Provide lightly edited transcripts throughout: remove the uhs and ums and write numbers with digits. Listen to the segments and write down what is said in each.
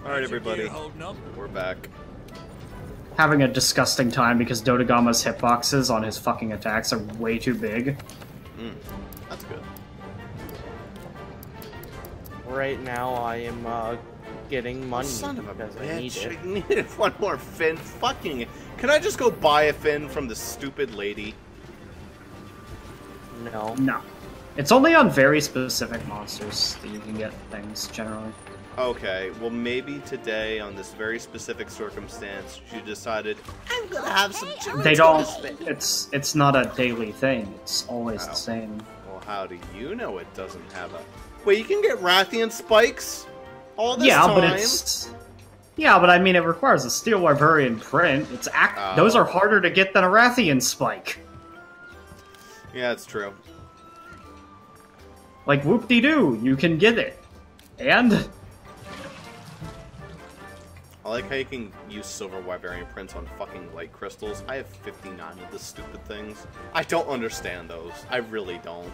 Alright, everybody. We're back. Having a disgusting time because Dodogama's hitboxes on his fucking attacks are way too big. That's good. Right now, I am getting money Son of a because bitch. I need it. I needed one more fin. Fucking. Can I just go buy a fin from the stupid lady? No. No. It's only on very specific monsters that you can get things, generally. Okay, well maybe today, on this very specific circumstance, you decided, I'm gonna have some chicken. They don't... It's not a daily thing. It's always the same. Well, how do you know it doesn't have a... Wait, you can get Rathian spikes? All this time? But it's... Yeah, but I mean, it requires a Steel Librarian print. It's Those are harder to get than a Rathian spike. Yeah, it's true. Like, whoop-de-doo, you can get it. And... I like how you can use Silver Wyverian prints on fucking light crystals. I have 59 of the stupid things. I don't understand those. I really don't.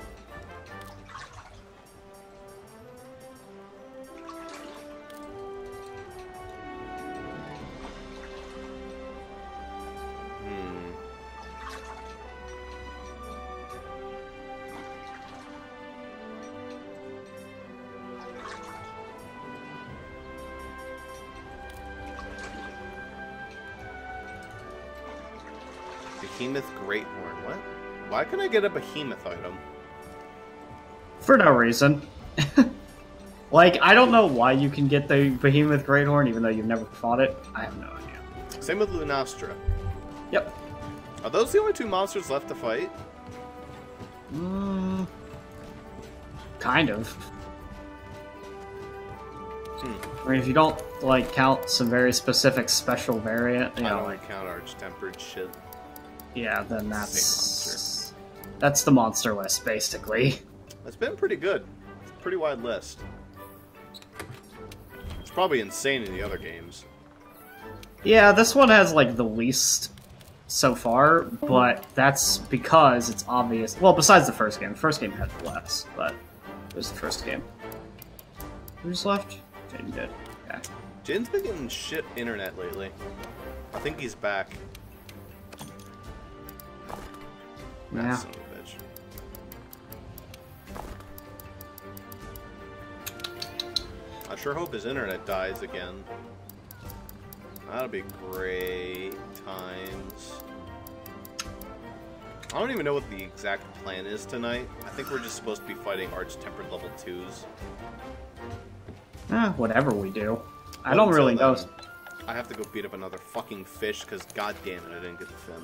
Behemoth Greathorn. What? Why can I get a Behemoth item? For no reason. Like, I don't know why you can get the Behemoth Greathorn, even though you've never fought it. I have no idea. Same with Lunastra. Yep. Are those the only two monsters left to fight? Kind of. I mean, if you don't, like, count some very specific special variant, you know, I don't like... count Arch-Tempered shit. Yeah, then that's the monster list, basically. It's been pretty good. It's a pretty wide list. It's probably insane in the other games. Yeah, this one has, like, the least so far, but that's because it's obvious. Well, besides the first game. The first game had less, but it was the first game. Who's left? Jaden did. Yeah. Jaden's been getting shit internet lately. I think he's back. Yeah. Son of a bitch. I sure hope his internet dies again. That'll be great times. I don't even know what the exact plan is tonight. I think we're just supposed to be fighting Arch-Tempered level 2s. Whatever we do. I don't really know. I have to go beat up another fucking fish because god damn it, I didn't get the fin.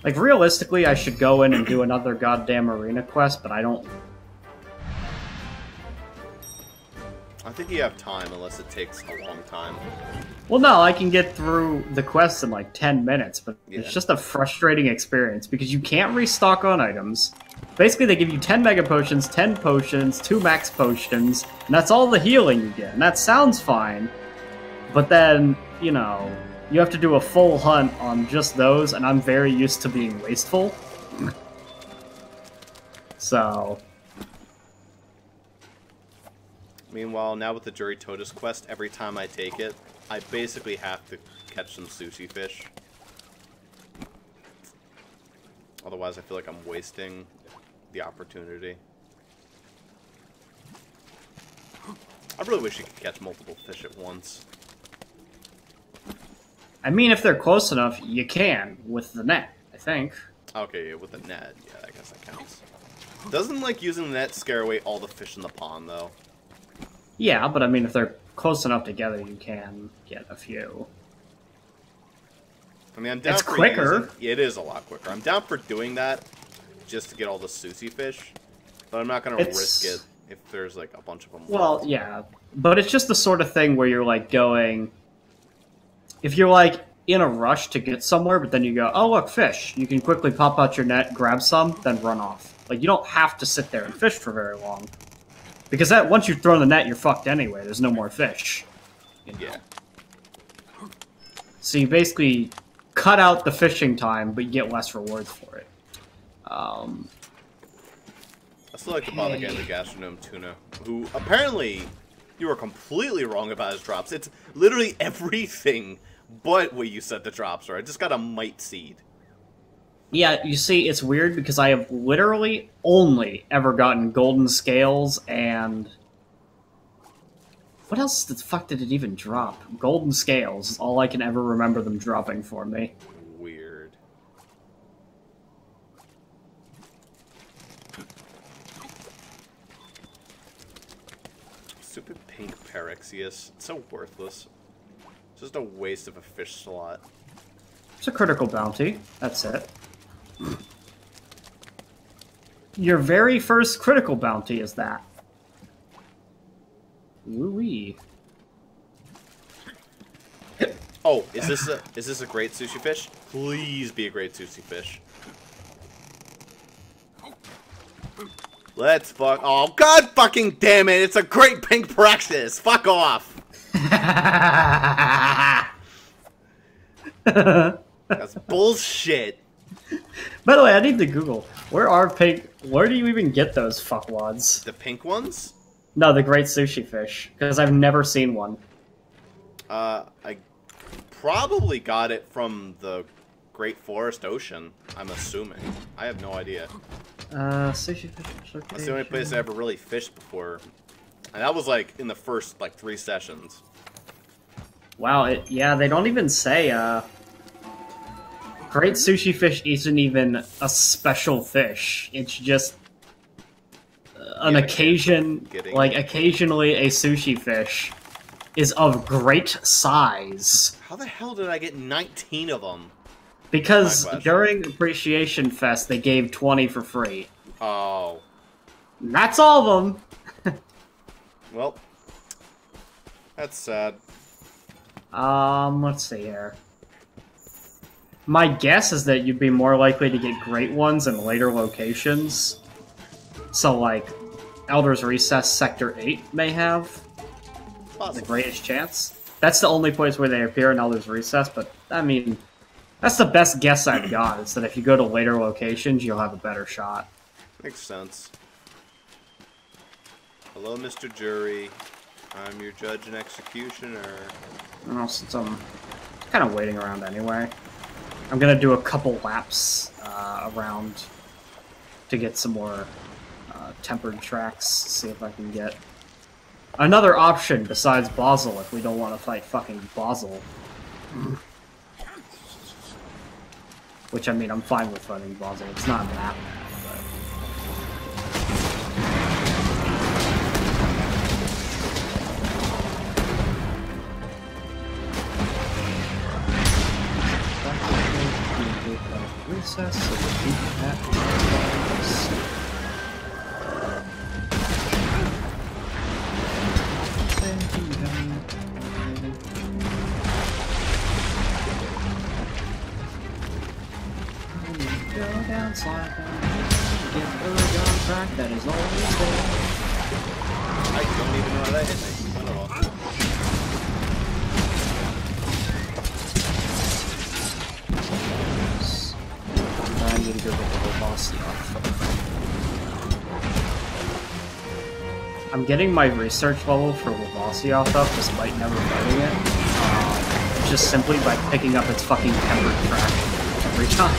Like, realistically, I should go in and do another goddamn arena quest, but I don't... I think you have time, unless it takes a long time. Well, no, I can get through the quest in, like, 10 minutes, but yeah. It's just a frustrating experience, because you can't restock on items. Basically, they give you 10 Mega Potions, 10 Potions, 2 Max Potions, and that's all the healing you get, and that sounds fine. But then, you know... You have to do a full hunt on just those, and I'm very used to being wasteful. So... Meanwhile, now with the Jury Totus quest, every time I take it, I basically have to catch some sushi fish. Otherwise, I feel like I'm wasting the opportunity. I really wish you could catch multiple fish at once. I mean, if they're close enough, you can, with the net, I think. Okay, yeah, with the net. Yeah, I guess that counts. Doesn't, like, using the net scare away all the fish in the pond, though? Yeah, but I mean, if they're close enough together, you can get a few. I mean, I'm down it's for quicker. It is a lot quicker. I'm down for doing that just to get all the sushi fish, but I'm not going to risk it if there's, like, a bunch of them. Well, yeah, but it's just the sort of thing where you're, like, going... If you're, like, in a rush to get somewhere, but then you go, oh, look, fish. You can quickly pop out your net, grab some, then run off. Like, you don't have to sit there and fish for very long. Because that once you've thrown the net, you're fucked anyway. There's no more fish. You know? Yeah. So you basically cut out the fishing time, but you get less rewards for it. I still like the bother guy, the gastronome tuna, who apparently you were completely wrong about his drops. It's literally everything but what you said the drops are. I just got a mite seed. Yeah, you see, it's weird because I have literally only ever gotten golden scales and... What else the fuck did it even drop? Golden scales is all I can ever remember them dropping for me. Weird. Stupid pink Paraxius. It's so worthless. It's just a waste of a fish slot. It's a critical bounty. That's it. Your very first critical bounty is that. Woo-wee. Oh, is this a great sushi fish? Please be a great sushi fish. Let's fuck. Oh, god fucking damn it! It's a great pink Praxis! Fuck off! That's bullshit. By the way, I need to Google. Where do you even get those fuckwads? The pink ones? No, the great sushi fish. Because I've never seen one. I probably got it from the Great Forest Ocean, I'm assuming. I have no idea. Sushi fish. That's the only place I ever really fished before. And that was like in the first, like, 3 sessions. Wow, yeah, they don't even say, great sushi fish isn't even a special fish. It's just an occasion, like, occasionally a sushi fish is of great size. How the hell did I get 19 of them? Because during Appreciation Fest, they gave 20 for free. Oh. And that's all of them! Well, that's sad. Let's see here. My guess is that you'd be more likely to get great ones in later locations. So, like, Elder's Recess Sector 8 may have the greatest chance. That's the only place where they appear in Elder's Recess, but, I mean, that's the best guess I've got, is that if you go to later locations, you'll have a better shot. Makes sense. Hello, Mr. Jury. I'm your judge and executioner. Well, since I'm kind of waiting around anyway, I'm gonna do a couple laps around to get some more tempered tracks, see if I can get another option besides Bossrosslp if we don't want to fight fucking Bossrosslp. Which, I mean, I'm fine with fighting Bossrosslp. It's not that bad, but... Recess, so we'll keep that. Go down, slide down, get the on track that is always there. I don't even know how that hit me. Not at all. I need to go get the whole boss stuff. I'm getting my research level for Lavosioth up despite never fighting it. Just simply by picking up its fucking tempered track every time.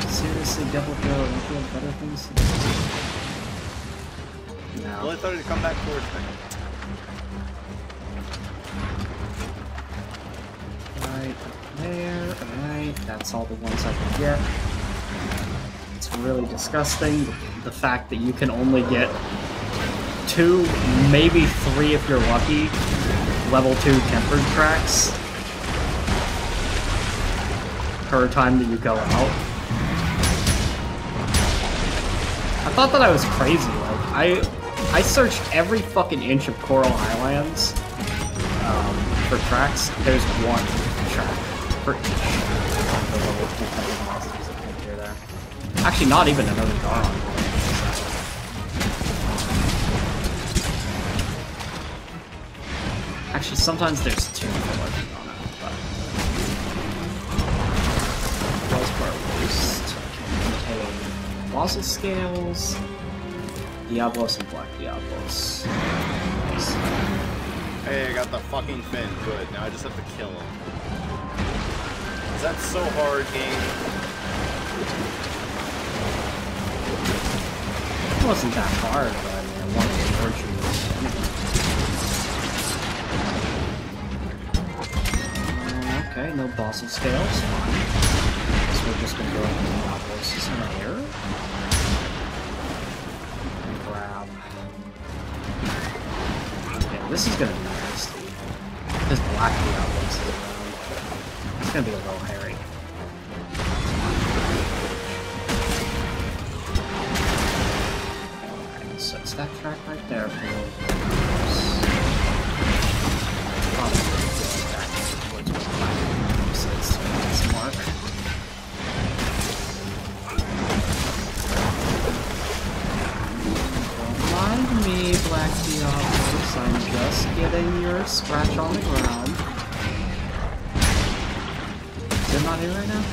Seriously, double kill, don't you have better things to do? No. Well, I thought it'd come back towards me. Right there, alright, that's all the ones I can get. It's really disgusting, the fact that you can only get 2, maybe 3 if you're lucky, level 2 tempered tracks per time that you go out. I thought that I was crazy, like, I searched every fucking inch of Coral Highlands for tracks. There's 1 track for each of the level 2 tempered monsters that appear there. Actually, not even another Daron. Actually, sometimes there's two working on it, but... Wellsbar Roost contain fossil scales, Diablos, and Black Diablos. Hey, I got the fucking fin. Good. Now I just have to kill him. Is that so hard, game? It wasn't that hard, but I mean, I wanted to torture you. Okay, no bossel scales. Fine. So we're just gonna go into the Diablos in here. And grab. Yeah, this is gonna be nasty. This Black Diablos is around. It's gonna be a little hairy. Okay, so it's that track right there for the probably going back towards where the Black Diablos is, so that's mark. Don't mind me, Black Diablos. I'm just getting your scratch on the ground. Is it not here right now?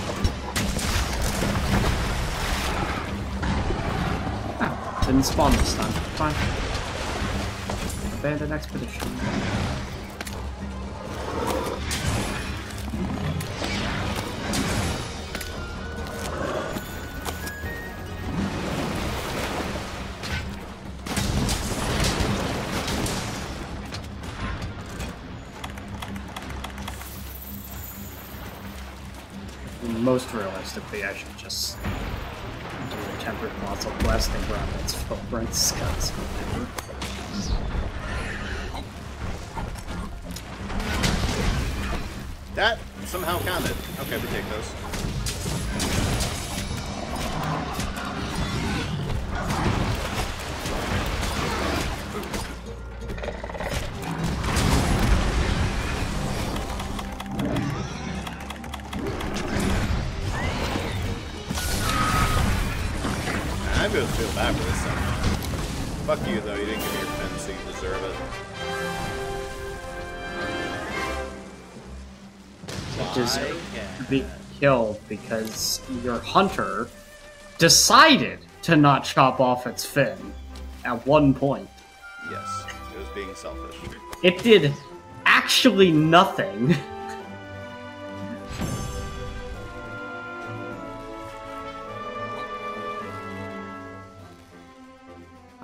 Oh, didn't spawn this time. Fine. Abandoned expedition. Most realistically, I should just do a tempered fossil quest and grab its footprints, because whatever. That somehow counted. Okay, we take those. I really feel bad for this somehow. Fuck you, though. You didn't give me your fin, so you deserve it. You deserve to be killed because your hunter decided to not chop off its fin at one point. Yes, it was being selfish. It did actually nothing.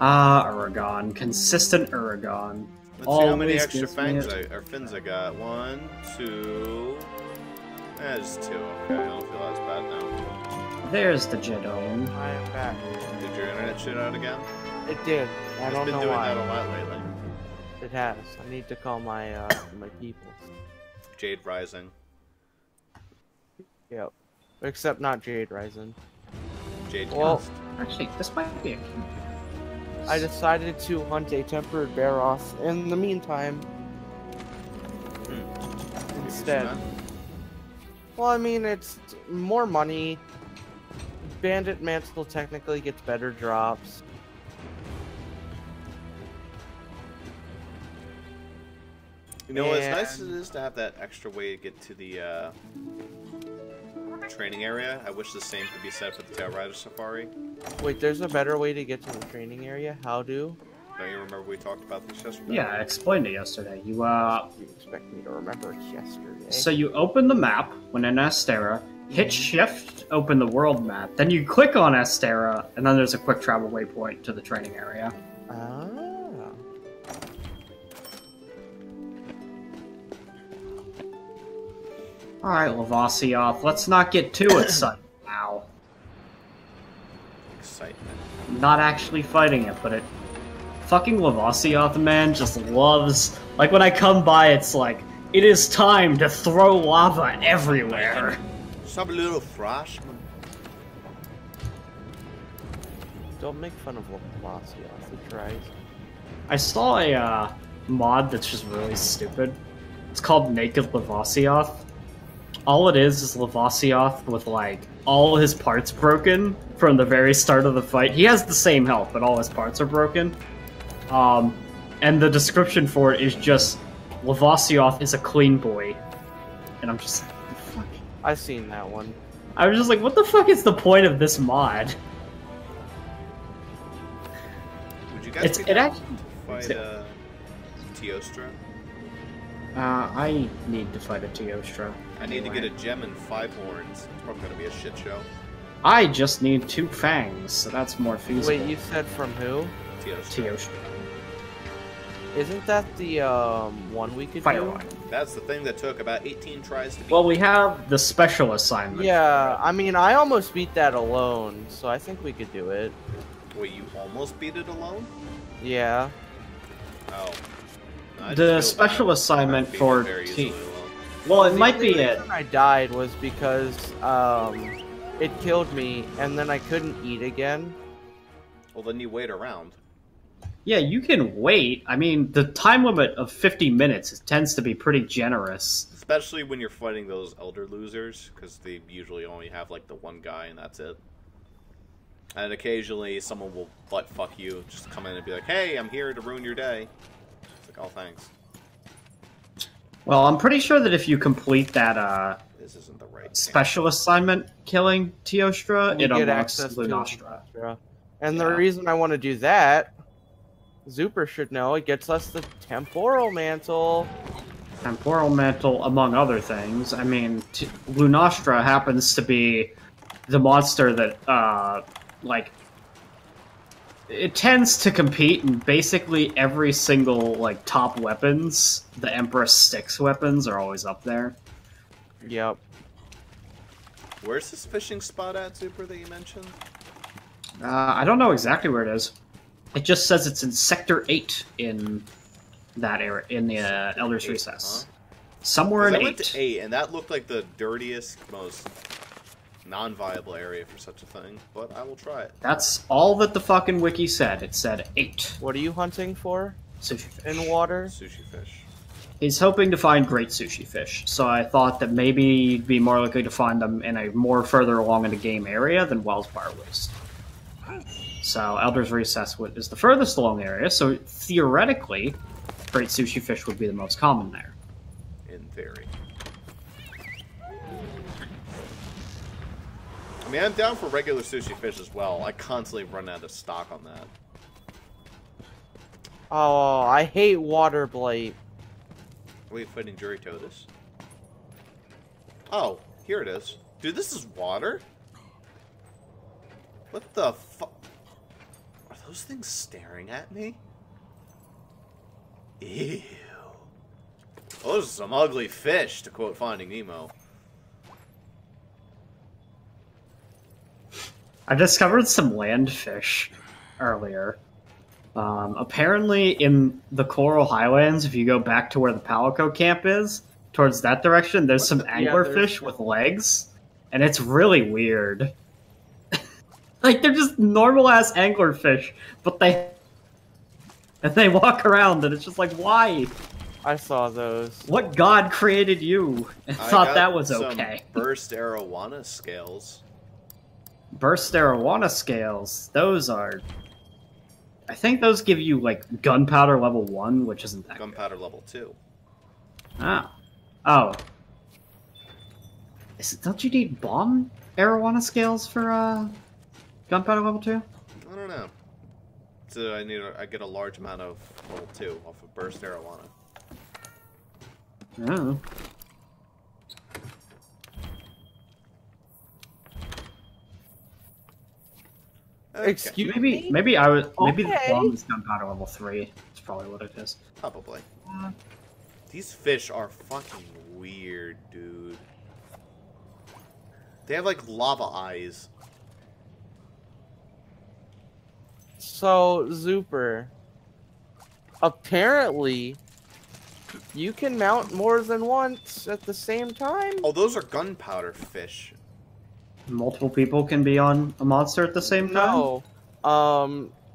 Uragon. Consistent Uragon. Let's see how many extra fangs or fins I got. 1, 2... just 2. Okay, I don't feel as bad now. There's the Jaden. I am back. Did your internet shit out again? It did. I don't know why. It's been doing that a lot lately. It has. I need to call my my people. Jade Rising. Yep. Except not Jade Rising. Jade Well, Cast. Actually, this might be a... I decided to hunt a tempered bear off in the meantime. Instead. Well, I mean, it's more money. Bandit Mantle technically gets better drops. You know, as nice as it is to have that extra way to get to the training area, I wish the same could be said for the Tail Rider Safari. Wait, there's a better way to get to the training area? How do? Don't you remember we talked about this yesterday? Yeah, I explained it yesterday. You expect me to remember it yesterday? So you open the map when in Astera, hit shift, open the world map, then you click on Astera, and then there's a quick travel waypoint to the training area. Ah. Alright, Lavasioth, let's not get too excited now. Excitement. Not actually fighting it, but it... Fucking Lavasioth, man, just loves... Like, when I come by, it's like, it is time to throw lava everywhere. Stop a little freshman. Don't make fun of Bossrosslp. He tries. I saw a mod that's just really stupid. It's called Naked Lavasioth. All it is Lavasioth with, like, all his parts broken from the very start of the fight. He has the same health, but all his parts are broken. And the description for it is just Lavasioth is a clean boy. And I'm just like, what the fuck? I've seen that one. I was just like, what the fuck is the point of this mod? Would you guys be down to fight Teostra? I need to fight a Teostra. I need to get a gem and 5 horns. It's probably going to be a shit show. I just need 2 fangs, so that's more feasible. Wait, you said from who? Teostra. Isn't that the one we could Firewire. do? That's the thing that took about 18 tries to beat. Well, we have the special assignment. Yeah, I mean, I almost beat that alone, so I think we could do it. Wait, you almost beat it alone? Yeah. Oh. No, I just The feel special bad. assignment I beat for it very T. easily alone. Well, it The might only be it. reason I died was because it killed me, and then I couldn't eat again. Well, then you wait around. Yeah, you can wait. I mean, the time limit of 50 minutes tends to be pretty generous. Especially when you're fighting those elder losers, because they usually only have, like, the one guy, and that's it. And occasionally, someone will butt fuck you, just come in and be like, hey, I'm here to ruin your day. It's like, oh, thanks. Well, I'm pretty sure that if you complete that This isn't the right special assignment killing Teostra, We it get unlocks access to Lunastra. Lunastra. And the Yeah. reason I want to do that, Zuper should know, it gets us the temporal mantle. Temporal Mantle, among other things. I mean, Lunastra happens to be the monster that, like, it tends to compete in basically every single, like, top weapons. The Empress Styx weapons are always up there. Yep. Where's this fishing spot at, Zuper, that you mentioned? I don't know exactly where it is. It just says it's in Sector 8 in that area, in the Elder's 8, Recess. huh? Somewhere in I went 8. to 8, and that looked like the dirtiest, most non-viable area for such a thing, but I will try it. That's all that the fucking wiki said. It said 8. What are you hunting for Sushi fish. in water? Sushi fish. He's hoping to find great sushi fish, so I thought that maybe you'd be more likely to find them in a more further along in the game area than Wellsbar Waste. So Elder's Recess is the furthest along area, so theoretically, great sushi fish would be the most common there. In theory. I mean, I'm down for regular sushi fish as well. I constantly run out of stock on that. Oh, I hate water blight. Are we fighting Jury Totus? Oh, here it is. Dude, this is water? What the fuck? Are those things staring at me? Ew. Those are some ugly fish, to quote Finding Nemo. I discovered some land fish earlier. Apparently, in the Coral Highlands, if you go back to where the Palico camp is, towards that direction, there's some anglerfish with legs, and it's really weird. Like, they're just normal-ass anglerfish, but they walk around, and it's just like, why? I saw those. What god created you and thought that was okay? Burst arowana scales. Burst arowana scales, those are... I think those give you, like, gunpowder level 1, which isn't that Gunpowder level 2. good. Oh. Don't you need bomb arowana scales for, gunpowder level 2? I don't know. So I get a large amount of level 2 off of burst arowana. Oh. Okay. Excuse me? Maybe the Okay. bomb is gunpowder level 3. That's probably what it is. Probably. These fish are fucking weird, dude. They have, like, lava eyes. So, Zuper, apparently, you can mount more than once at the same time? Oh, those are gunpowder fish. Multiple people can be on a monster at the same time? No.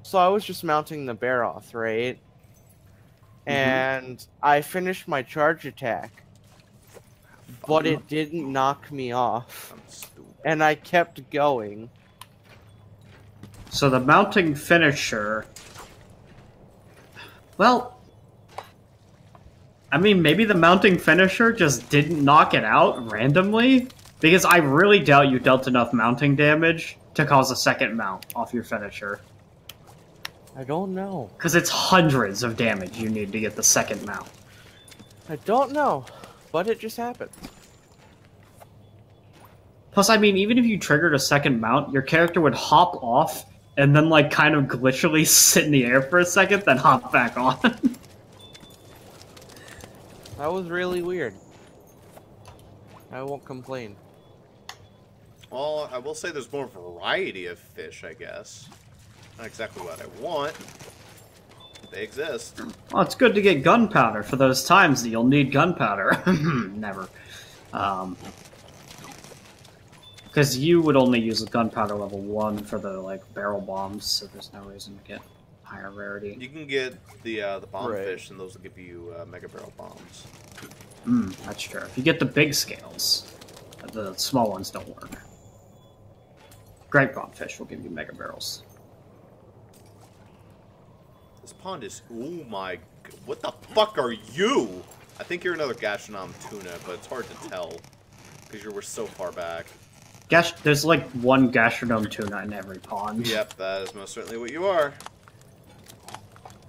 So I was just mounting the Baroth, right? And I finished my charge attack, but it didn't knock me off. I'm stupid. And I kept going. So the mounting finisher... Well... I mean, maybe the mounting finisher just didn't knock it out randomly? Because I really doubt you dealt enough mounting damage to cause a second mount off your finisher. I don't know. Because it's hundreds of damage you need to get the second mount. I don't know, but it just happened. Plus, I mean, even if you triggered a second mount, your character would hop off and then, like, kind of glitchily sit in the air for a second, then hop back on. That was really weird. I won't complain. Well, I will say there's more variety of fish, I guess. Not exactly what I want. They exist. Well, it's good to get gunpowder for those times that you'll need gunpowder. Never. Because you would only use a gunpowder level 1 for the, like, barrel bombs, so there's no reason to get higher rarity. You can get the bomb fish, and those will give you mega barrel bombs. That's true. If you get the big scales, the small ones don't work. Great bomb fish will give you mega barrels. This pond is... Oh my... What the fuck are you? I think you're another gastronome tuna, but it's hard to tell. Because you were so far back. There's like one gastronome tuna in every pond. Yep, that is most certainly what you are.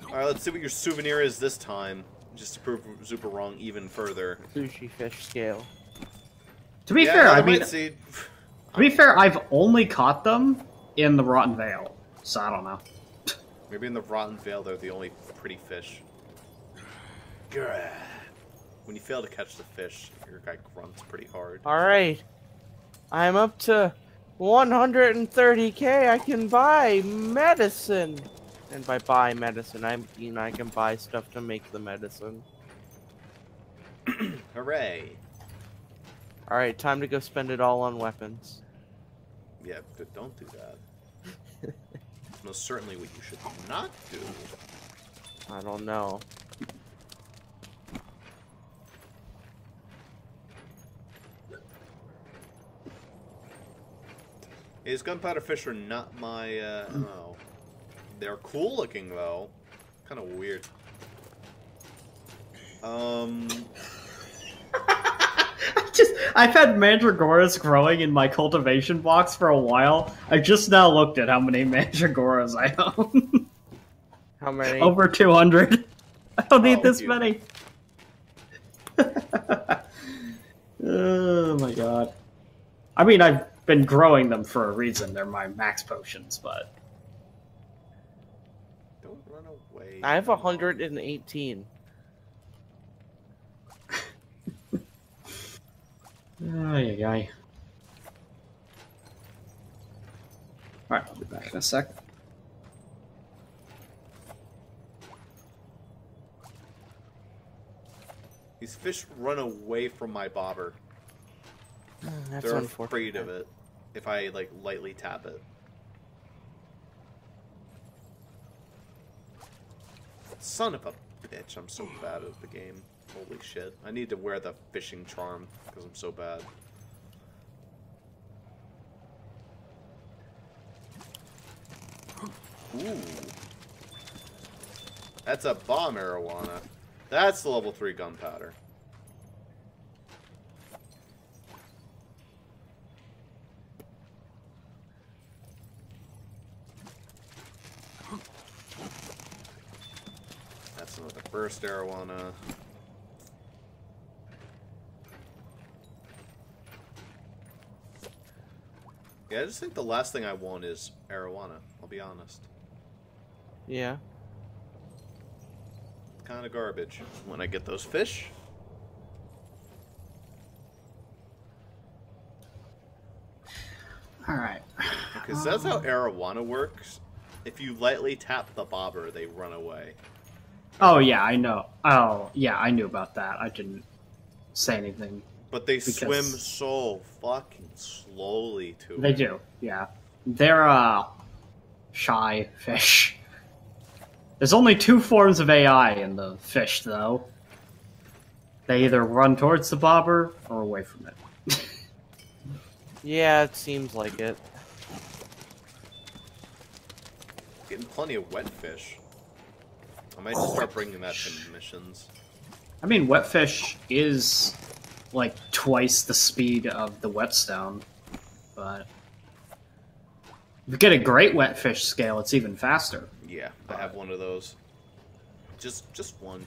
Alright, let's see what your souvenir is this time. Just to prove Zuper wrong even further. Sushi fish scale. To be fair, I mean... To be fair, I've only caught them in the Rotten Vale, so I don't know. Maybe in the Rotten Vale they're the only pretty fish. Grrr. When you fail to catch the fish, your guy grunts pretty hard. Alright. I'm up to 130k. I can buy medicine. And by buy medicine, I mean I can buy stuff to make the medicine. Hooray. Alright, time to go spend it all on weapons. Yeah, don't do that. Most certainly what you should not do. I don't know. These gunpowder fish are not my MO. They're cool looking though. Kind of weird. I've had mandragoras growing in my cultivation box for a while. I just now looked at how many mandragoras I own. How many? Over 200. I don't need this many. Oh my god. I mean, I've been growing them for a reason. They're my max potions, but... Don't run away. I have 118. Oh, yeah, guy. Alright, I'll be back in a sec. These fish run away from my bobber. That's They're unfortunate. afraid of it if I, like, lightly tap it. Son of a bitch, I'm so bad at the game. Holy shit. I need to wear the fishing charm because I'm so bad. Ooh. That's a bomb marijuana. That's the level 3 gunpowder. That's another burst marijuana. Yeah, I just think the last thing I want is marijuana, I'll be honest. Yeah. Kind of garbage when I get those fish. Alright. Because that's how arowana works. If you lightly tap the bobber, they run away. Oh, yeah, I know. Oh, yeah, I knew about that. I didn't say anything. But they swim so fucking slowly, too. They do, yeah. They're, shy fish. There's only 2 forms of AI in the fish, though. They either run towards the bobber or away from it. Yeah, it seems like it. Getting plenty of wet fish. I might just start bringing that to missions. I mean, wetfish is like twice the speed of the whetstone, but if you get a great wetfish scale, it's even faster. Yeah, I have one of those. Just one.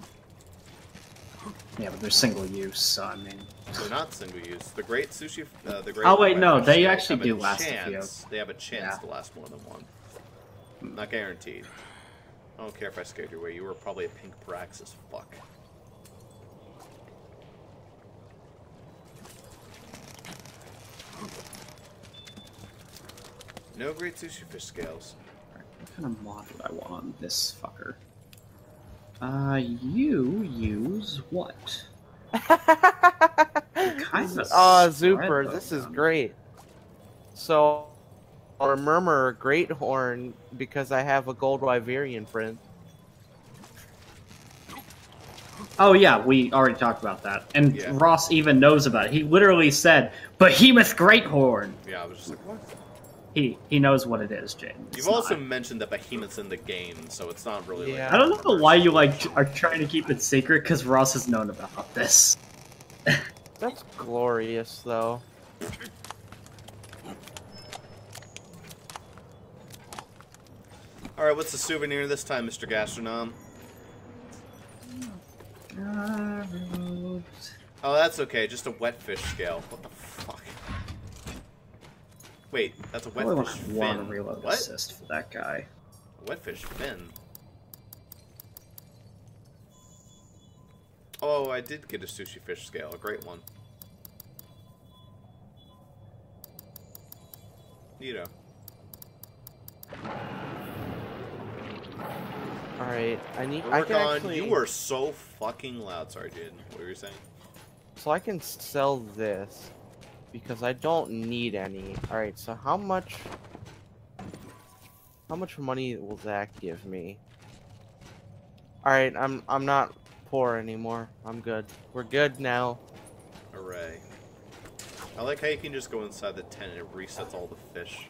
Yeah, but they're single use, so I mean... They're not single use. The great sushi... the great oh, wait, no, they scales actually have do a last chance. a few. They have a chance Yeah. to last more than one. Not guaranteed. I don't care if I scared you away. You were probably a pink Praxis. Fuck. No great sushi fish scales. What kind of mod would I want on this fucker? You use what? Kind of Zuper, this is great. So, or Murmur Great Horn because I have a gold Wyverian friend. Oh yeah, we already talked about that. And Yeah. Ross even knows about it. He literally said, Behemoth Greathorn! Yeah, I was just like, what? He knows what it is, Jaden. You've also mentioned that Behemoth's in the game, so it's not really Yeah. I don't know why you like are trying to keep it secret, because Ross has known about this. That's glorious, though. Alright, what's the souvenir this time, Mr. Gastronome? Oh, that's okay, just a wetfish scale. What the fuck? Wait, that's a I really wetfish want fin. to reload What? assist for that guy. A wetfish fin? Oh, I did get a sushi fish scale, a great one. Neato. Alright, I Work can on. actually... You were so fucking loud. Sorry, Jaden. What were you saying? So I can sell this because I don't need any. Alright, so how much money will that give me? Alright, I'm not poor anymore. I'm good. We're good now. Hooray. I like how you can just go inside the tent and it resets all the fish.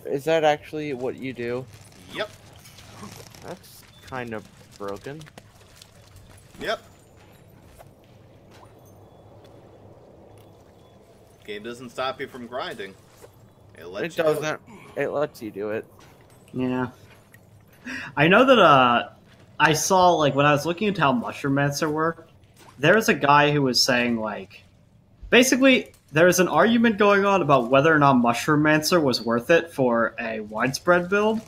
Is that actually what you do? Yep. That's kind of broken. Yep. Game doesn't stop you from grinding. It lets It you do doesn't. It lets you do it. Yeah. I know that, I saw, like, when I was looking into how Mushroommancer worked, there's a guy who was saying, like, basically, there's an argument going on about whether or not Mushroommancer was worth it for a widespread build.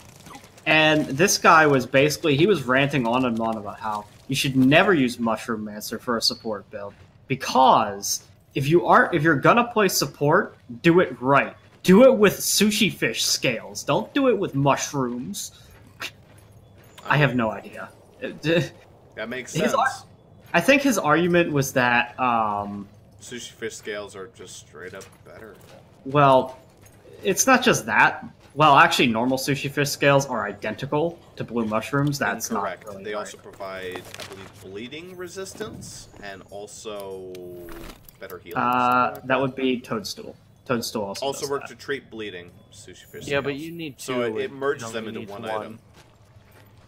And this guy was basically, he was ranting on and on about how you should never use Mushroommancer for a support build. Because if you're gonna play support, do it right. Do it with sushi fish scales. Don't do it with mushrooms. I have no idea. That makes sense. I think his argument was that, Sushi fish scales are just straight up better. well, it's not just that. Well, actually, normal sushi fish scales are identical to blue mushrooms. That's Incorrect. not really They right. also provide, I believe, bleeding resistance and also better healing. something like That would be Toadstool. Toadstool also also does work that. to treat bleeding sushi fish. Yeah, but scales. you need two. So it and merges you them only into need one item.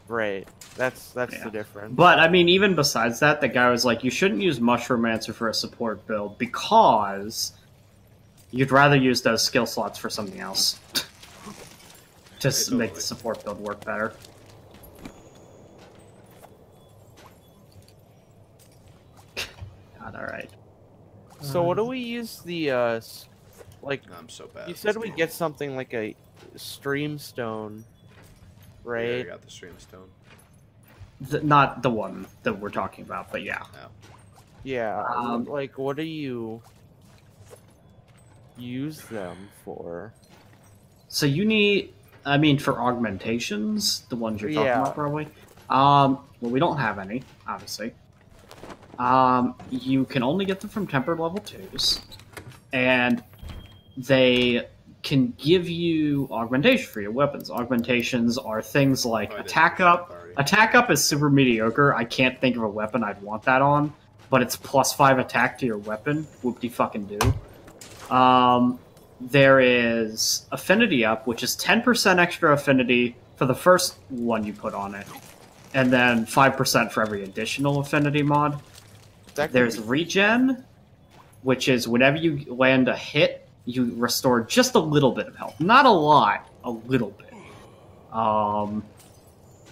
Right. That's Yeah. the difference. But, I mean, even besides that, the guy was like, you shouldn't use Mushroommancer for a support build because you'd rather use those skill slots for something else. to Totally. make the support build work better. God, alright. So what do we use the like? I'm so bad. You at said this we game. get something like a streamstone, We right? already got the stream stone. Not the one that we're talking about, but yeah. No. Yeah. Um, Like, what do you use them for? So you need, I mean, for augmentations, the ones you're talking Yeah. about, probably. Well, we don't have any, obviously. You can only get them from tempered level 2s, and they can give you augmentation for your weapons. Augmentations are things like Oh, I didn't attack mention up. that already. Attack up is super mediocre. I can't think of a weapon I'd want that on, but it's +5 attack to your weapon. Whoop-de-fucking-do. There is Affinity Up, which is 10% extra affinity for the first one you put on it. and then 5% for every additional affinity mod. There's regen, which is whenever you land a hit, you restore just a little bit of health. Not a lot, a little bit.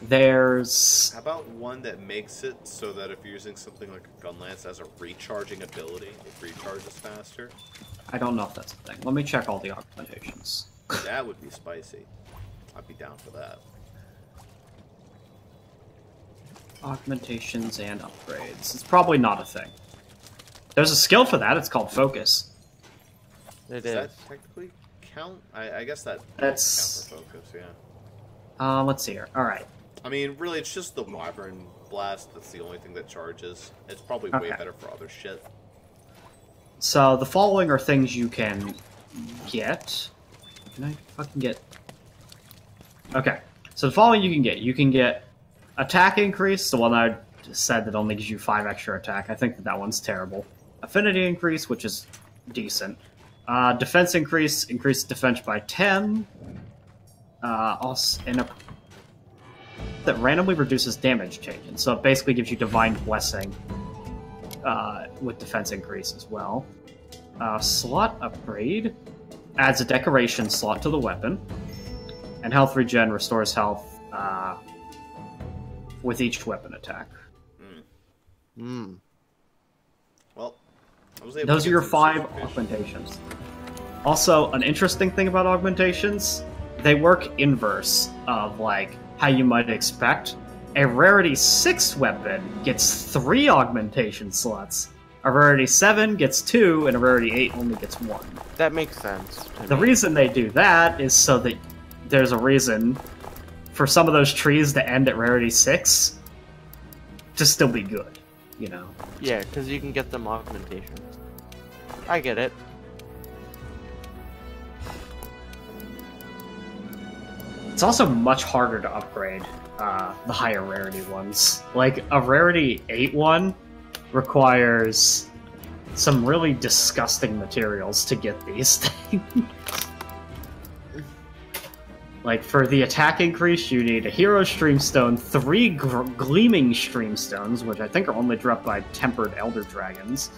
There's... How about one that makes it so that if you're using something like a gun lance as a recharging ability, it recharges faster? I don't know if that's a thing. Let me check all the augmentations. That would be spicy. I'd be down for that. Augmentations and upgrades. It's probably not a thing. There's a skill for that. It's called Focus. Does that technically count? I guess that that's count for Focus, yeah. Let's see here. All right. I mean, really, it's just the Wyvern Blast that's the only thing that charges. It's probably way better for other shit. So, the following are things you can get. Can I fucking get... Okay. So, the following you can get. You can get attack increase, the one I said that only gives you 5 extra attack. I think that one's terrible. Affinity increase, which is decent. Defense increase, increase defense by 10. Also, that randomly reduces damage change, so it basically gives you Divine Blessing with defense increase as well. Slot upgrade adds a decoration slot to the weapon, and health regen restores health with each weapon attack. Well, I was able those to are your get 5 some augmentations. Also, an interesting thing about augmentations, they work inverse of like how you might expect. A rarity 6 weapon gets 3 augmentation slots. A rarity 7 gets 2, and a rarity 8 only gets 1. That makes sense. The reason they do that is so that there's a reason for some of those trees to end at rarity 6 to still be good, you know? Yeah, because you can get them augmentations. I get it. It's also much harder to upgrade the higher rarity ones. Like, a rarity 8 one requires some really disgusting materials to get these things. Like, for the attack increase, you need a Hero Streamstone, 3 Gleaming Streamstones, which I think are only dropped by Tempered Elder Dragons,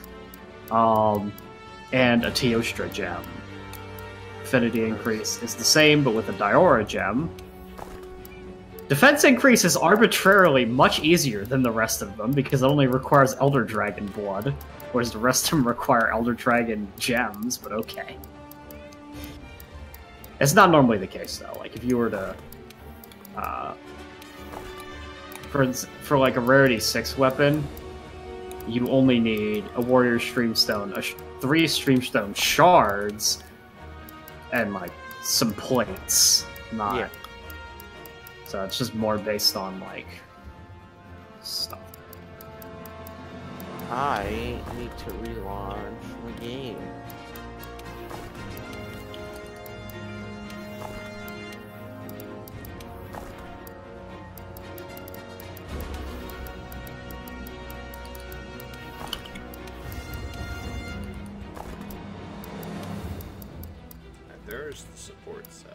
and a Teostra Gem. Affinity increase is the same, but with a Diora Gem. Defense increase is arbitrarily much easier than the rest of them, because it only requires Elder Dragon blood, whereas the rest of them require Elder Dragon gems, but okay. It's not normally the case, though. Like, if you were to... for like a rarity 6 weapon, you only need a Warrior Streamstone, 3 Streamstone shards, and, like, some plates. Not... Yeah. So it's just more based on, like, stuff. I need to relaunch the game. And there's the support set.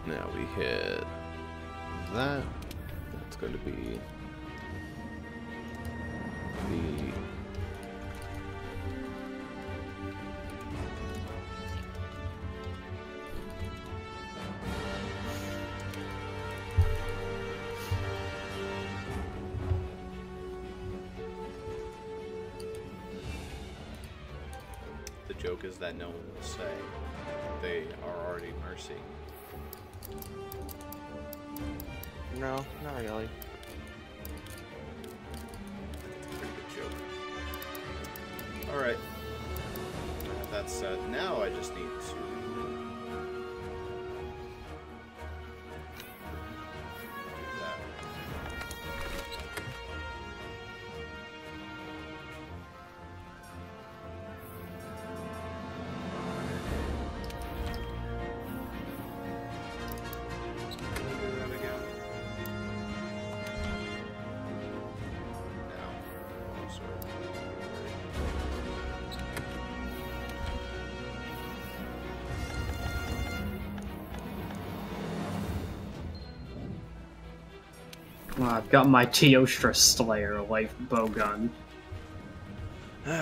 Now we hit that. That's going to be the joke is that no one will say they are already Mercy. No, not really. Pretty good joke. Alright. That said, now I just need to I've got my Teostra Slayer light bowgun.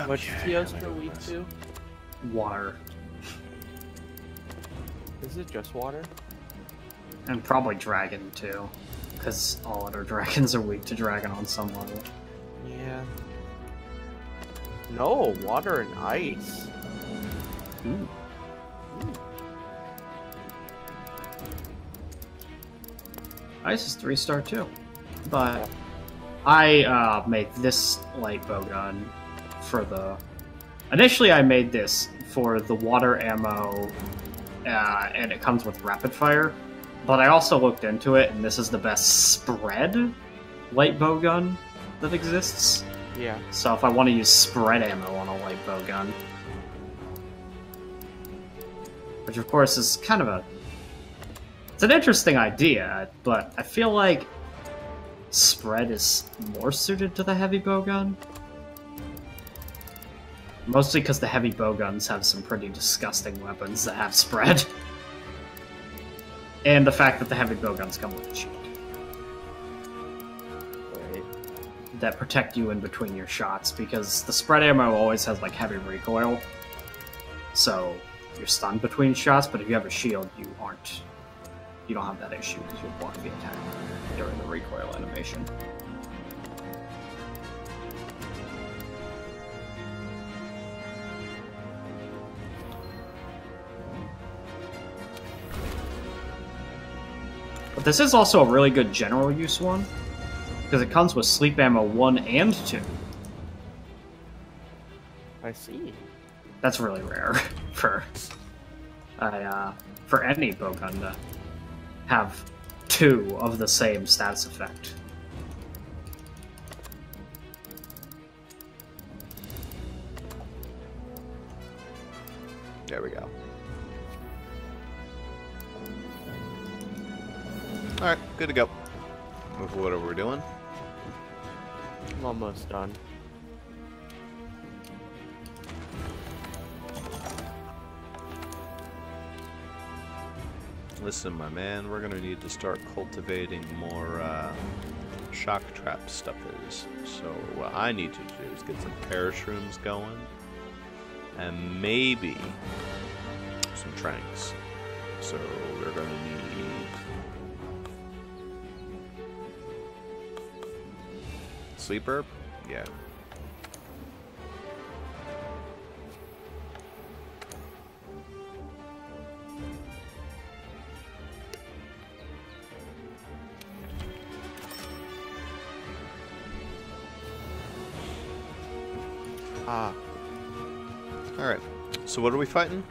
What's Teostra weak to? Water. Is it just water? And probably dragon too. Because all other dragons are weak to dragon on some level. Yeah. No, water and ice. Ooh. Ice is 3-star too. But I made this light bowgun for the... Initially I made this for the water ammo, and it comes with rapid fire. But I also looked into it, and this is the best spread light bowgun that exists. Yeah. So if I want to use spread ammo on a light bowgun, which of course is kind of it's an interesting idea, but I feel like spread is more suited to the heavy bowgun. Mostly because the heavy bowguns have some pretty disgusting weapons that have spread. And the fact that the heavy bowguns come with a shield. Right. That protect you in between your shots, because the spread ammo always has like heavy recoil. So you're stunned between shots, but if you have a shield, you don't have that issue because you'll block the attack during the recoil animation. But this is also a really good general use one, because it comes with sleep ammo 1 and 2. I see. That's really rare for any bowgun to have 2 of the same status effect. There we go. Alright, good to go. Move for whatever we're doing. I'm almost done. Listen, my man, we're gonna need to start cultivating more shock trap stuffers. So what I need to do is get some parashrooms going, and maybe some tranks. So we're gonna need sleep herb? Yeah. Ah. Alright. So what are we fighting?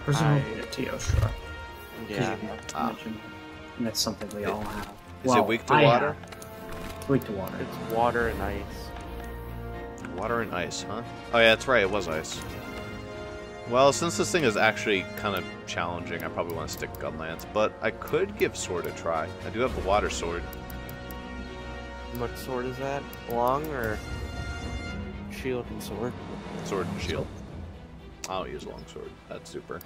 Presumably a Teostra. Yeah. And that's something we all have. Is it weak to water? It's weak to water. It's water and ice. Water and ice, huh? Oh yeah, that's right, it was ice. Well, since this thing is actually kind of challenging, I probably want to stick Gunlance, but I could give Sword a try. I do have the Water Sword. What sword is that? Long or shield and sword? Sword and shield. I don't use longsword. That's super.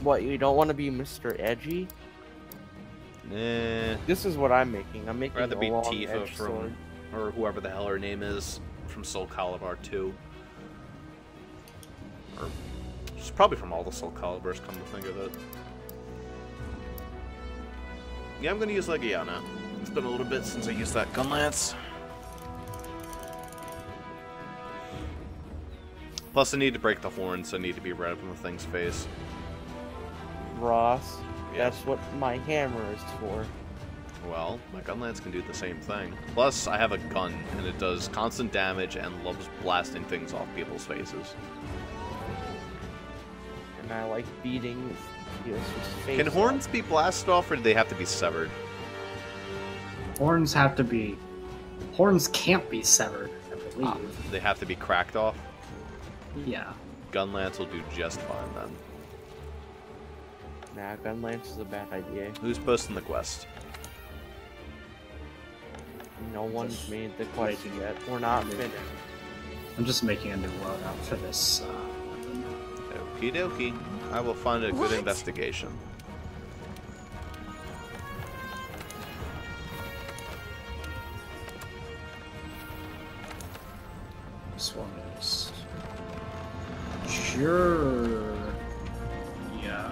What, you don't want to be Mr. Edgy? Nah. This is what I'm making. I'm making I'd rather a be long Tifa edge from, sword. or whoever the hell her name is, from Soul Calibur 2. Or, she's probably from all the Soul Caliburs, come to think of it. Yeah, I'm gonna use Legiana. It's been a little bit since I used that Gunlance. Plus, I need to break the horn, so I need to be right up in the thing's face. Ross, Yeah. that's what my hammer is for. Well, my Gunlance can do the same thing. Plus, I have a gun, and it does constant damage and loves blasting things off people's faces. And I like beating Theo's face. Can horns be blasted off, or do they have to be severed? Horns have to be... Horns can't be severed, I believe. They have to be cracked off? Yeah. Gunlance will do just fine then. Nah, Gunlance is a bad idea. Who's posting the quest? No one's made the quest yet. We're not finished. I'm just making a new loadout for this weapon. Okie dokie. I will find a good investigation. this one is. Sure. Yeah.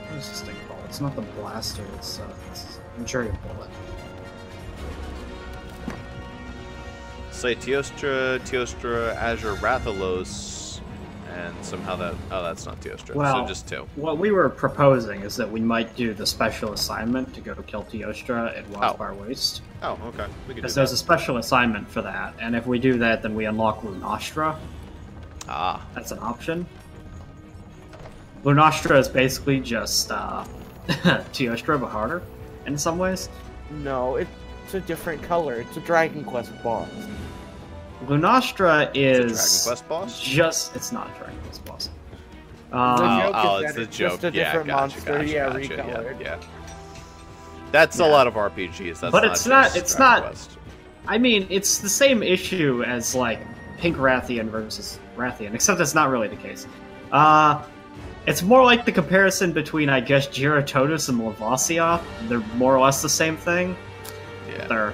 What is this thing called? It's not the blaster, it's Imperial bullet. Say Teostra, Azure, Rathalos, and somehow that... Oh, that's not Teostra, Well, so just 2. What we were proposing is that we might do the special assignment to go kill Teostra at Wildfire Waste. Oh, okay. We can do Because that. there's a special assignment for that, and if we do that, then we unlock Lunastra. Ah. That's an option. Lunastra is basically just Teostra, but harder, in some ways. No, it's a different color. It's a Dragon Quest boss. Lunastra is Dragon Quest boss? just... It's not a Dragon Quest boss. It's the joke. Just a Yeah, different gotcha, monster. gotcha, Yeah, gotcha, recolored. yeah. That's a lot of RPGs. That's But not it's just not- it's Dragon not- Quest. I mean, it's the same issue as, like, Pink Rathian versus Rathian, except it's not really the case. It's more like the comparison between, I guess, Gyarados and Lavasioth. They're more or less the same thing. Yeah.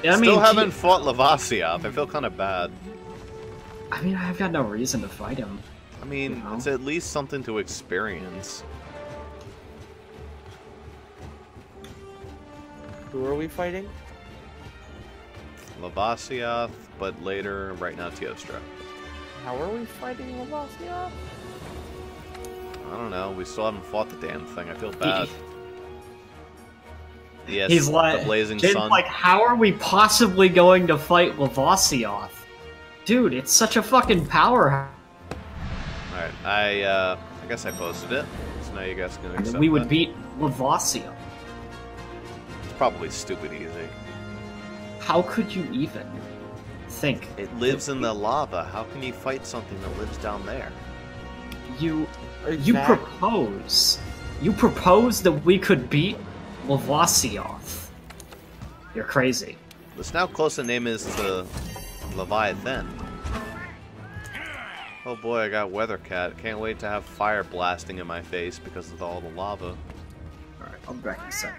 I Still mean, haven't fought Lavasioth. I feel kind of bad. I mean, I've got no reason to fight him. I mean, You know? it's at least something to experience. Who are we fighting? Lavasioth, but later, right now, Teostra. How are we fighting Lavasioth? I don't know. We still haven't fought the damn thing. I feel bad. Yes, He's like, the Blazing Jaden's Sun. like, how are we possibly going to fight Lavasioth? Dude, it's such a fucking powerhouse. Alright, I guess I posted it. So now you guys can accept We would that. beat Lavasioth. It's probably stupid easy. How could you even think? It lives in the lava. How can you fight something that lives down there? You Exactly. propose that we could beat Lavasioth. You're crazy. Listen how close the name is to Leviathan. Oh boy, I got Weathercat. Can't wait to have fire blasting in my face because of all the lava. Alright, I'll be back in a second.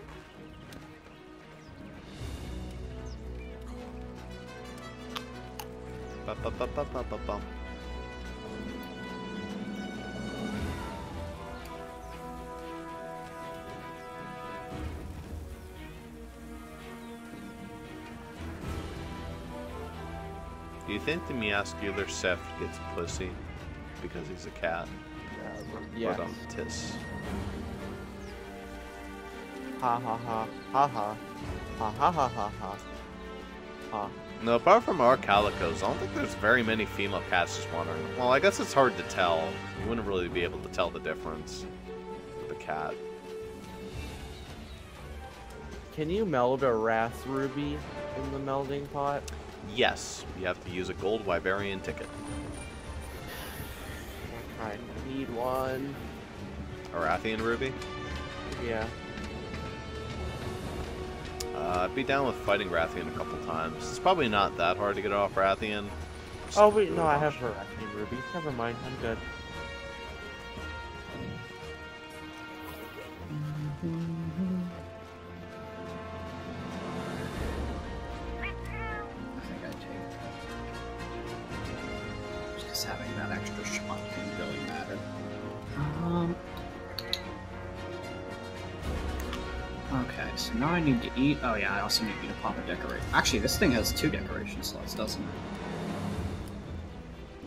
Ba-ba-ba-ba-ba-ba-bum. Do you think the Meowscular Seth gets pussy because he's a cat? Yes. Tis. Ha ha ha. Ha ha. Ha ha ha ha ha. Ha. No, apart from our calicos, I don't think there's very many female cats just wandering. Well, I guess it's hard to tell. You wouldn't really be able to tell the difference with a cat. Can you meld a Wrath Ruby in the melding pot? Yes, you have to use a gold Wyverian ticket. I need one. A Rathian Ruby? Yeah. I'd be down with fighting Rathian a couple times. It's probably not that hard to get off Rathian. Just Oh wait, do no, a I bunch. have a Wrath Ruby. Never mind, I'm good. I think I take just having that extra shot didn't really matter. Okay, so now I need to eat. Oh yeah, I also need to pop a decoration. Actually, this thing has 2 decoration slots, doesn't it?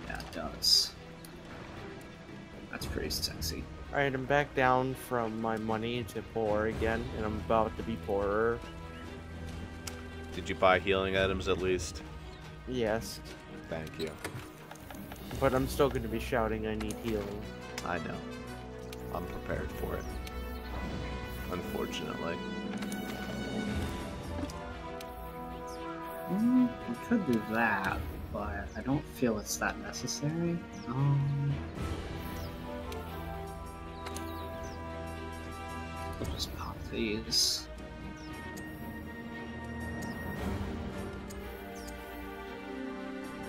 Yeah, it does. That's pretty sexy. Alright, I'm back down from my money to poor again, and I'm about to be poorer. Did you buy healing items at least? Yes. Thank you. But I'm still going to be shouting I need healing. I know. I'm prepared for it. Unfortunately. We could do that, but I don't feel it's that necessary. We'll just pop these.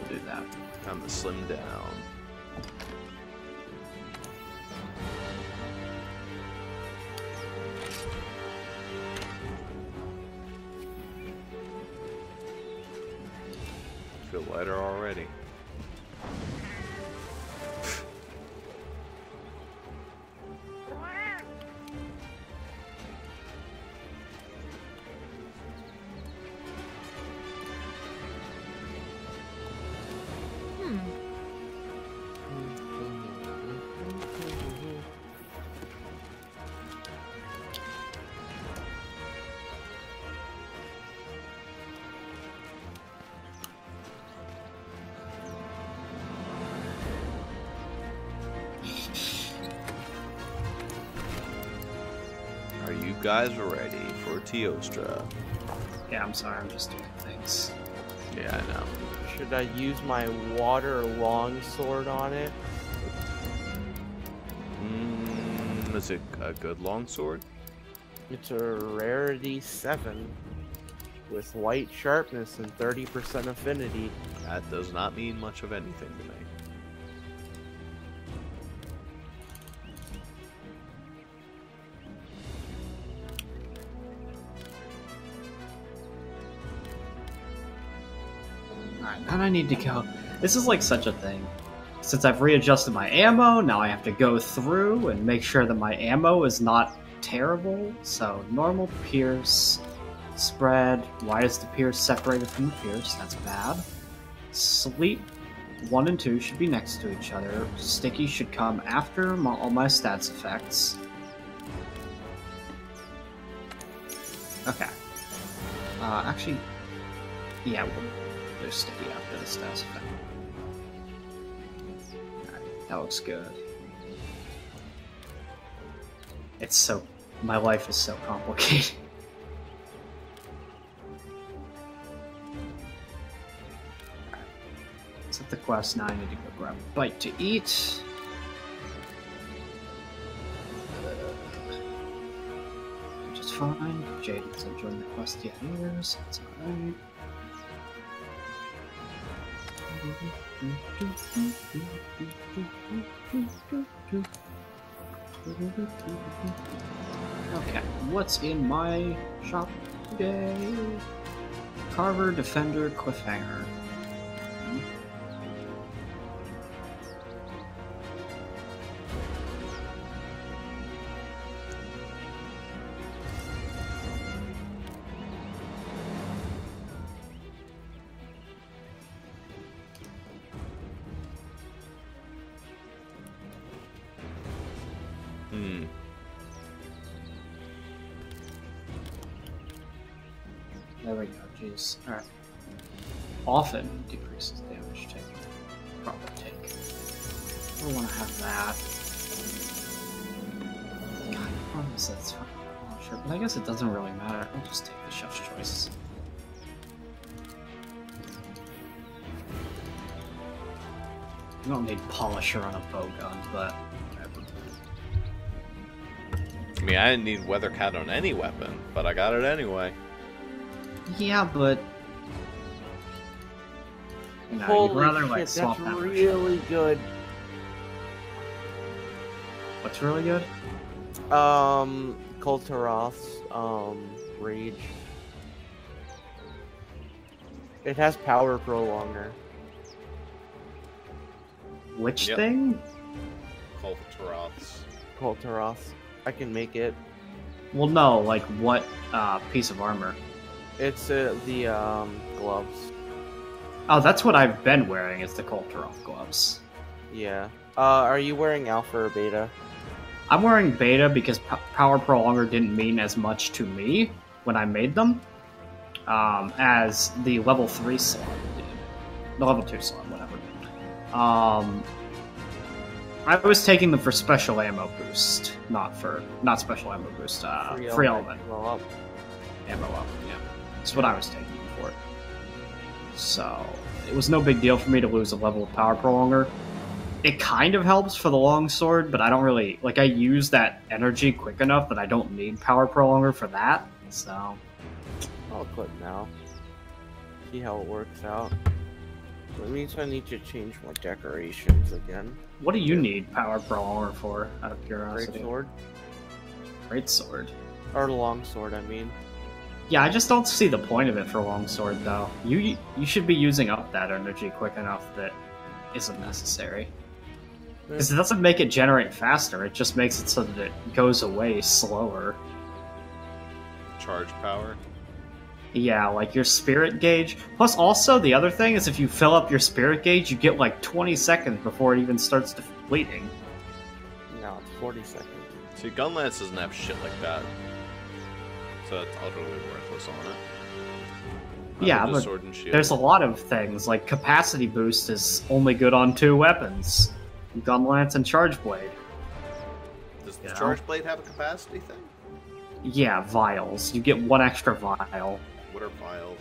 We'll do that. Time to slim down. lighter already. Are you guys ready for Teostra? Yeah, I'm sorry, I'm just doing things. Yeah, I know. Should I use my water longsword on it? Is it a good longsword? It's a rarity 7 with white sharpness and 30% affinity. That does not mean much of anything to me. Alright, then I need to go. This is like such a thing. Since I've readjusted my ammo, now I have to go through and make sure that my ammo is not terrible. So, normal pierce, spread. Why is the pierce separated from the pierce? That's bad. Sleep 1 and 2 should be next to each other. Sticky should come after all my stats effects. Okay. Actually, yeah, we'll do sticky after the stats effect. Alright, that looks good. It's so... my life is so complicated. Set the quest. Now I need to go grab a bite to eat. Which is fine. Jaden's enjoying the quest yet either, so it's alright. Okay, what's in my shop today? Carver, Defender, Cliffhanger. There we go, jeez. Alright. Often decreases damage taken. Probably take. I want to have that. God, the problem is that's fine. I'm not sure, but I guess it doesn't really matter. I'll just take the chef's choice. You don't need polisher on a bow gun, but whatever. I mean, I didn't need Weathercat on any weapon, but I got it anyway. Yeah, but you know, Holy you'd rather shit, like swap that's that. really good. What's really good? Kultaroth's Rage. It has power prolonger. Which Yep. thing? Kultaroths. I can make it. Well, no, like what piece of armor? It's the gloves. Oh, that's what I've been wearing. Is the Kultaroth gloves. Yeah. Are you wearing alpha or beta? I'm wearing beta because power prolonger didn't mean as much to me when I made them as the level 3 slot did. The level 2 slot, whatever. I was taking them for special ammo boost, not special ammo boost. Free element. Well, up. Ammo up. Yeah, that's what I was taking them for. So it was no big deal for me to lose a level of power prolonger. It kind of helps for the longsword, but I don't really like. I use that energy quick enough that I don't need power prolonger for that. So I'll quit now. See how it works out. That means I need to change my decorations again. what do you need power prolonger for? Out of curiosity. Great sword. Great sword. Or long sword, I mean. Yeah, I just don't see the point of it for longsword, though. You should be using up that energy quick enough that isn't necessary. Because it doesn't make it generate faster, it just makes it so that it goes away slower. Charge power? Yeah, like your spirit gauge. Plus, also, the other thing is if you fill up your spirit gauge, you get like 20 seconds before it even starts depleting. No, it's 40 seconds. See, Gunlance doesn't have shit like that. So it's utterly worthless on it. Yeah, but sword and shield. there's a lot of things, like capacity boost is only good on 2 weapons. Gunlance and Charge Blade. Does the Charge Blade have a capacity thing? Yeah, vials. You get 1 extra vial. What are vials?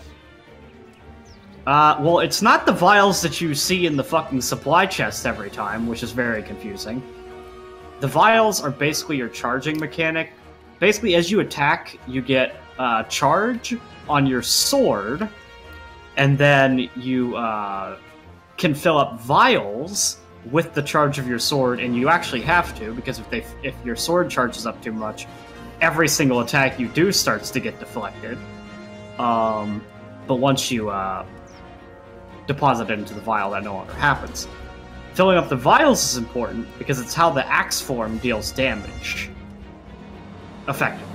Well, it's not the vials that you see in the fucking supply chest every time, which is very confusing. The vials are basically your charging mechanic. Basically, as you attack, you get charge on your sword, and then you can fill up vials with the charge of your sword, and you actually have to, because if your sword charges up too much, every single attack you do starts to get deflected. But once you deposit it into the vial, that no longer happens. Filling up the vials is important because it's how the axe form deals damage. Effectively.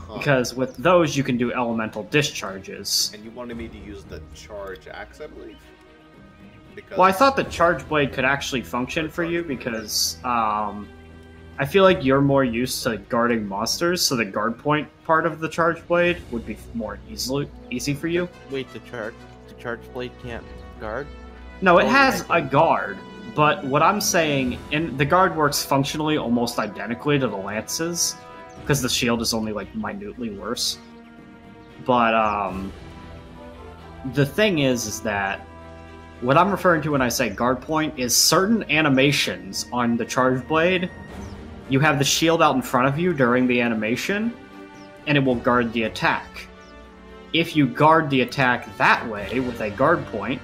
Huh. Because with those, you can do elemental discharges. And you wanted me to use the charge axe, I believe? Because... Well, I thought the Charge Blade could actually function for you because I feel like you're more used to guarding monsters, so the guard point part of the Charge Blade would be more easy for you. Wait, the Charge Blade can't guard? No, it has a guard, but what I'm saying, and the guard works functionally almost identically to the lances, because the shield is only like minutely worse. But the thing is that what I'm referring to when I say guard point is certain animations on the Charge Blade. You have the shield out in front of you during the animation, and it will guard the attack. If you guard the attack that way, with a guard point,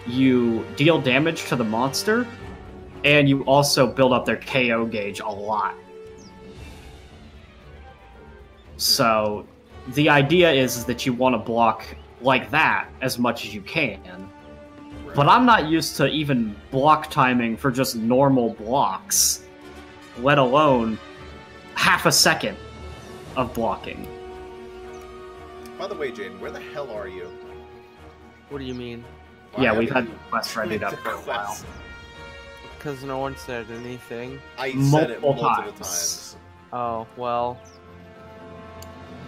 you deal damage to the monster, and you also build up their KO gauge a lot. So, the idea is that you want to block like that as much as you can. But I'm not used to even block timing for just normal blocks, let alone half a second of blocking. By the way, Jaden, where the hell are you? What do you mean? Why Yeah, we've haven't had you the quest readied up the for a while. quest? Because no one said anything. I said it Multiple multiple times. times. Oh, well.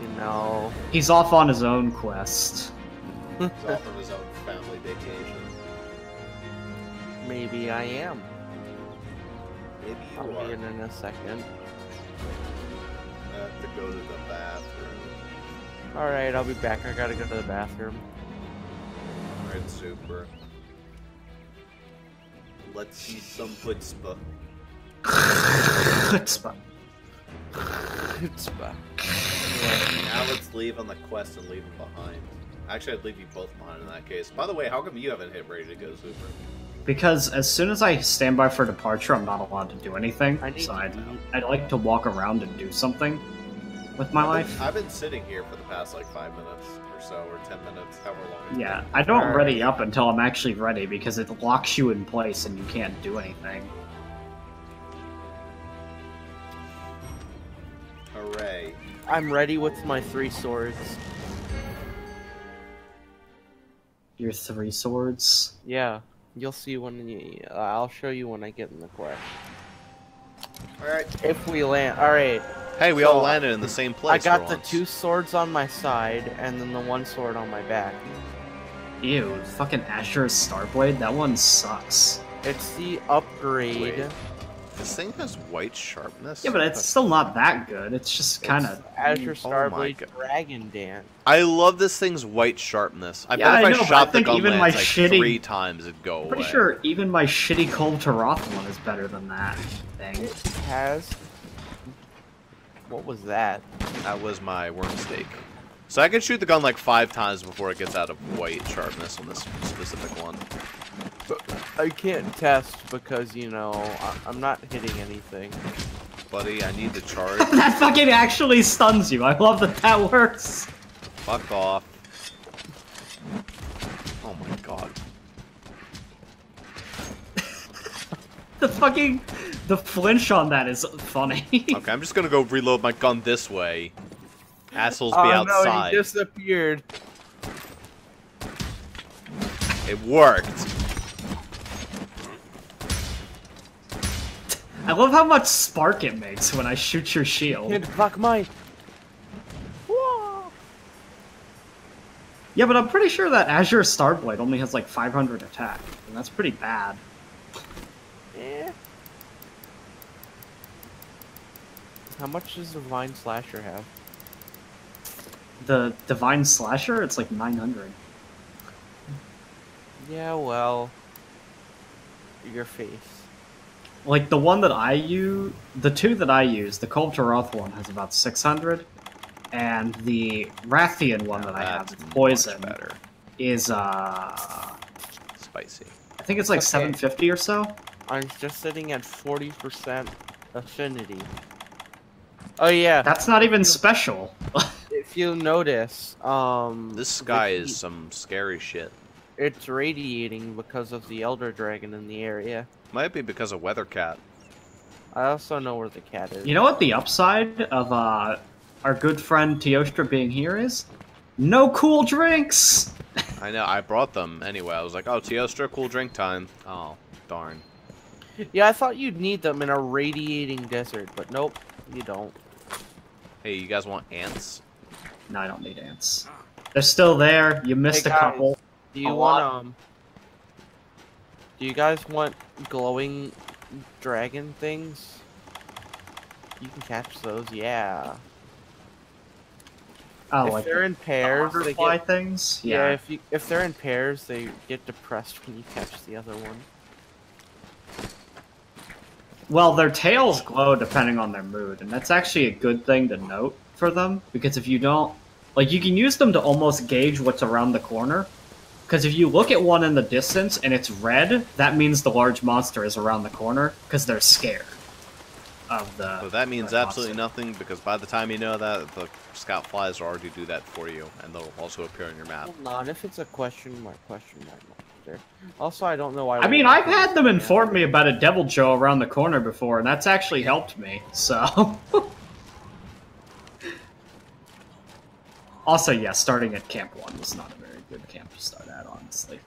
You know. He's off on his own quest. He's off on his own family vacation. Maybe I am. Maybe you I'll are. be in a second. I have to go to the bathroom. Alright, I'll be back. I gotta go to the bathroom. Alright, super. Let's see some chutzpah. Chutzpah. Chutzpah. Now let's leave on the quest and leave him behind. Actually, I'd leave you both behind in that case. By the way, how come you haven't hit ready to go, Super? Because as soon as I stand by for departure, I'm not allowed to do anything. So I'd like to walk around and do something with my life. I've been sitting here for the past like 5 minutes or so, or 10 minutes, however long it's Yeah, been. I don't Alright. ready up until I'm actually ready because it locks you in place and you can't do anything. Hooray. I'm ready with my 3 swords. Your 3 swords. Yeah, you'll see when I'll show you when I get in the quest. Alright. If we land, alright. Hey, we So, all landed in the same I place got for the once. 2 swords on my side and then the 1 sword on my back. Ew, fucking Azure Starblade? That one sucks. It's the upgrade. Wait. This thing has white sharpness? Yeah, but it's still not that good. It's just kind of... Azure Oh my Starblade God. Dragon Dance. I love this thing's white sharpness. I Yeah, bet I if know, I but shot I the think even gun my lance like shitty- 3 times, it'd go I'm away. pretty sure even my shitty Cold Taroth one is better than that thing. It has. What was that? That was my worm steak. So I can shoot the gun like 5 times before it gets out of white sharpness on this specific one. I can't test because, you know, I'm not hitting anything. Buddy, I need to charge. That fucking actually stuns you. I love that that works. Fuck off. Oh my god. The flinch on that is funny. Okay, I'm just gonna go reload my gun this way. Assholes be Oh outside. no, he disappeared. It worked. I love how much spark it makes when I shoot your shield. Can't fuck mine. Whoa. Yeah, but I'm pretty sure that Azure Starblade only has like 500 attack, and that's pretty bad. Yeah. How much does the Divine Slasher have? The Divine Slasher, it's like 900. Yeah, well, your face. Like the one that I use, the two that I use, the Cold to Wrath one has about 600, and the Rathian one that I have, That's Poison, much better. is Spicy. I think it's like Okay. 750 or so. I'm just sitting at 40% affinity. Oh yeah, That's not even special. if you notice, This the sky heat, is some scary shit. it's radiating because of the Elder Dragon in the area. Might be because of Weathercat. I also know where the cat is. You know what the upside of our good friend Teostra being here is? No cool drinks! I know, I brought them anyway. I was like, oh, Teostra, cool drink time. Oh, darn. Yeah, I thought you'd need them in a radiating desert, but nope, you don't. Hey, you guys want ants? No, I don't need ants. They're still there. You missed Hey, a guys. couple. Do you A want lot. Do you guys want glowing dragon things? You can catch those, yeah. Oh, if like they're in pairs, they butterfly get things? yeah. If they're in pairs, they get depressed when you catch the other one. Well, their tails glow depending on their mood, and that's actually a good thing to note for them, because if you don't... Like, you can use them to almost gauge what's around the corner, because if you look at one in the distance and it's red, that means the large monster is around the corner, because they're scared of the... So that means large absolutely monster. nothing, because by the time you know that, the scout flies will already do that for you, and they'll also appear on your map. Hold on, if it's a question mark monster. Also, I don't know why. I mean, I've had them inform me about a Devil Joe around the corner before, and that's actually helped me, so... Also, yeah, starting at Camp 1 was not a very good camp to start at, honestly.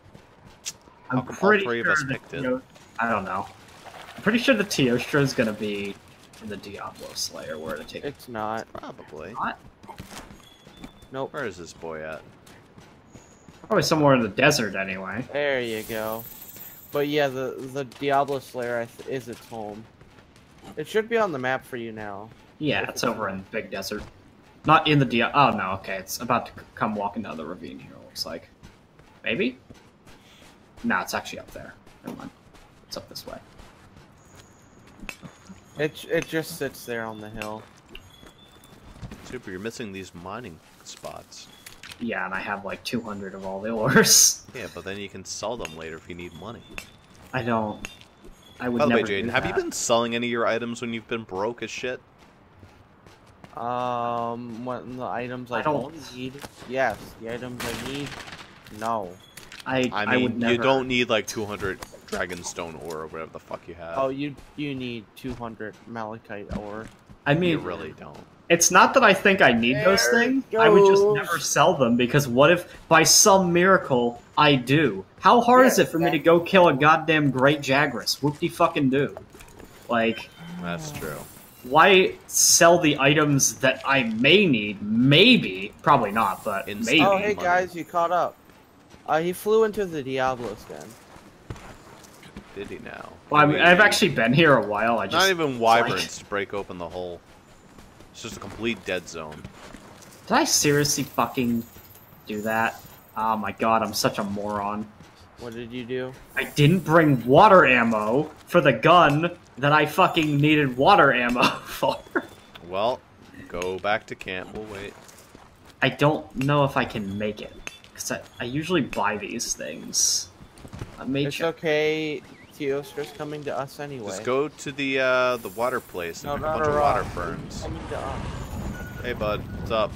I'm How come all pretty three of sure us that picked it? I don't know. I'm pretty sure the Teostra is going to be in the Diablo Slayer, where to take it. It's not. Probably. Not? Nope. Where is this boy at? Probably somewhere in the desert, anyway. There you go. But yeah, the Diablo Slayer is its home. It should be on the map for you now. Yeah, If it's over in the big desert. Not in the Oh, no, okay, it's about to come walking down the ravine here, it looks like. Maybe? No, it's actually up there. Never mind. It's up this way. It just sits there on the hill. Super, you're missing these mining spots. Yeah, and I have like 200 of all the ores. Yeah, but then you can sell them later if you need money. I don't... I would By the way, never do Jaden, have you that. been selling any of your items when you've been broke as shit? What the items I don't need? Yes, the items I need. No. I mean, would never... you don't need like 200 Dragonstone ore or whatever the fuck you have. Oh, you need 200 malachite ore. I mean, You really don't. it's not that I think I need those There things. it I would just goes. never sell them, because what if, by some miracle, I do? How hard is it for me to go kill a goddamn great Jagras? Whoop-de-fucking-do. Like, That's true. why sell the items that I may need? Maybe. Probably not, but In- maybe. Oh, hey money. guys, you caught up. He flew into the Diablo's den. Did he now? Well, I mean, I've actually been here a while. I just... Not even wyverns to break open the hole. It's just a complete dead zone. Did I seriously fucking do that? Oh my god, I'm such a moron. What did you do? I didn't bring water ammo for the gun that I fucking needed water ammo for. Well, go back to camp. We'll wait. I don't know if I can make it, because I usually buy these things. I may It's check. okay. Teostra's coming to us anyway. Just go to the water place and No, pick a not bunch a of rock. water ferns. Coming to us. Hey, bud. What's up?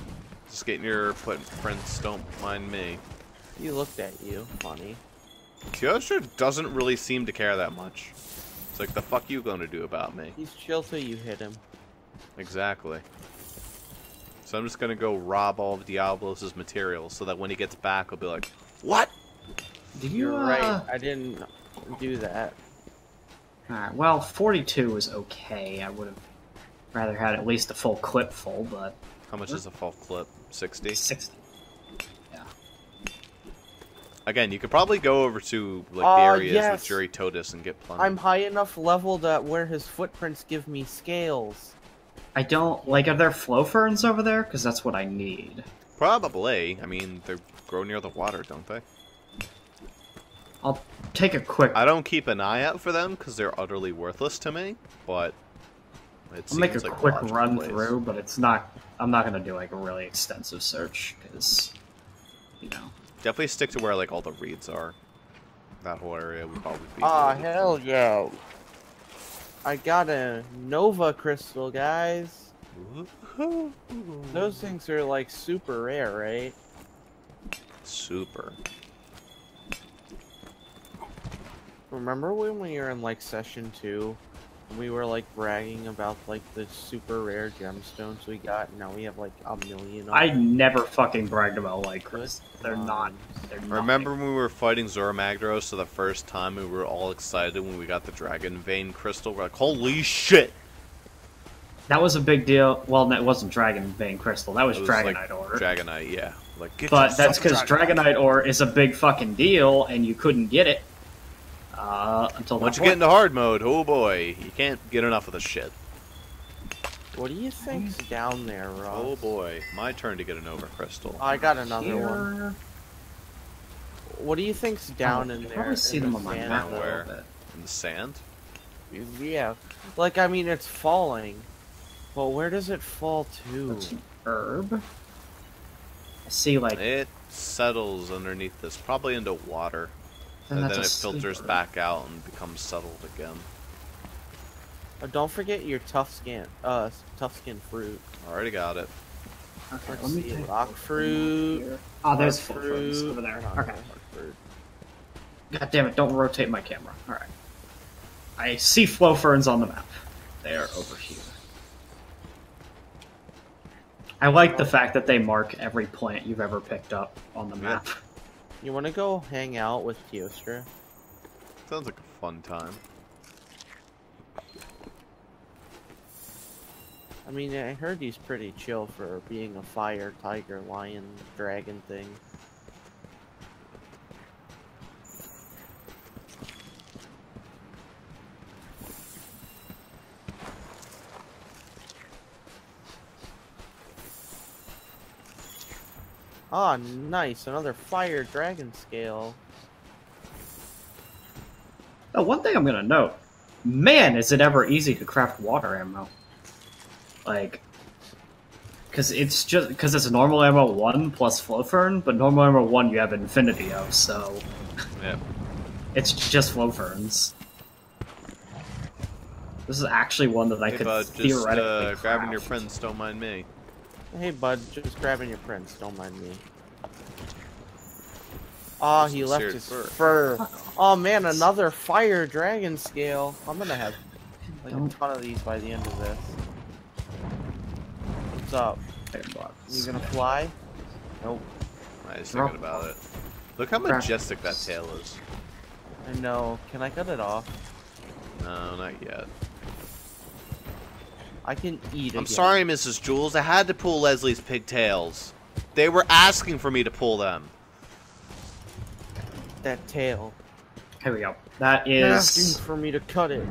Just getting your footprints, don't mind me. He looked at you. Funny. Kyosha doesn't really seem to care that much. It's like, the fuck you gonna do about me? He's chill till you hit him. Exactly. So I'm just gonna go rob all of Diablos' materials so that when he gets back, he'll be like, what? You're right. I didn't do that. Alright, well, 42 is okay. I would have rather had at least a full clip full, but... How much is a full clip? 60? 60. Yeah. Again, you could probably go over to like the areas yes. with Jury Totus and get plenty. I'm high enough level that where his footprints give me scales. I don't... Like, are there flow ferns over there? Because that's what I need. Probably. I mean, they grow near the water, don't they? I'll take a quick... I don't keep an eye out for them because they're utterly worthless to me, but I'll make a quick run through, but it's not... I'm not going to do, like, a really extensive search, because, you know... Definitely stick to where, like, all the reeds are. That whole area would probably be... Hell yeah. I got a Nova crystal, guys. Those things are, like, super rare, right? Super. Remember when we were in, like, session 2? We were like bragging about like the super rare gemstones we got, and now we have like a million of I them. never fucking bragged about like Chris. They're not. Remember when we were fighting Zoramagdros for the first time? We were all excited when we got the Dragon Vein crystal. We're like, holy shit! That was a big deal. Well, that wasn't Dragon Vein crystal. That was Dragonite like, ore. Dragonite, yeah. Like, but that's because Dragonite ore is a big fucking deal, and you couldn't get it. Until once you get into hard mode, oh boy, you can't get enough of the shit. What do you think's down there, Ross? Oh boy, my turn to get an over crystal. I got another one. What do you think's down in there? I probably see them on my map a where? little bit. In the sand? Yeah, like I mean, it's falling, but where does it fall to? That's an herb. I see, like it settles underneath this, probably into water. And then it filters back out and becomes settled again. Don't forget your tough skin fruit. Already got it. Okay, Let's let me see, take rock fruit. Oh, there's full fruits over there. Okay. God damn it! Don't rotate my camera. All right. I see flow ferns on the map. They are over here. I like the fact that they mark every plant you've ever picked up on the map. You want to go hang out with Kyostra? Sounds like a fun time. I mean, I heard he's pretty chill for being a fire, tiger, lion, dragon thing. Ah, nice. Another fire dragon scale. Oh, one thing I'm gonna note. Man, is it ever easy to craft water ammo. Like, because it's normal ammo 1 plus flow fern, but normal ammo 1 you have infinity of, so... Yeah. It's just flow ferns. This is actually one that I could theoretically just grabbing your prints, don't mind me. Hey, bud, just grabbing your prints, don't mind me. Ah, he left his fur. Oh man, another fire dragon scale. I'm gonna have like a ton of these by the end of this. What's up? You gonna fly? Nope. I was thinking about it. Look how majestic that tail is. I know. Can I cut it off? No, not yet. I can eat it. I'm sorry, Mrs. Jules. I had to pull Leslie's pigtails. They were asking for me to pull them. That tail. Here we go. That is asking for me to cut it.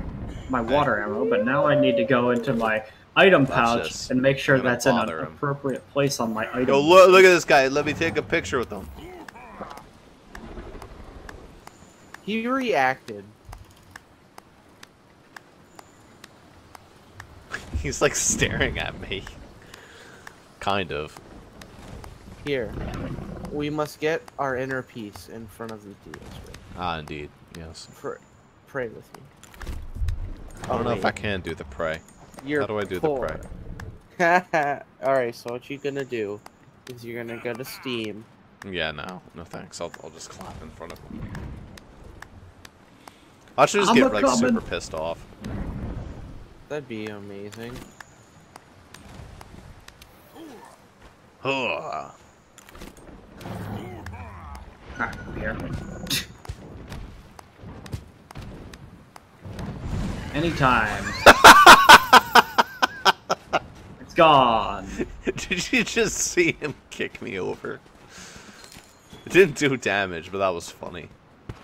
My water ammo, but now I need to go into my item pouch and make sure that's in an appropriate place on my item. Yo, look at this guy. Let me take a picture with him. He reacted. He's like staring at me. Kind of. Here. We must get our inner peace in front of the deals. Ah, indeed. Yes. Pray with me. I don't know if I can do the pray. How do I do the pray? Alright, so what you gonna do Because you're gonna go to Steam. Yeah, no thanks. I'll just clap in front of him. I should just I'm get like a-comin'. super pissed off. That'd be amazing. Ugh. Alright, here. Anytime. It's gone. Did you just see him kick me over? It didn't do damage, but that was funny.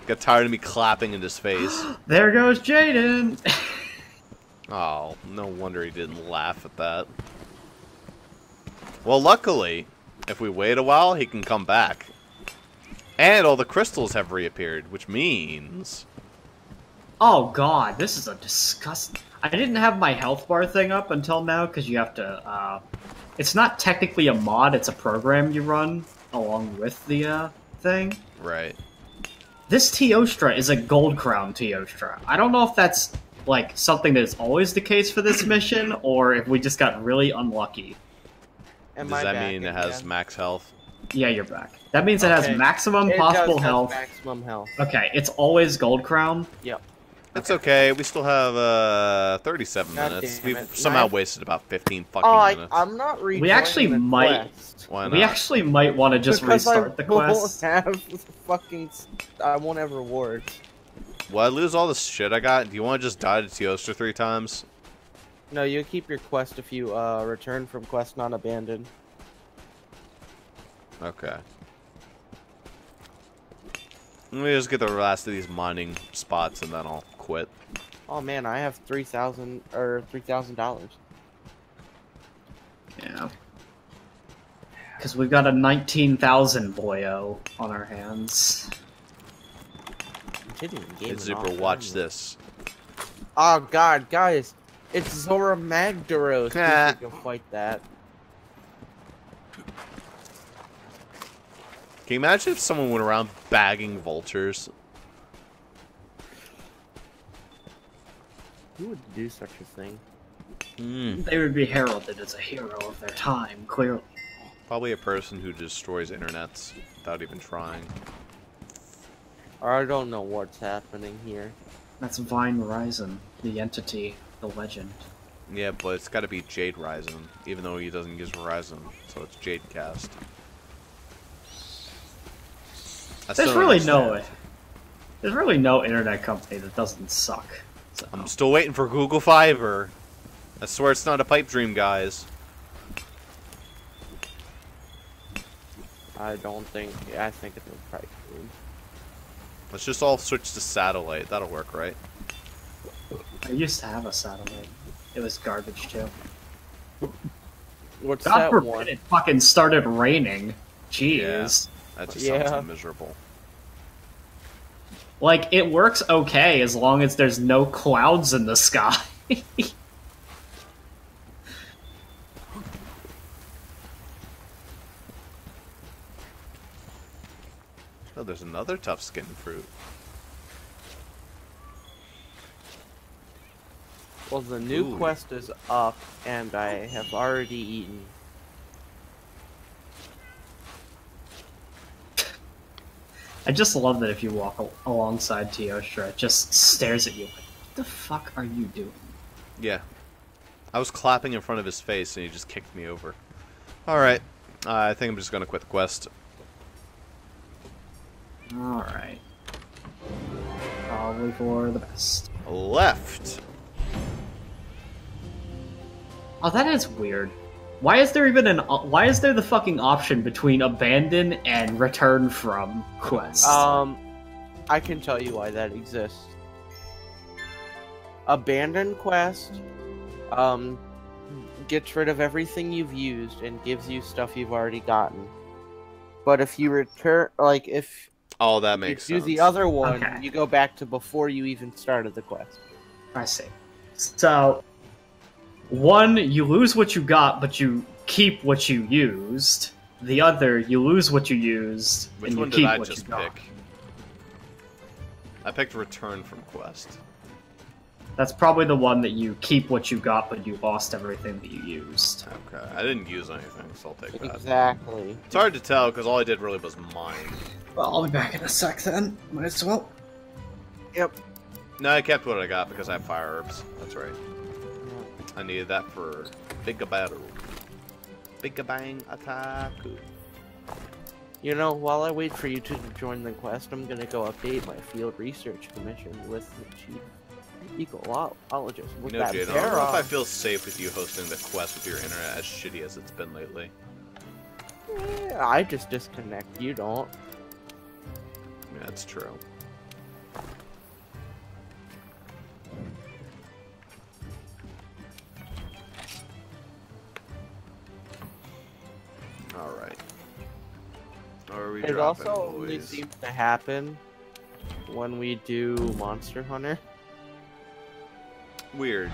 Got tired of me clapping in his face. There goes Jaden. Oh, no wonder he didn't laugh at that. Well, luckily, if we wait a while, he can come back. And all the crystals have reappeared, which means... Oh god, this is a disgusting... I didn't have my health bar thing up until now, because you have to, It's not technically a mod, it's a program you run along with the, thing. Right. This Teostra is a gold crown Teostra. I don't know if that's, like, something that is always the case for this mission, or if we just got really unlucky. Am Does I that back mean it has again? max health? Yeah, you're back. That means it has Okay. maximum It possible does have health. maximum health. Okay, it's always gold crown. Yep. That's okay. We still have 37 God minutes. damn We've it. somehow Nice. wasted about 15 fucking Oh, minutes. I'm not redoing We actually the might- quest. Why not? We actually might want to just Because restart the I won't quest. have fucking... I won't have rewards. Will I lose all the shit I got? Do you want to just die to Teostra 3 times? No, you keep your quest if you return from quest not abandoned. Okay. Let me just get the last of these mining spots and then I'll quit. Oh man, I have $3,000. Yeah. Because we've got a 19,000 boyo on our hands. Hey, Hey, Zuper, watch this. Oh god, guys, it's Zora Magdaros. Ah. You can fight that. Can you imagine if someone went around bagging vultures? Who would do such a thing? They would be heralded as a hero of their time, clearly. Probably a person who destroys internets without even trying. I don't know what's happening here. That's Vine Horizon, the entity, the legend. Yeah, but it's got to be Jade Ryzen, even though he doesn't use Verizon, so it's Jadecast. I still There's don't really understand. there's really no internet company that doesn't suck. So. I'm still waiting for Google Fiber. I swear it's not a pipe dream, guys. I think it's a price food. Let's just all switch to satellite. That'll work, right? I used to have a satellite. It was garbage too. What's God that forbid one? it fucking started raining. Jeez. That just Yeah. sounds miserable. Like, it works okay as long as there's no clouds in the sky. Oh, there's another tough skin fruit. Well, the new Ooh. quest is up, and I have already eaten. I just love that if you walk alongside Teostra, it just stares at you like, what the fuck are you doing? Yeah. I was clapping in front of his face and he just kicked me over. Alright. I think I'm just gonna quit the quest. Alright. Probably for the best. Left. Oh, that is weird. Why is there even why is there the fucking option between abandon and return from quest? I can tell you why that exists. Abandon quest, gets rid of everything you've used and gives you stuff you've already gotten. But if you return, like, if Oh, that you makes do sense. the other one, Okay. you go back to before you even started the quest. I see. So, one, you lose what you got, but you keep what you used. The other, you lose what you used, Which and you one did keep I what just you got. pick? I picked return from quest. That's probably the one that you keep what you got, but you lost everything that you used. Okay, I didn't use anything, so I'll take that. Exactly. It's hard to tell because all I did really was mine. Well, I'll be back in a sec then. Might as well. Yep. No, I kept what I got because I have fire herbs. That's right. I needed that for Big Battle. Big Bang Attack. You know, while I wait for you to join the quest, I'm gonna go update my field research commission with the chief ecologist. With You know, that Jaden, I bear don't know if I on. feel safe with you hosting the quest with your internet as shitty as it's been lately. I just disconnect. You don't. Yeah, that's true. Alright. Are we It dropping, also only boys? seems to happen when we do Monster Hunter. Weird.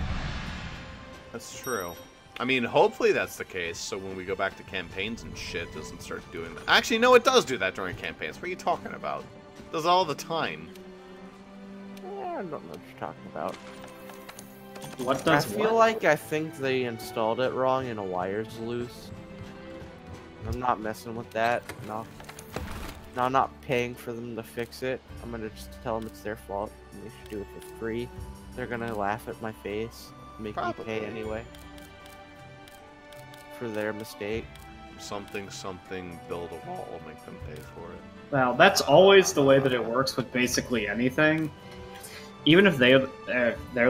That's true. I mean, hopefully that's the case, so when we go back to campaigns and shit, it doesn't start doing that. Actually, no, it does do that during campaigns. What are you talking about? It does it all the time. I don't know what you're talking about. What I does feel like I think they installed it wrong and a wire's loose. I'm not messing with that. No. No, I'm not paying for them to fix it. I'm gonna just tell them it's their fault and they should do it for free. They're gonna laugh at my face, make me Probably. pay anyway. For their mistake. Something, build a wall, make them pay for it. Well, that's always the way that it works with basically anything. Even if they're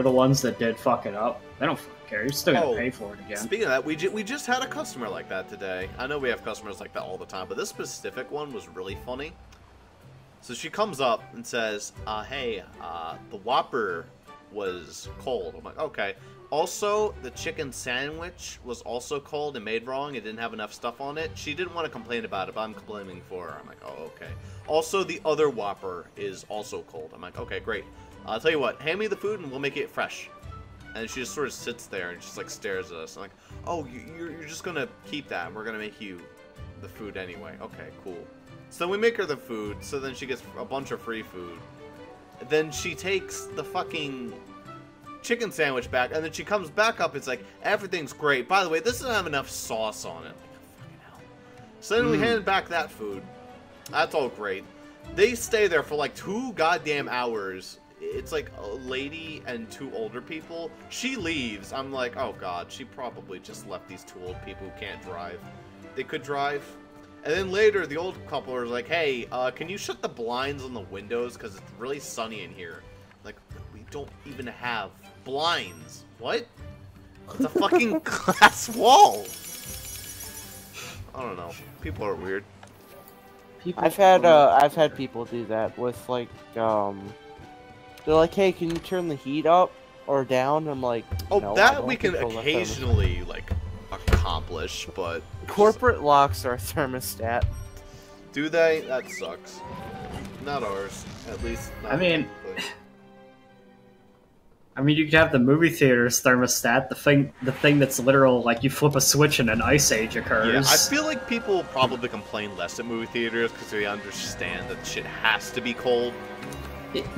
the ones that did fuck it up, they don't fucking care. You're still gonna pay for it again. Speaking of that, we just had a customer like that today. I know we have customers like that all the time, but this specific one was really funny. So she comes up and says, hey, the Whopper was cold. I'm like, okay. Also, the chicken sandwich was also cold and made wrong. It didn't have enough stuff on it. She didn't want to complain about it, but I'm complaining for her. I'm like, oh, okay. Also, the other Whopper is also cold. I'm like, okay, great. I'll tell you what, hand me the food and we'll make it fresh. And she just sort of sits there and just like stares at us. I'm like, oh, you're just gonna keep that and we're gonna make you the food anyway. Okay, cool. So we make her the food, so then she gets a bunch of free food. Then she takes the fucking chicken sandwich back, and then she comes back up, it's like, everything's great. By the way, this doesn't have enough sauce on it. Like, fucking hell. So then we hand back that food. That's all great. They stay there for like 2 goddamn hours. It's like a lady and 2 older people. She leaves. I'm like, oh god, she probably just left these 2 old people who can't drive. They could drive. And then later, the old couple are like, hey, can you shut the blinds on the windows? Because it's really sunny in here. Like, we don't even have blinds. What? It's a fucking glass wall. I don't know. People are weird. I've had people do that with like they're like, hey, can you turn the heat up or down? I'm like, Oh, no, I that don't we can control the occasionally like accomplish, but corporate locks our thermostat. do they? That sucks. Not ours, at least. Not I mean, technically. you could have the movie theater's thermostat, the thing that's literal, like you flip a switch and an ice age occurs. Yeah, I feel like people probably complain less at movie theaters because they understand that shit has to be cold.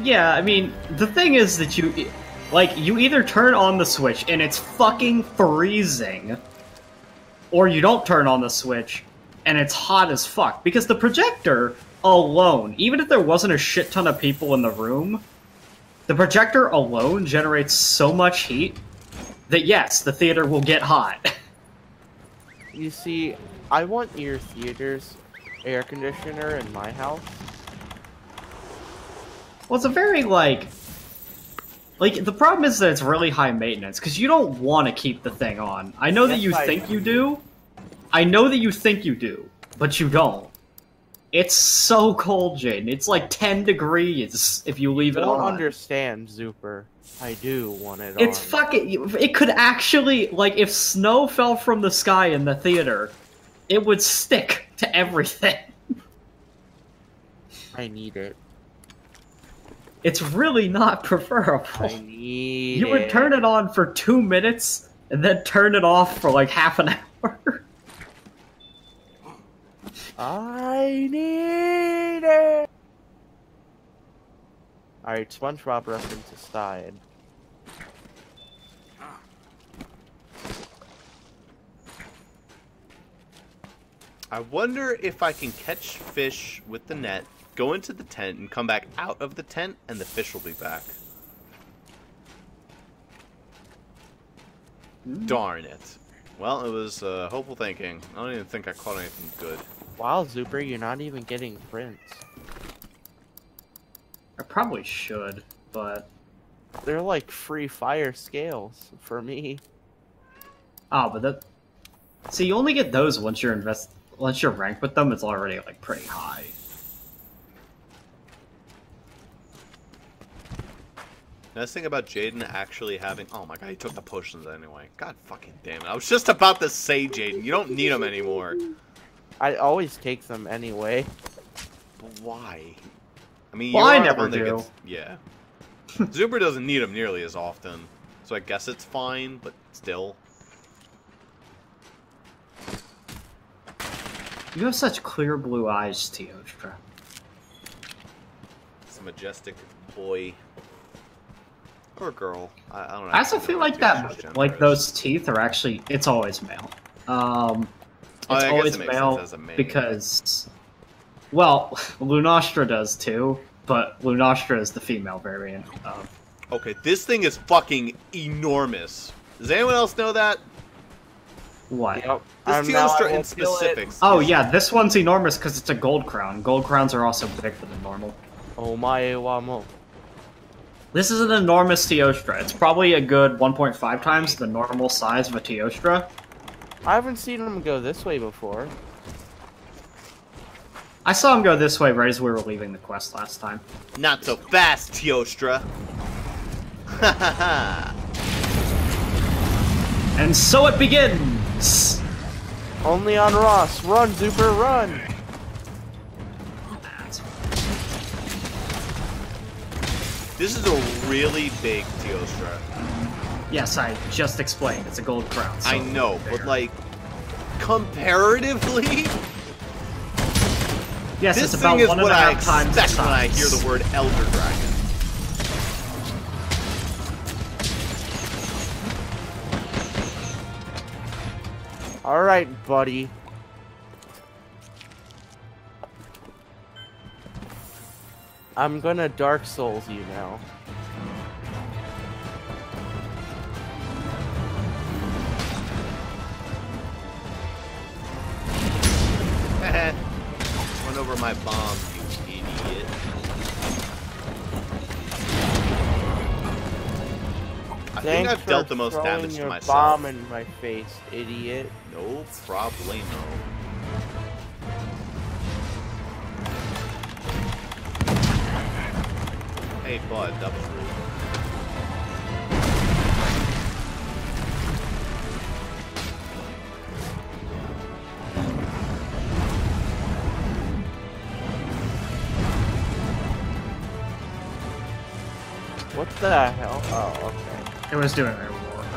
Yeah, I mean, the thing is that you either turn on the switch and it's fucking freezing, or you don't turn on the switch and it's hot as fuck. Because the projector alone, even if there wasn't a shit ton of people in the room, the projector alone generates so much heat that yes, the theater will get hot. You see, I want your theater's air conditioner in my house. Well, it's a very, like, the problem is that it's really high maintenance, because you don't want to keep the thing on. I know that you think you do. I know that you think you do, but you don't. It's so cold, Jaden. It's like 10 degrees if you leave it on. I don't understand, Zuper. I do want it It's on. fucking... It could actually... Like, if snow fell from the sky in the theater, it would stick to everything. I need it. It's really not preferable. I need You would turn it on for 2 minutes, and then turn it off for like half an hour. I need it! Alright, SpongeBob reference aside. I wonder if I can catch fish with the net, go into the tent, and come back out of the tent, and the fish will be back. Darn it. Well, it was hopeful thinking. I don't even think I caught anything good. Wow, Zuper, you're not even getting prints. I probably should, but... They're like free fire scales for me. Oh, but that... See, you only get those once you're once you're ranked with them, it's already, like, pretty high. Nice thing about Jaden actually having... Oh my god, he took the potions anyway. God fucking damn it. I was just about to say, Jaden, you don't need them anymore. I always take them anyway. But why? I mean, Well, I you're the never one that do. gets... Yeah. Zuper doesn't need them nearly as often. So I guess it's fine, but still. You have such clear blue eyes, Teostra. It's a majestic boy. Or girl. I don't know. I also feel like that, those teeth are actually, it's always male. It's always male because, well, Lunastra does too, but Lunastra is the female variant of... Okay, this thing is fucking enormous. Does anyone else know that? What? Yep. This Teostra in specifics. Oh yeah, this one's enormous because it's a gold crown. Gold crowns are also bigger than normal. Oh my wamo. This is an enormous Teostra. It's probably a good 1.5 times the normal size of a Teostra. I haven't seen them go this way before. I saw him go this way right as we were leaving the quest last time. Not so fast, Teostra. And so it begins! Only on Ross. Run, Zuper, run! This is a really big Teostra. Yes, I just explained. It's a gold crown. So I know, bigger. but like, comparatively, yes, this it's about thing is 1.5 what I times the expect when I hear size. the word Elder Dragon. Alright, buddy. I'm gonna Dark Souls you now. Run over my bomb, you idiot. I think I've dealt the most damage to your myself. bomb in my face, idiot. No problemo. Hey, bud, that was rude. What the hell? Oh, okay. It was doing it,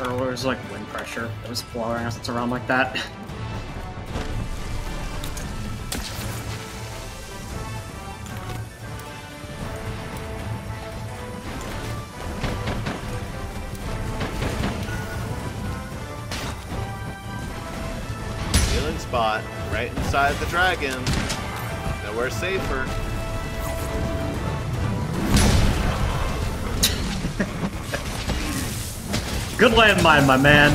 or it was like wind pressure. It was blowing us around like that. Healing spot, right inside the dragon. Nowhere safer. Good landmine, my man.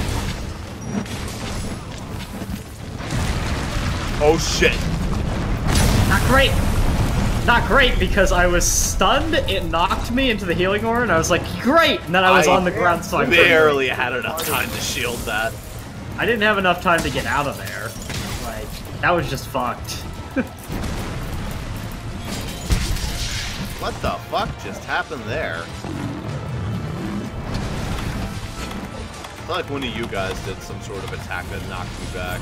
Oh shit. Not great. Not great because I was stunned. It knocked me into the healing ore, and I was like, great. And then I was on the ground, so I barely had enough time to shield that. I didn't have enough time to get out of there. Like, that was just fucked. What the fuck just happened there? I feel like one of you guys did some sort of attack that knocked me back.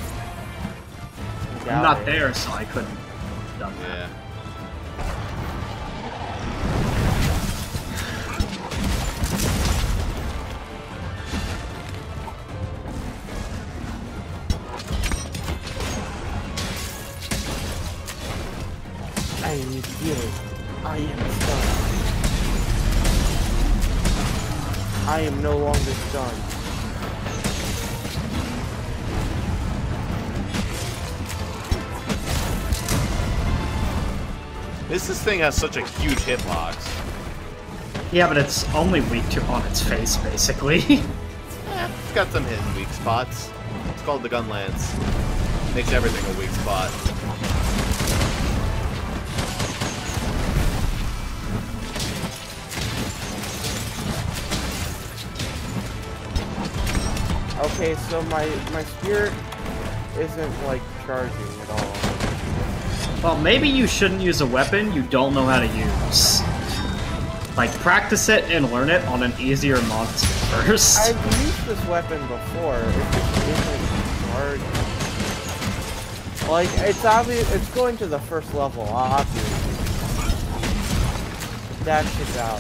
I'm not there, so I couldn't have done that. Yeah. I am healed. I am stunned. I am no longer stunned. This thing has such a huge hitbox. Yeah, but it's only weak to on its face, basically. It's got some hit and weak spots. It's called the gun lance. Makes everything a weak spot. Okay, so my spirit isn't like charging at all. Well, maybe you shouldn't use a weapon you don't know how to use. Like, practice it and learn it on an easier monster first. I've used this weapon before. It just isn't charging. Like, it's obvious. It's going to the first level, obviously. That shit's out.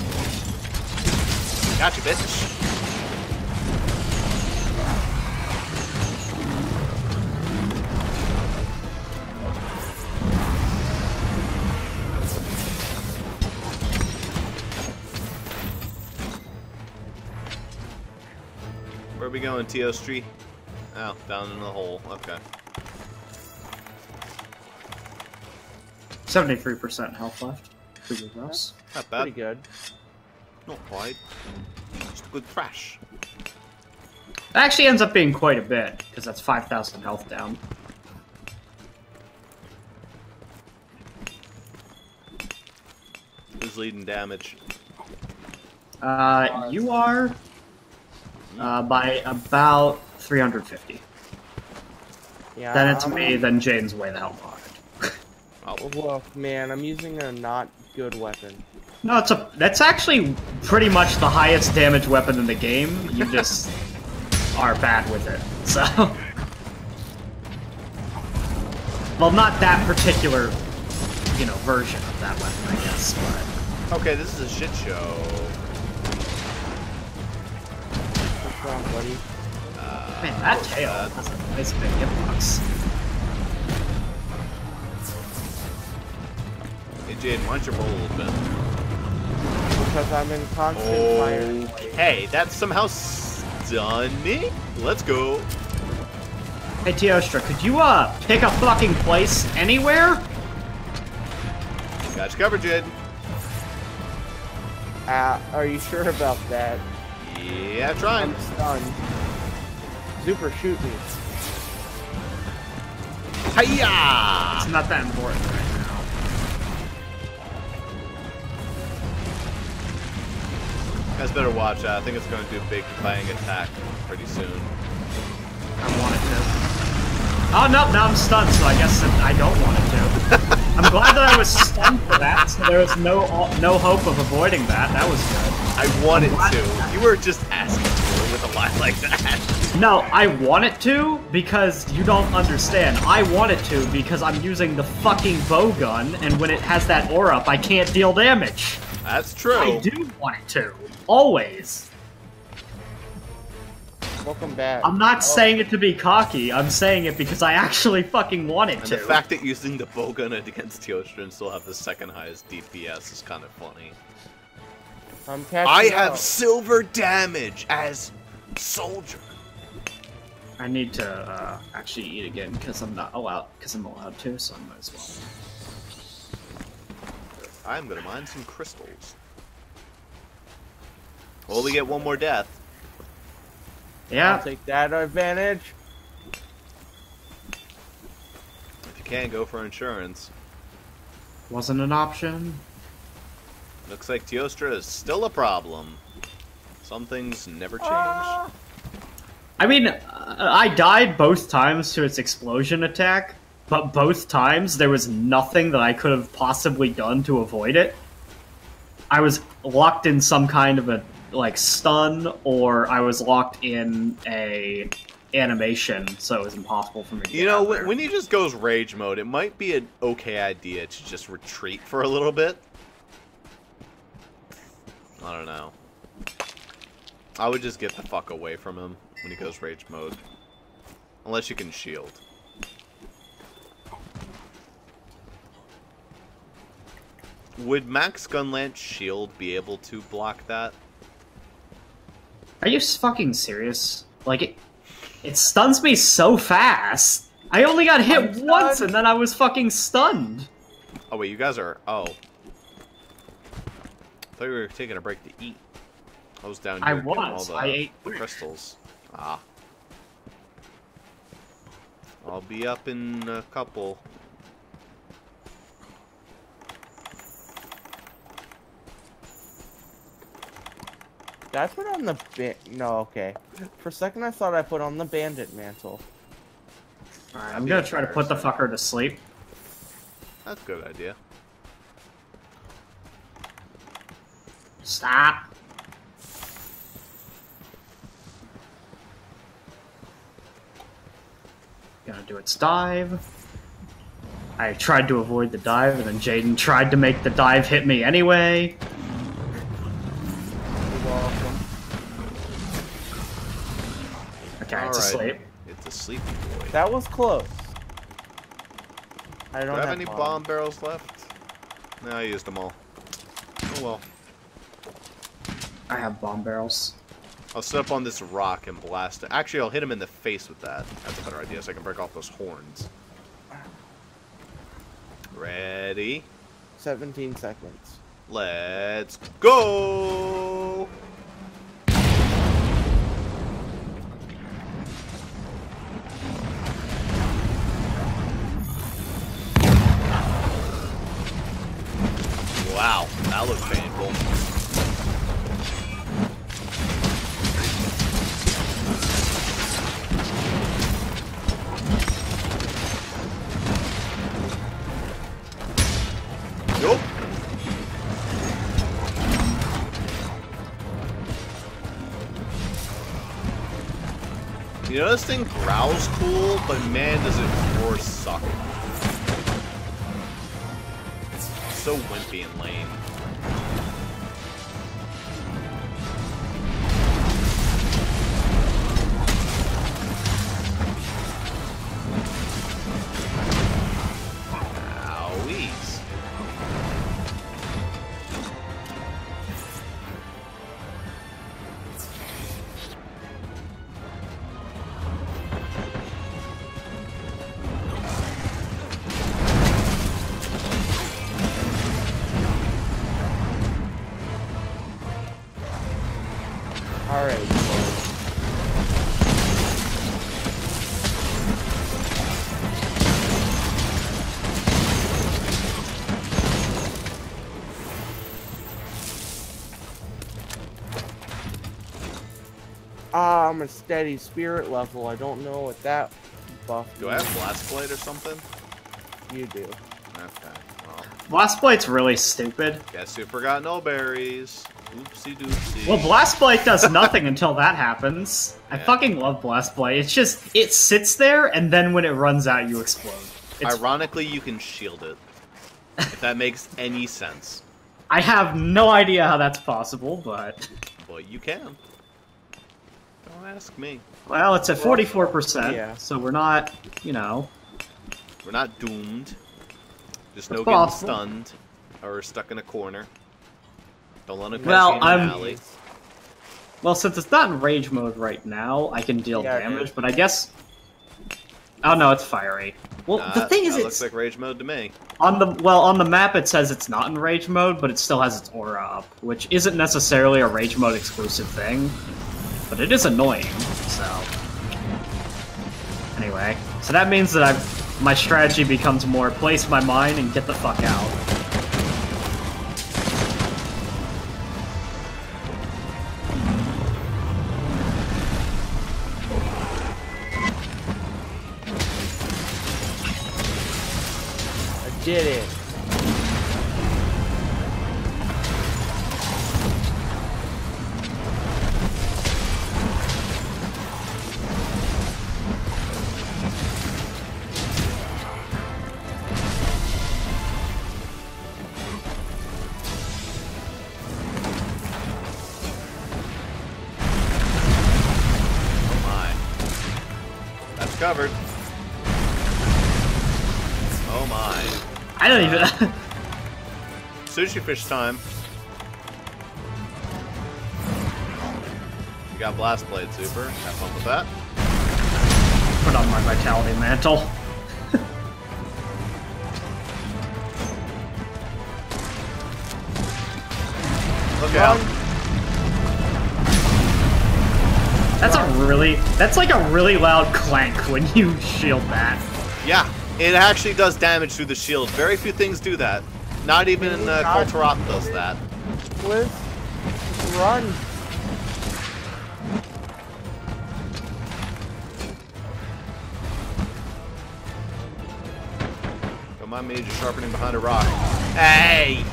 Gotcha, bitch. Where are we going, T.O. Street? Oh, down in the hole. Okay. 73% health left. Pretty good, Ross. Not bad. Pretty good. Not quite. Just good trash. It actually ends up being quite a bit, because that's 5,000 health down. Who's leading damage? You are by about 350. Yeah. Then it's me, then Jaden's way the hell behind. Oh, Look, man, I'm using a not good weapon. No, that's actually pretty much the highest damage weapon in the game. You just are bad with it. So, well, not that particular, version of that weapon, I guess. But okay, this is a shit show. What's wrong, buddy? man, that tail has a nice big hitbox. Hey, Jaden, why don't you roll a little bit? Because I'm in constant fire. Okay, that's somehow stunning. Let's go. Hey, Teostra, could you pick a fucking place anywhere? Got you covered, Jaden. Are you sure about that? Yeah, trying. I'm stunned. Zuper, shoot me. Hiya! It's not that important right now. You guys better watch out. I think it's going to do a big flying attack pretty soon. I want it to. Oh, no, now I'm stunned, so I guess I don't want it to. I'm glad that I was stunned for that, so there was no hope of avoiding that. That was good. I wanted to. You were just asking for it with a line like that. No, I want it to because you don't understand. I want it to because I'm using the fucking bow gun, and when it has that aura up, I can't deal damage. That's true. I do want it to. Always. Welcome back. I'm not saying it to be cocky, I'm saying it because I actually fucking want it And to. the fact that using the bowgun against Teostra and still have the second highest DPS is kind of funny. I'm catching I have up. silver damage as soldier. I need to actually eat again because I'm allowed to, so I might as well. I'm gonna mine some crystals. Well, we get one more death. Yeah. I'll take that advantage. If you can't, go for insurance. Wasn't an option. Looks like Teostra is still a problem. Some things never change. I mean, I died both times to its explosion attack, but both times there was nothing that I could have possibly done to avoid it. I was locked in some kind of a stun, or I was locked in a animation, so it was impossible for me to get out there. When he just goes rage mode, it might be an okay idea to just retreat for a little bit. I don't know. I would just get the fuck away from him when he goes rage mode. Unless you can shield. Would Max Gunlance shield be able to block that? Are you fucking serious? Like, it stuns me so fast. I only got hit once and then I was fucking stunned. Oh wait, you guys are. Oh. I thought you were taking a break to eat. I was down here getting all the I ate crystals. Ah. I'll be up in a couple. Did I put on the No, okay. For a second I thought I put on the bandit mantle. Alright, I'm gonna try to put the fucker to sleep. That's a good idea. Stop! Gonna do its dive. I tried to avoid the dive, and then Jaden tried to make the dive hit me anyway. You're welcome. Okay, it's asleep. It's a sleepy boy. That That was close. I Do don't I have any bomb barrels left? No, I used them all. Oh well. I have bomb barrels. I'll sit up on this rock and blast it. Actually, I'll hit him in the face with that. That's a better idea, so I can break off those horns. Ready? 17 seconds. Let's go! Wow, that looks painful. Nope. You know, this thing growls cool, but man, does it roar suck. It's so wimpy and lame. Owies. Alright. I'm a steady spirit level. I don't know what that buff Do I have Blast Blade or something? You do. Okay, well. Blast Blade's really stupid. Guess who forgot no berries? Oopsie doopsie. Well, Blast Blade does nothing until that happens. I Yeah. fucking love Blast Blade. It's just, it sits there, and then when it runs out, you explode. It's, Ironically, you can shield it. If that makes any sense. I have no idea how that's possible, but... Well, you can. Don't ask me. Well, it's at 44%, Yeah. so we're not, you know... We're not doomed. Just no It's getting possible. stunned or stuck in a corner. Don't let it Well, catch you in the I'm- alley. Well, since it's not in rage mode right now, I can deal Yeah, damage, dude. but I guess... Oh no, it's fiery. Well, the thing is, that it's... looks like rage mode to me. On the map it says it's not in rage mode, but it still has its aura up, which isn't necessarily a rage mode exclusive thing, but it is annoying, so... Anyway, so that means that my strategy becomes more place my mine and get the fuck out. I did it. Oh my. That's covered. Oh my. I don't even... Sushi fish time. You got Blast Blade, Zuper. Have fun with that. Put on my Vitality Mantle. out. That's like a really loud clank when you shield that. Yeah, it actually does damage through the shield. Very few things do that. Not even Culturop does that. Liz, run. Come on, Mage, sharpening behind a rock. Hey!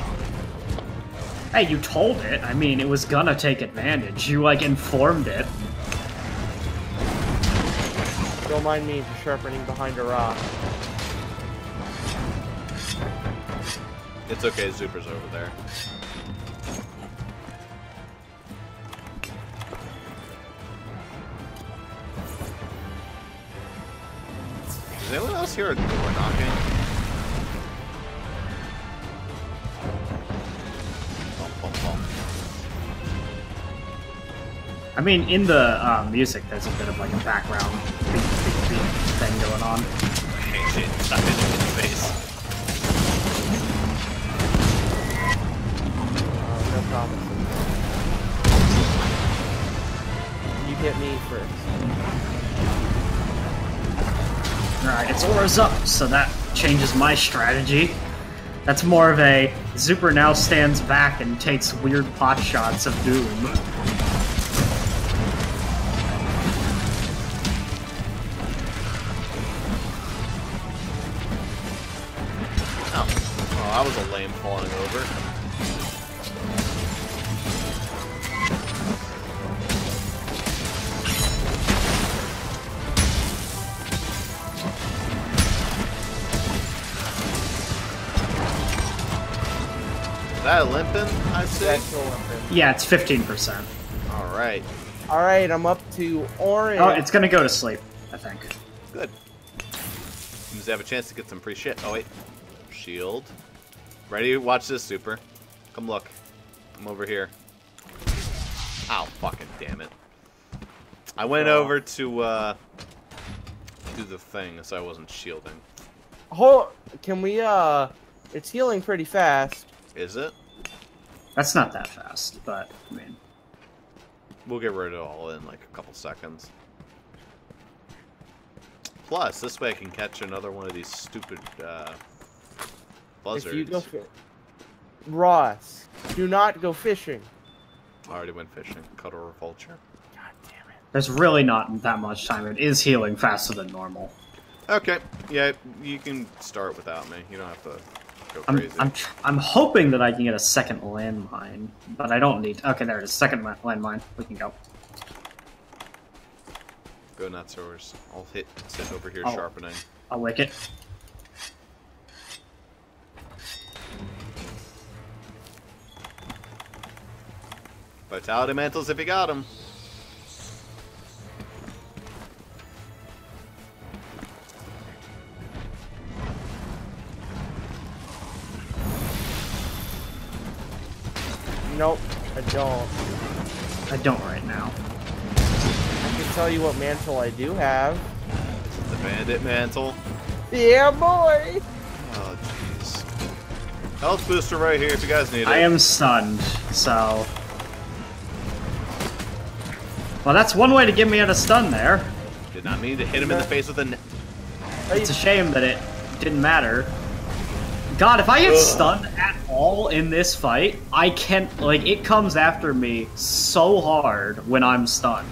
Hey, you told it. I mean, it was gonna take advantage. You, like, informed it. Don't mind me for sharpening behind a rock. It's okay, Zuper's over there. Is anyone else hear a door knocking? Bum, bum, bum. I mean, in the music, there's a bit of, like, a background beat thing going on. Hey, shit, stop hitting me in the face. No problem. You hit me first. Alright, it's Aura's up, so that changes my strategy. That's more of a Zuper now stands back and takes weird pot shots of doom. Oh, that was a lame falling over. Is that a limpin', I'd say? That's still limping. Yeah, it's 15%. Alright. Alright, I'm up to orange. Oh, it's gonna go to sleep, I think. Good. Means they have a chance to get some free shit. Oh, wait. Shield. Ready? Watch this, Zuper. Come look. I'm over here. Ow, fucking damn it. I went over to do the thing, so I wasn't shielding. Can we, it's healing pretty fast. Is it? That's not that fast, but, I mean... We'll get rid of it all in like a couple seconds. Plus, this way I can catch another one of these stupid, buzzards. If you go Ross, do not go fishing. I already went fishing. Cut over a vulture. God damn it. There's really not that much time. It is healing faster than normal. Okay. Yeah, you can start without me. You don't have to go crazy. I'm hoping that I can get a second landmine, but I don't need... Okay, there it is. Second landmine. We can go. Go nuts, Soars. I'll sit over here Oh. sharpening. I'll lick it. Vitality mantles if you got them. Nope, I don't. I don't right now. I can tell you what mantle I do have. The bandit mantle. Yeah, boy! Oh, jeez. Health booster right here if you guys need it. I am stunned, so... Well, that's one way to get me out of stun there. Did not mean to hit him in the face with a... It's a shame that it didn't matter. God, if I get stunned at all in this fight, I can't... Like, it comes after me so hard when I'm stunned.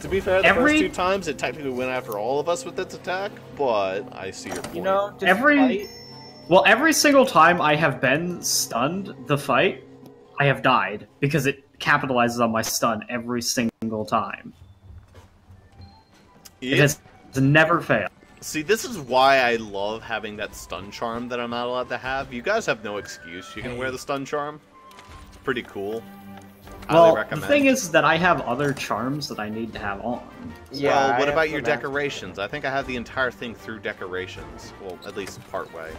To be fair, the first two times it technically went after all of us with its attack, but I see your point. You know, just every single time I have been stunned the fight, I have died because it capitalizes on my stun every single time. It has never failed. See, this is why I love having that stun charm that I'm not allowed to have. You guys have no excuse. You can wear the stun charm. It's pretty cool. Well, the thing is that I have other charms that I need to have on. Yeah, well, what about your decorations? I think I have the entire thing through decorations. Well, at least part way.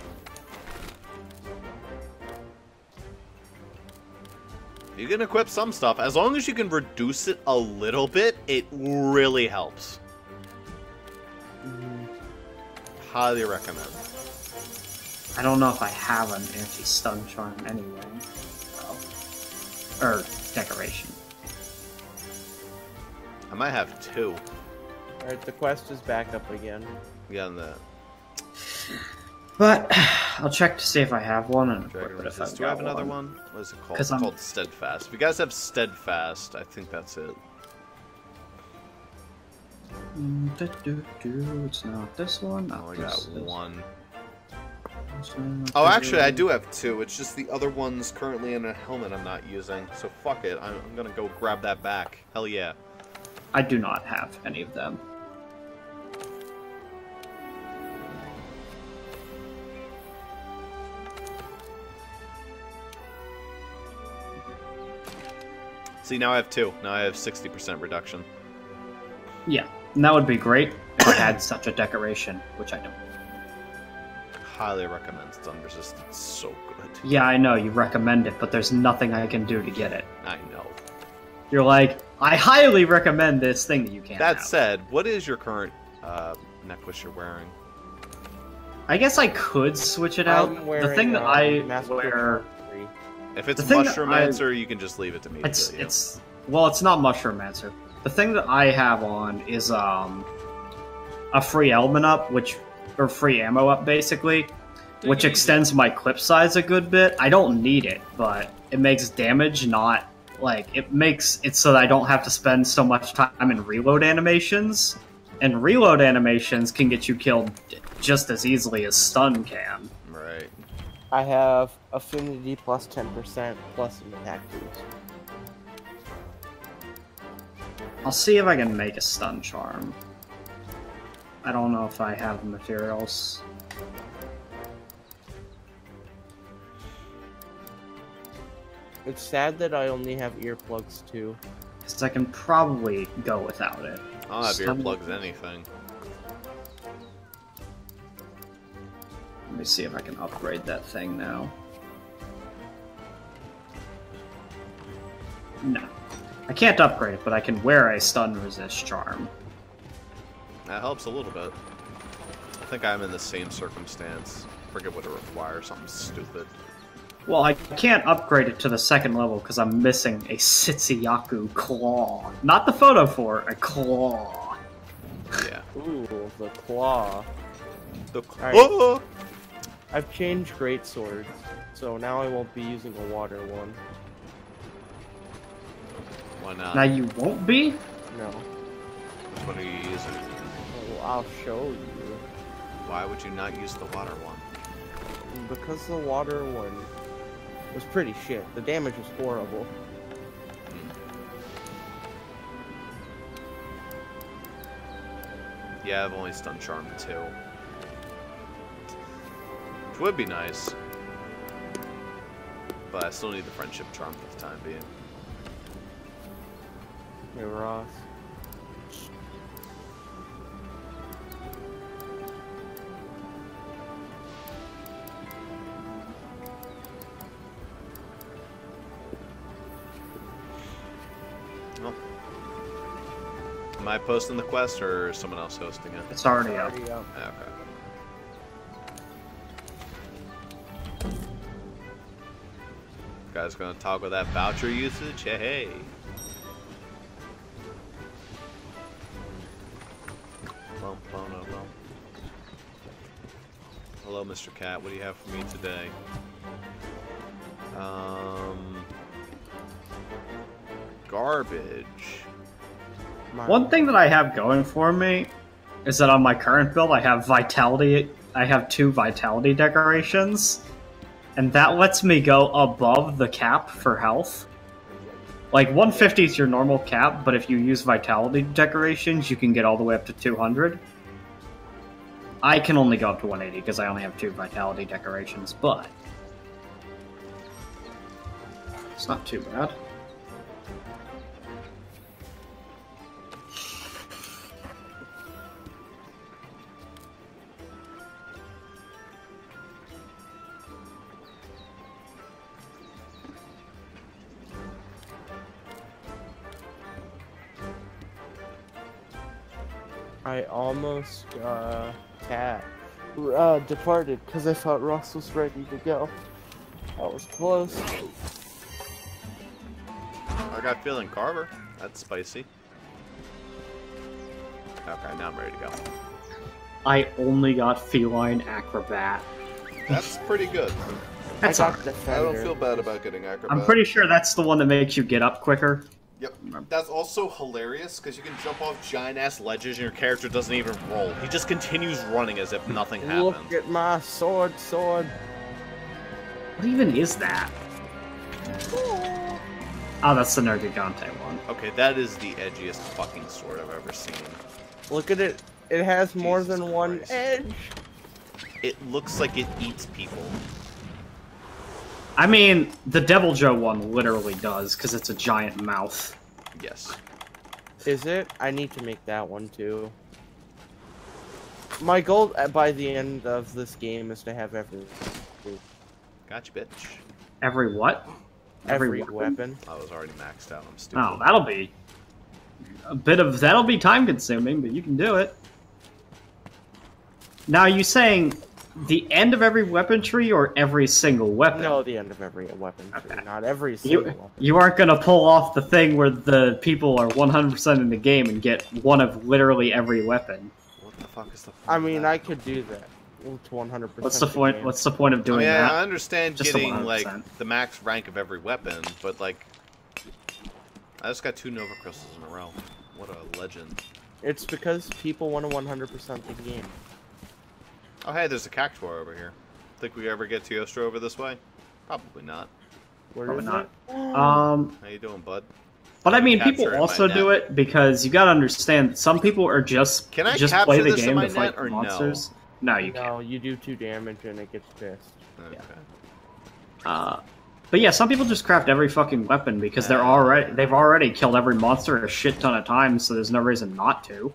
You can equip some stuff. As long as you can reduce it a little bit, it really helps. Highly recommend. I don't know if I have an anti-stun charm anyway. So. Or decoration. I might have 2. Alright, the quest is back up again. Yeah, on that. But I'll check to see if I have one and Dragon equip it if Resist. I've Do I have got another one. one? What is it called? 'Cause It's called Steadfast. If you guys have Steadfast, I think that's it. It's not this one. Not Oh, I this, got this. 1. This one, Oh, this actually, I one. do have 2. It's just the other one's currently in a helmet I'm not using. So fuck it. I'm gonna go grab that back. Hell yeah. I do not have any of them. See, now I have 2. Now I have 60% reduction. Yeah, and that would be great if I had such a decoration, which I don't. Highly recommend Stun Resist. It's so good. Yeah, I know, you recommend it, but there's nothing I can do to get it. I know. You're like, I highly recommend this thing that you can't That have. said, what is your current necklace you're wearing? I guess I could switch it out. I'm The wearing, thing that I Master wear... Three. If it's The thing that Mushroom I- Answer, you can just leave it to me. Well, it's not Mushroom Answer. The thing that I have on is a free element up, or free ammo up basically, which extends my clip size a good bit. I don't need it, but it makes damage not like it makes it so that I don't have to spend so much time in reload animations. And reload animations can get you killed just as easily as stun can. Right. I have affinity plus 10% plus an attack boost. I'll see if I can make a stun charm. I don't know if I have the materials. It's sad that I only have earplugs too. Because I can probably go without it. I don't have Stun- earplugs anything. Let me see if I can upgrade that thing now. No. I can't upgrade it, but I can wear a stun resist charm. That helps a little bit. I think I'm in the same circumstance. Forget what it requires, something stupid. Well, I can't upgrade it to the second level because I'm missing a Sitsuyaku claw. Not the photo for a claw. Yeah. Ooh, the claw. Alright. Oh! I've changed great swords, so now I won't be using a water one. Why not? Now you won't be? No. What are you using? Oh, I'll show you. Why would you not use the water one? Because the water one was pretty shit. The damage was horrible. Yeah, I've only stun charm 2. Which would be nice. But I still need the friendship charm for the time being. Hey, Ross. Oh. Am I posting the quest or is someone else hosting it? It's already up. Already up. Okay. Guys gonna toggle that voucher usage? Hey. Bum, bum, bum, bum. Hello, Mr. Cat. What do you have for me today? Garbage. One thing that I have going for me is that on my current build I have vitality. I have 2 vitality decorations, and that lets me go above the cap for health. Like 150 is your normal cap, but if you use vitality decorations, you can get all the way up to 200. I can only go up to 180 because I only have 2 vitality decorations, but it's not too bad. I almost departed because I thought Ross was ready to go. That was close. got feeling Carver. That's spicy. Okay, now I'm ready to go. I only got feline acrobat. That's pretty good. That's I all got right. I defender. don't feel bad about getting acrobat. I'm pretty sure that's the one that makes you get up quicker. Yep. That's also hilarious because you can jump off giant ass ledges and your character doesn't even roll. He just continues running as if nothing happened. Look at my sword. What even is that? Oh, that's the Nergigante one. Okay, that is the edgiest fucking sword I've ever seen. Look at it. It has more Jesus than one Christ. edge. It looks like it eats people. I mean, the Devil Joe one literally does, because it's a giant mouth. Yes. Is it? I need to make that one too. My goal by the end of this game is to have every Gotcha, bitch. Every what? every weapon. I was already maxed out. I'm stupid. Oh, that'll be that'll be time consuming, but you can do it. Now, are you saying the end of every weapon tree or every single weapon? No, the end of every weapon tree, Okay. not every single weapon. You aren't going to pull off the thing where the people are 100% in the game and get one of literally every weapon. What the fuck is the point I of mean, that? I could do that. It's 100%. What's the point? game. What's the point of I doing mean, that? I understand Just the getting, like, 100%. the max rank of every weapon, but, like... I just got 2 Nova Crystals in a row. What a legend. It's because people want to 100% the game. Oh, hey, there's a Cactuar over here. Think we ever get Teostra over this way? Probably not. Where Probably is not. it? How you doing, bud? But I mean, Capture people in my also net. do it because you gotta understand that some people are just Can I just capture play the this in game my to fight net or no? monsters. No, you can't. No, you do 2 damage and it gets pissed. Okay. But yeah, some people just craft every fucking weapon because they've already killed every monster a shit ton of times, so there's no reason not to.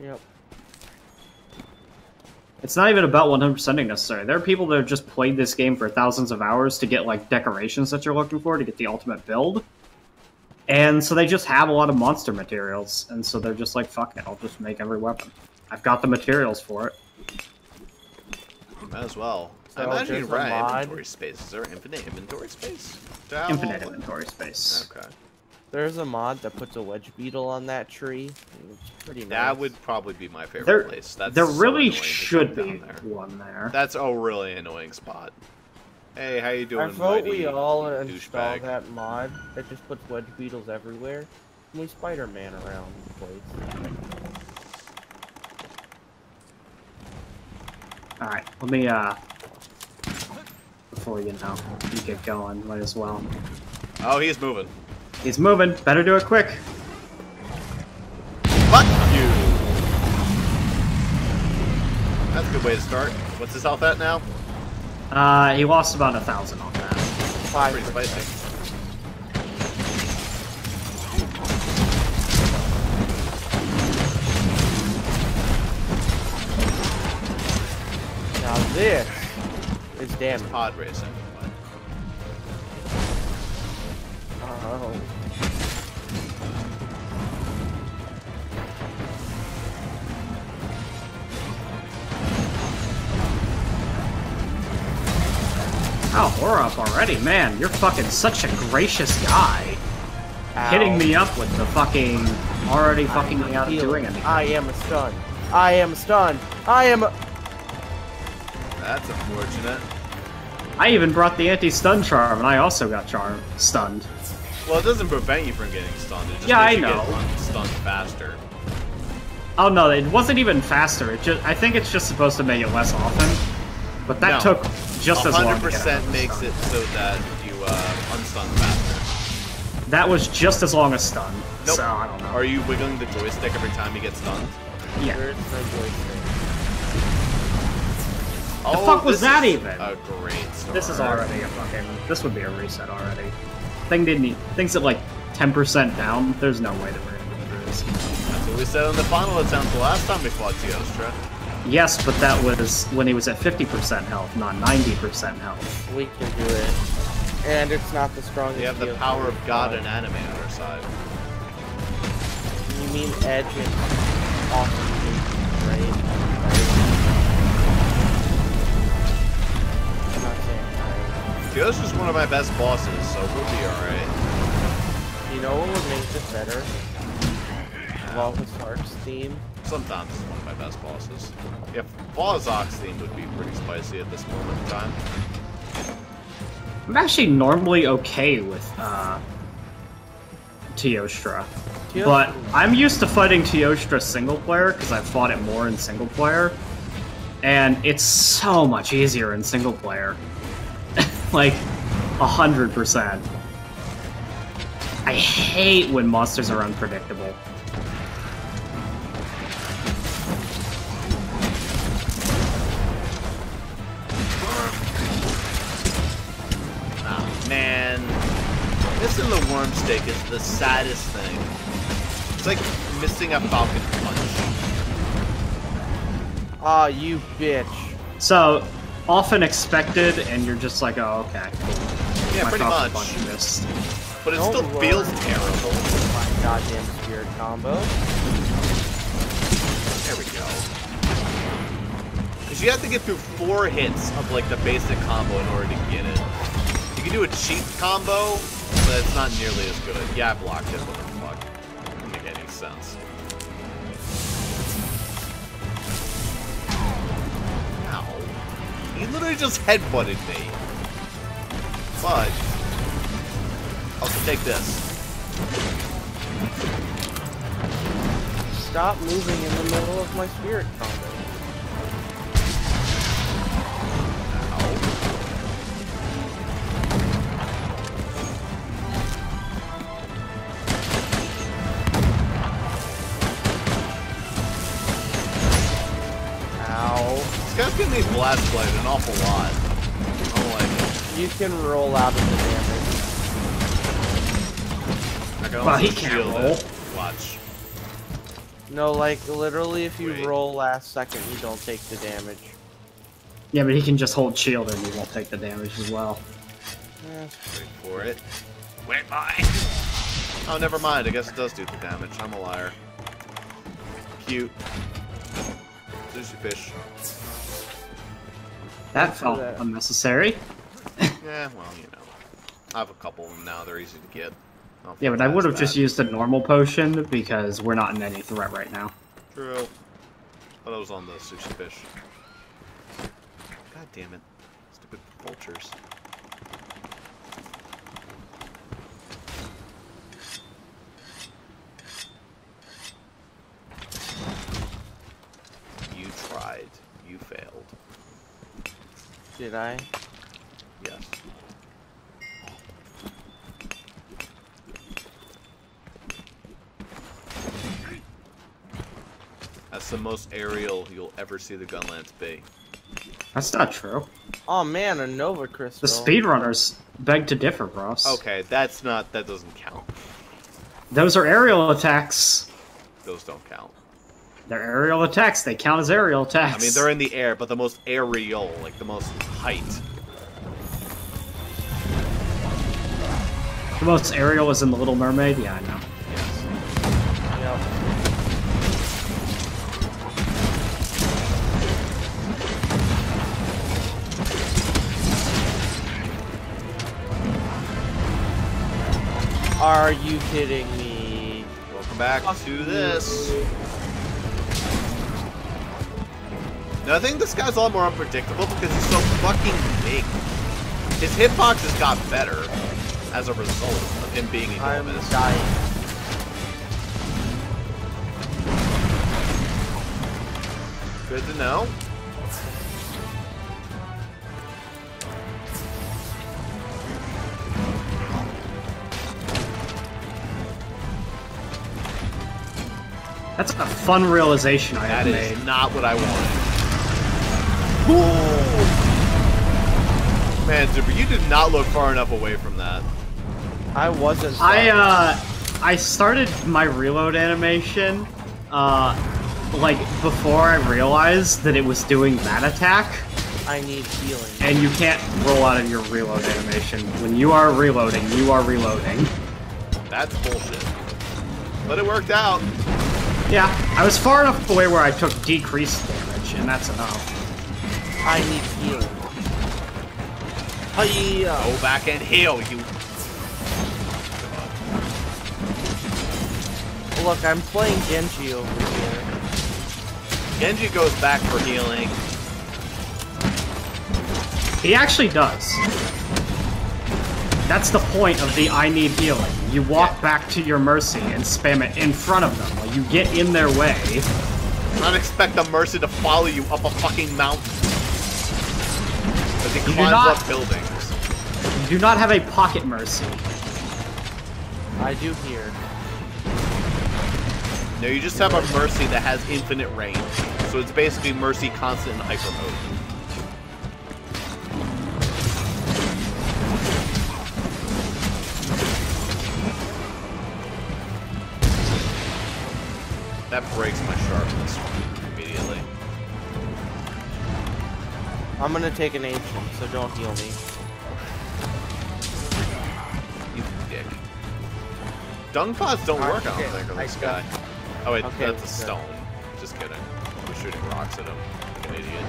Yep. It's not even about 100%ing necessarily. There are people that have just played this game for thousands of hours to get like decorations that you're looking for to get the ultimate build. And so they just have a lot of monster materials, and so they're just like, fuck it, I'll just make every weapon. I've got the materials for it. Might as well. I So imagine you there's a run out of mod. inventory space. Is there infinite inventory space? to have Infinite all of it? inventory space. Okay. There's a mod that puts a wedge beetle on that tree. It's pretty nice. That would probably be my favorite There, place. That's there so really annoying to should come be down there. one there. That's a really annoying spot. Hey, how you doing, I vote mighty we all install douchebag? that mod that just puts wedge beetles everywhere. And we Spider-Man around the place. Alright, let me, before, you get going, might as well. Oh, he's moving. He's moving, better do it quick. Fuck you! That's a good way to start. What's his health at now? He lost about 1,000 on that. Pretty spicy. Now this is damage. Pod racing. Oh. Oh, we're up already, man. You're fucking such a gracious guy. Ow. Hitting me up with the fucking already fucking me out of doing anything. I am a stun. I am a stun. I am a... That's unfortunate. I even brought the anti-stun charm, and I also got stunned. Well, it doesn't prevent you from getting stunned. It just Yeah, makes I you know. get stunned faster. Oh no, it wasn't even faster. I think it's just supposed to make it less often. But that No. took just as long to get out 100% of the makes stun. it so that you unstun faster. That was just as long as stun. Nope. So I don't know. Are you wiggling the joystick every time you get stunned? Yeah. Where's the joystick? The fuck was this that is even? A great start. This is already a fucking. This would be a reset already. Things at like 10% down. There's no way that we're gonna get through this. That's what we said on the final attempt the last time we fought Teostra. Yes, but that was when he was at 50% health, not 90% health. We can do it. And it's not the strongest. We have the heal power of for God it. and anime on our side. You mean Edge and awesome, right? I'm not saying right. Teostra's one of my best bosses, so we'll be alright. know what would make this better? Volkasark's theme. Sometimes it's one of my best bosses. If Bossrosslp's theme would be pretty spicy at this moment in time. I'm actually normally okay with Teostra. But I'm used to fighting Teostra single player because I've fought it more in single player. And it's so much easier in single player. Like, 100%. I hate when monsters are unpredictable. Oh, man. Missing the worm steak is the saddest thing. It's like missing a falcon punch. Ah, you bitch. So, often expected, and you're just like, oh, okay. Yeah, My pretty falcon much. punch missed. But it Don't still feels terrible. My goddamn spirit combo. There we go. Because you have to get through 4 hits of like the basic combo in order to get it. You can do a cheat combo, but it's not nearly as good. Yeah, I blocked it. What the fuck? Doesn't make any sense. Ow. He literally just headbutted me. But I'll take this. Stop moving in the middle of my spirit combo. Ow. This guy's getting these blast blade an awful lot. I don't like it. You can roll out of the damage. I can Well, also he can't shield roll. it. Watch. No, like, literally, if you Wait. roll last second, you don't take the damage. Yeah, but he can just hold shield and he won't take the damage as well. Wait for it. Wait, bye. Oh, never mind. I guess it does do the damage. I'm a liar. Cute. Sushi fish. That felt that. unnecessary. Yeah, well, you know. I have a couple of them now. They're easy to get. Yeah, but I would have just used a normal potion because we're not in any threat right now. True. But I was on the sushi fish. God damn it. Stupid vultures. You tried. You failed. Did I? Yes. That's the most aerial you'll ever see the Gunlance be. That's not true. Oh man, a Nova Crystal. The speedrunners beg to differ, Ross. Okay, that's not. That doesn't count. Those are aerial attacks. Those don't count. They're aerial attacks. They count as aerial attacks. I mean, they're in the air, but the most aerial, like the most height. The most aerial is in The Little Mermaid? Yeah, I know. Yes. Yep. Are you kidding me? Welcome back to this. Now, I think this guy's a lot more unpredictable because he's so fucking big. His hitbox has got better as a result of him being I'm enormous. dying. Good to know. That's a fun realization I That have is made. not what I wanted. Ooh. Man, Zuper, you did not look far enough away from that. I wasn't. I started my reload animation, like, before I realized that it was doing that attack, I need healing. and you can't roll out of your reload animation. When you are reloading, you are reloading. That's bullshit. But it worked out. Yeah, I was far enough away where I took decreased damage, and that's enough. I need healing. Hiya! Go back and heal, you. Look, I'm playing Genji over here. Genji goes back for healing. He actually does. That's the point of the I need healing. You walk back to your Mercy and spam it in front of them while you get in their way. Not expect the Mercy to follow you up a fucking mountain. As he climbs up buildings. You do not have a pocket Mercy. I do here. No, you just have a Mercy that has infinite range. So it's basically Mercy constant in hyper mode. That breaks my sharpness immediately. I'm gonna take an ancient, so don't heal me. You dick. Dung pods don't work, I don't think, on this guy. Oh wait, Okay, that's a stone. Just kidding. We're shooting rocks at him. Like an idiot.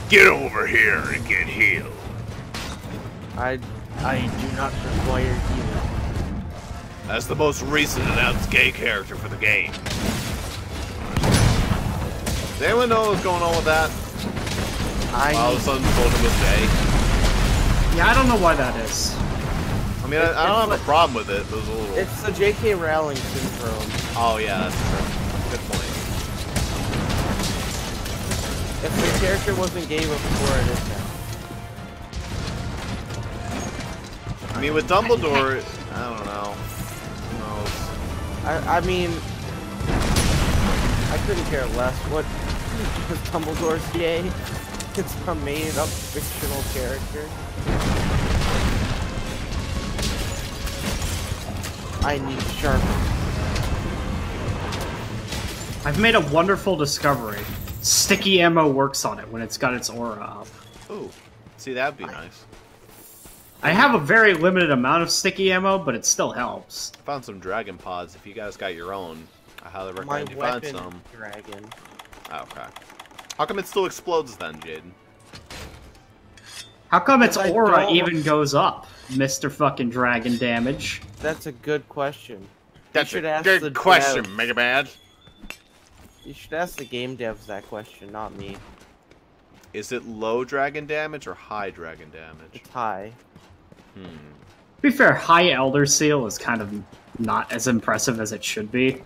Get over here and get healed. I do not require healing. That's the most recent announced gay character for the game. Does anyone know what's going on with that? All of a sudden told him was gay. Yeah, I don't know why that is. I mean, I don't have a problem with it, but it was a little... It's the J.K. Rowling syndrome. Oh yeah, that's true. Good point. If the character wasn't gay before, it is now. I mean, with Dumbledore, I don't know. Who knows? I mean, I couldn't care less. What is Dumbledore's gay? It's a made-up fictional character. I need sharp. I've made a wonderful discovery. Sticky ammo works on it when it's got its aura up. Ooh, see, that'd be nice. I have a very limited amount of sticky ammo, but it still helps. Found some dragon pods. If you guys got your own, I highly My recommend you find weapon, some. dragon. Oh, okay. How come it still explodes then, Jaden? How come its I aura don't- even goes up, Mr. fucking Dragon Damage? That's a good question. That's you should a ask good the question, devs. Mega Bad. You should ask the game devs that question, not me. Is it low dragon damage or high dragon damage? It's high. To be fair, high Elder Seal is kind of not as impressive as it should be.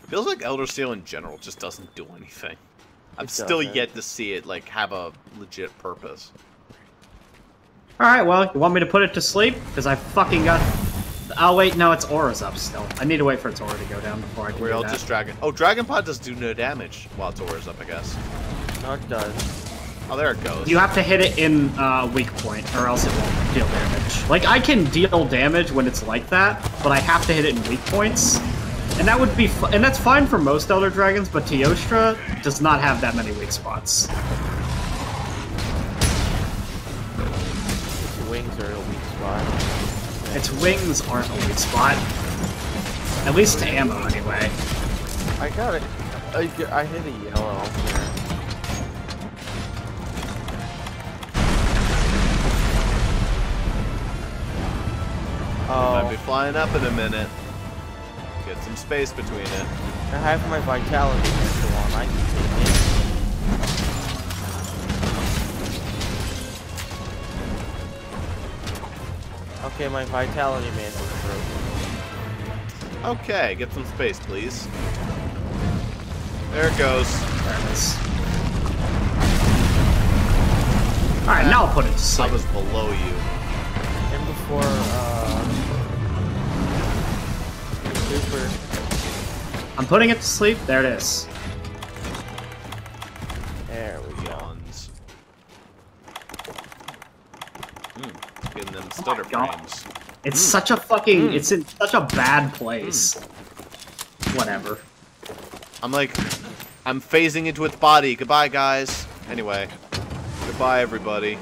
Feels like Elder Seal in general just doesn't do anything. I'm It still doesn't. yet to see it like have a legit purpose. Alright, well, you want me to put it to sleep? Because I fucking got... Oh wait, no, its aura's up still. I need to wait for its aura to go down before I can We're do all that. just dragon. Oh, Dragon Pod does do no damage while its aura's up, I guess. No, it does. Oh, there it goes. You have to hit it in weak point, or else it won't deal damage. Like, I can deal damage when it's like that, but I have to hit it in weak points. And that would be, and that's fine for most Elder Dragons, but Teostra does not have that many weak spots. Its wings are a weak spot. Its wings aren't a weak spot. At least to ammo, anyway. I got it. I hit a yellow here. Might be Oh, flying up in a minute. Get some space between it. I have my vitality still on. I can take it. Okay, my vitality mantle's broken. Okay, get some space, please. There it goes. There it is. Alright, now I'll put it to I sleep. was below you. And before, Zuper. I'm putting it to sleep. There it is. There we go. Yawns. Getting them stutter God. frames. It's such a fucking... It's in such a bad place. Whatever. I'm phasing into its body. Goodbye, guys. Anyway. Goodbye, everybody.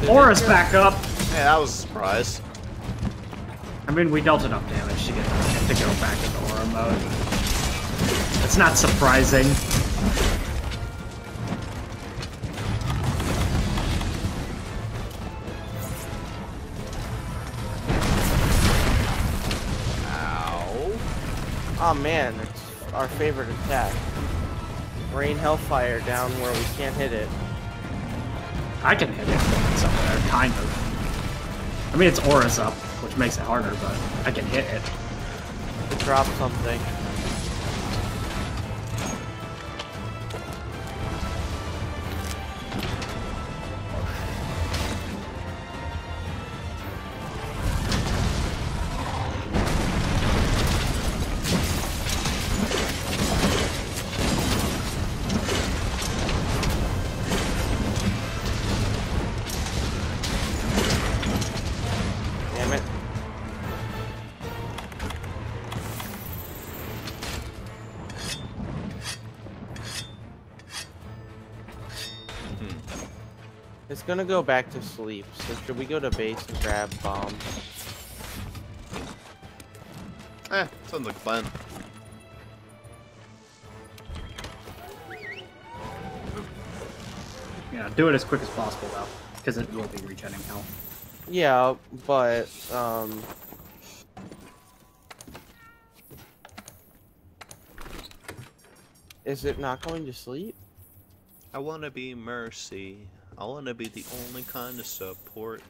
Aura's back up. Hey, that was a surprise. I mean, we dealt enough damage to get to go back into Aura mode. It's not surprising. Ow. Oh man, it's our favorite attack. Rain Hellfire down where we can't hit it. I can hit it somewhere, kind of. I mean, it's Aura's up, which makes it harder, but I can hit it. Drop something. Damn it. It's gonna go back to sleep, so should we go to base and grab bombs? Sounds like fun. Yeah, do it as quick as possible, though, because it will be regenerating health. Yeah, but, is it not going to sleep? I wanna be Mercy. I wanna be the only kind of support.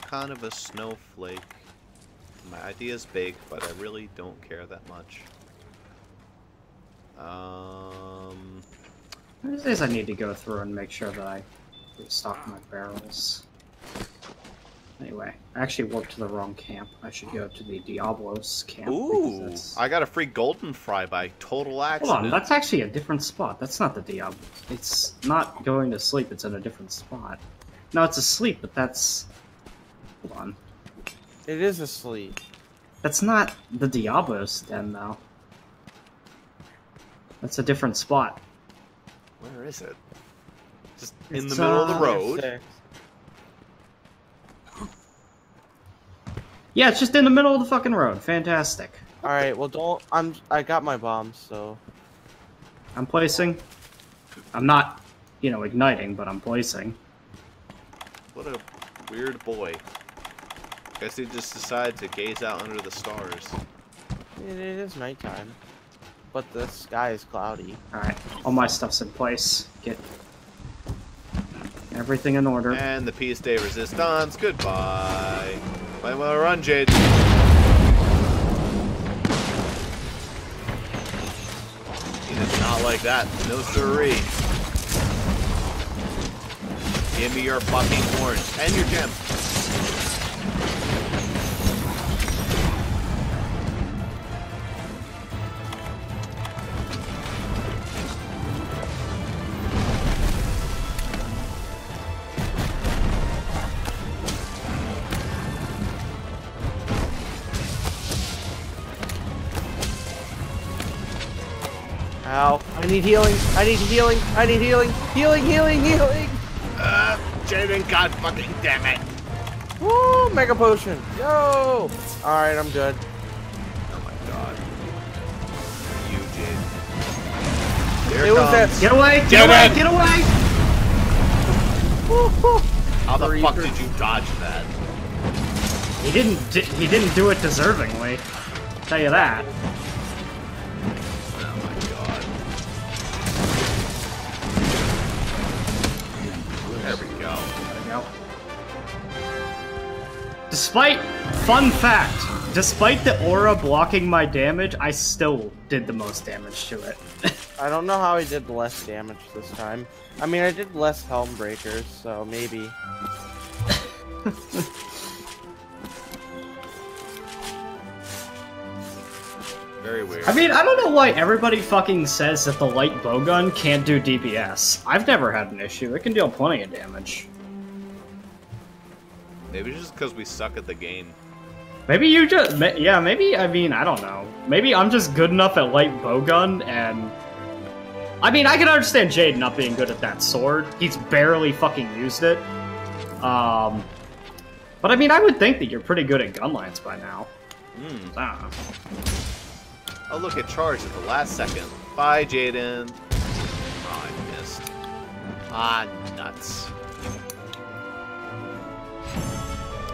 Kind of a snowflake. My idea's big, but I really don't care that much. There's days I need to go through and make sure that I restock my barrels. Anyway, I actually warped to the wrong camp. I should go to the Diablos camp. Ooh, I got a free golden fry by total accident. Hold on, that's actually a different spot. That's not the Diablos. It's not going to sleep, it's in a different spot. No, it's asleep, but that's... Hold on. It is asleep. That's not the Diablos den, though. That's a different spot. Where is it? Just in It's, the middle of the road. 6. Yeah, it's just in the middle of the fucking road. Fantastic. Alright, well don't, I got my bombs, so. I'm placing. I'm not, igniting, but I'm placing. What a weird boy. Guess he just decided to gaze out under the stars. It is nighttime. But the sky is cloudy. Alright, all my stuff's in place. Get everything in order. And the piece de resistance. Goodbye. Might want to run, Jaden. He does not like that. No siree. Give me your fucking horns and your gem. Ow. I need healing. I need healing. I need healing. Healing, healing, healing. Jaden, god fucking damn it. Woo, mega potion. Yo. Alright, I'm good. Oh my god. You, Jaden. Here It was comes. that- Get away! Get Get away! in! Get away! How the Three fuck for- did you dodge that? He didn't do it deservingly. I'll tell you that. Oh my god. There we go. There we go. Fun fact, despite the aura blocking my damage, I still did the most damage to it. I don't know how I did less damage this time. I mean, I did less helm breakers, so maybe. Very weird. I mean, I don't know why everybody fucking says that the light bowgun can't do DPS. I've never had an issue. It can deal plenty of damage. Maybe just because we suck at the game. Maybe you just... Yeah, maybe, I mean, I don't know. Maybe I'm just good enough at light bowgun, and... I mean, I can understand Jaden not being good at that sword. He's barely fucking used it. But I mean, I would think that you're pretty good at gun lines by now. I don't know. Oh, look, it charged at the last second. Bye, Jaden. Oh, I missed. Ah, nuts.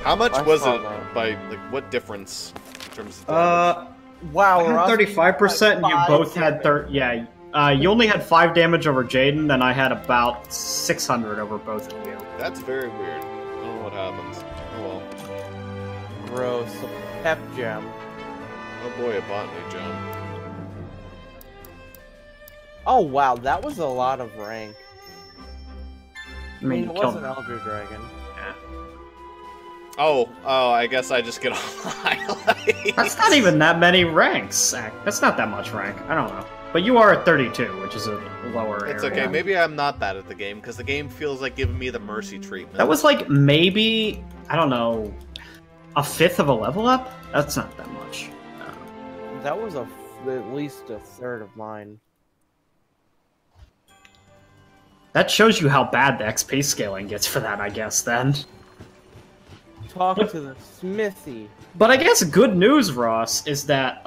How much was it by, like, what difference in terms of damage? Wow, I had 35%, and you both had you only had 5 damage over Jaden, and I had about 600 over both of you. That's very weird. I don't know what happens. Oh well. Gross. A pep gem. Oh boy, a botany gem. Oh wow, that was a lot of rank. I mean, it was an Elder Dragon. Oh, I guess I just get all the highlights. That's not even that many ranks. That's not that much rank. I don't know. But you are at 32, which is a lower It's area. okay. Maybe I'm not bad at the game, because the game feels like giving me the mercy treatment. That was like maybe, I don't know, a fifth of a level up? That's not that much. That was at least a third of mine. That shows you how bad the XP scaling gets for that, I guess, then. Talk to the smithy. But I guess good news, Ross, is that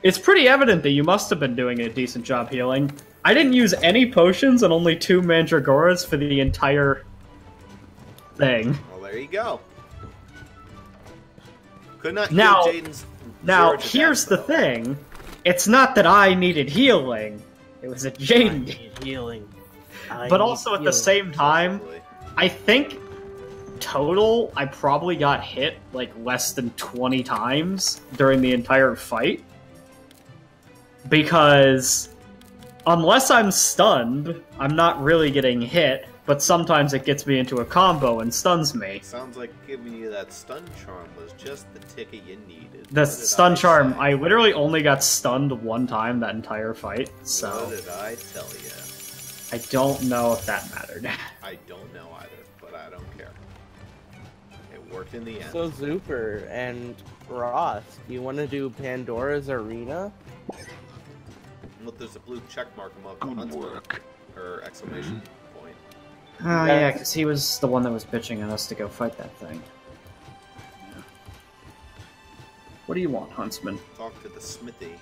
it's pretty evident that you must have been doing a decent job healing. I didn't use any potions and only 2 mandragoras for the entire thing. Well, there you go. Could not heal Now, Jaden's. Now, here's the thing. It's not that I needed healing. It was that Jaden needed healing. But also at the same time, I think total, I probably got hit like less than 20 times during the entire fight. Because unless I'm stunned, I'm not really getting hit, but sometimes it gets me into a combo and stuns me. Sounds like giving you that stun charm was just the ticket you needed. The stun charm, I literally only got stunned 1 time that entire fight, so... What did I tell you? I don't know if that mattered. I don't know either, but I don't care. It worked in the end. So Zuper and Ross, do you want to do Pandora's Arena? Look, there's a blue check mark above the huntsman, or exclamation point. Oh yeah, because he was the one that was bitching at us to go fight that thing. What do you want, Huntsman? Talk to the smithy.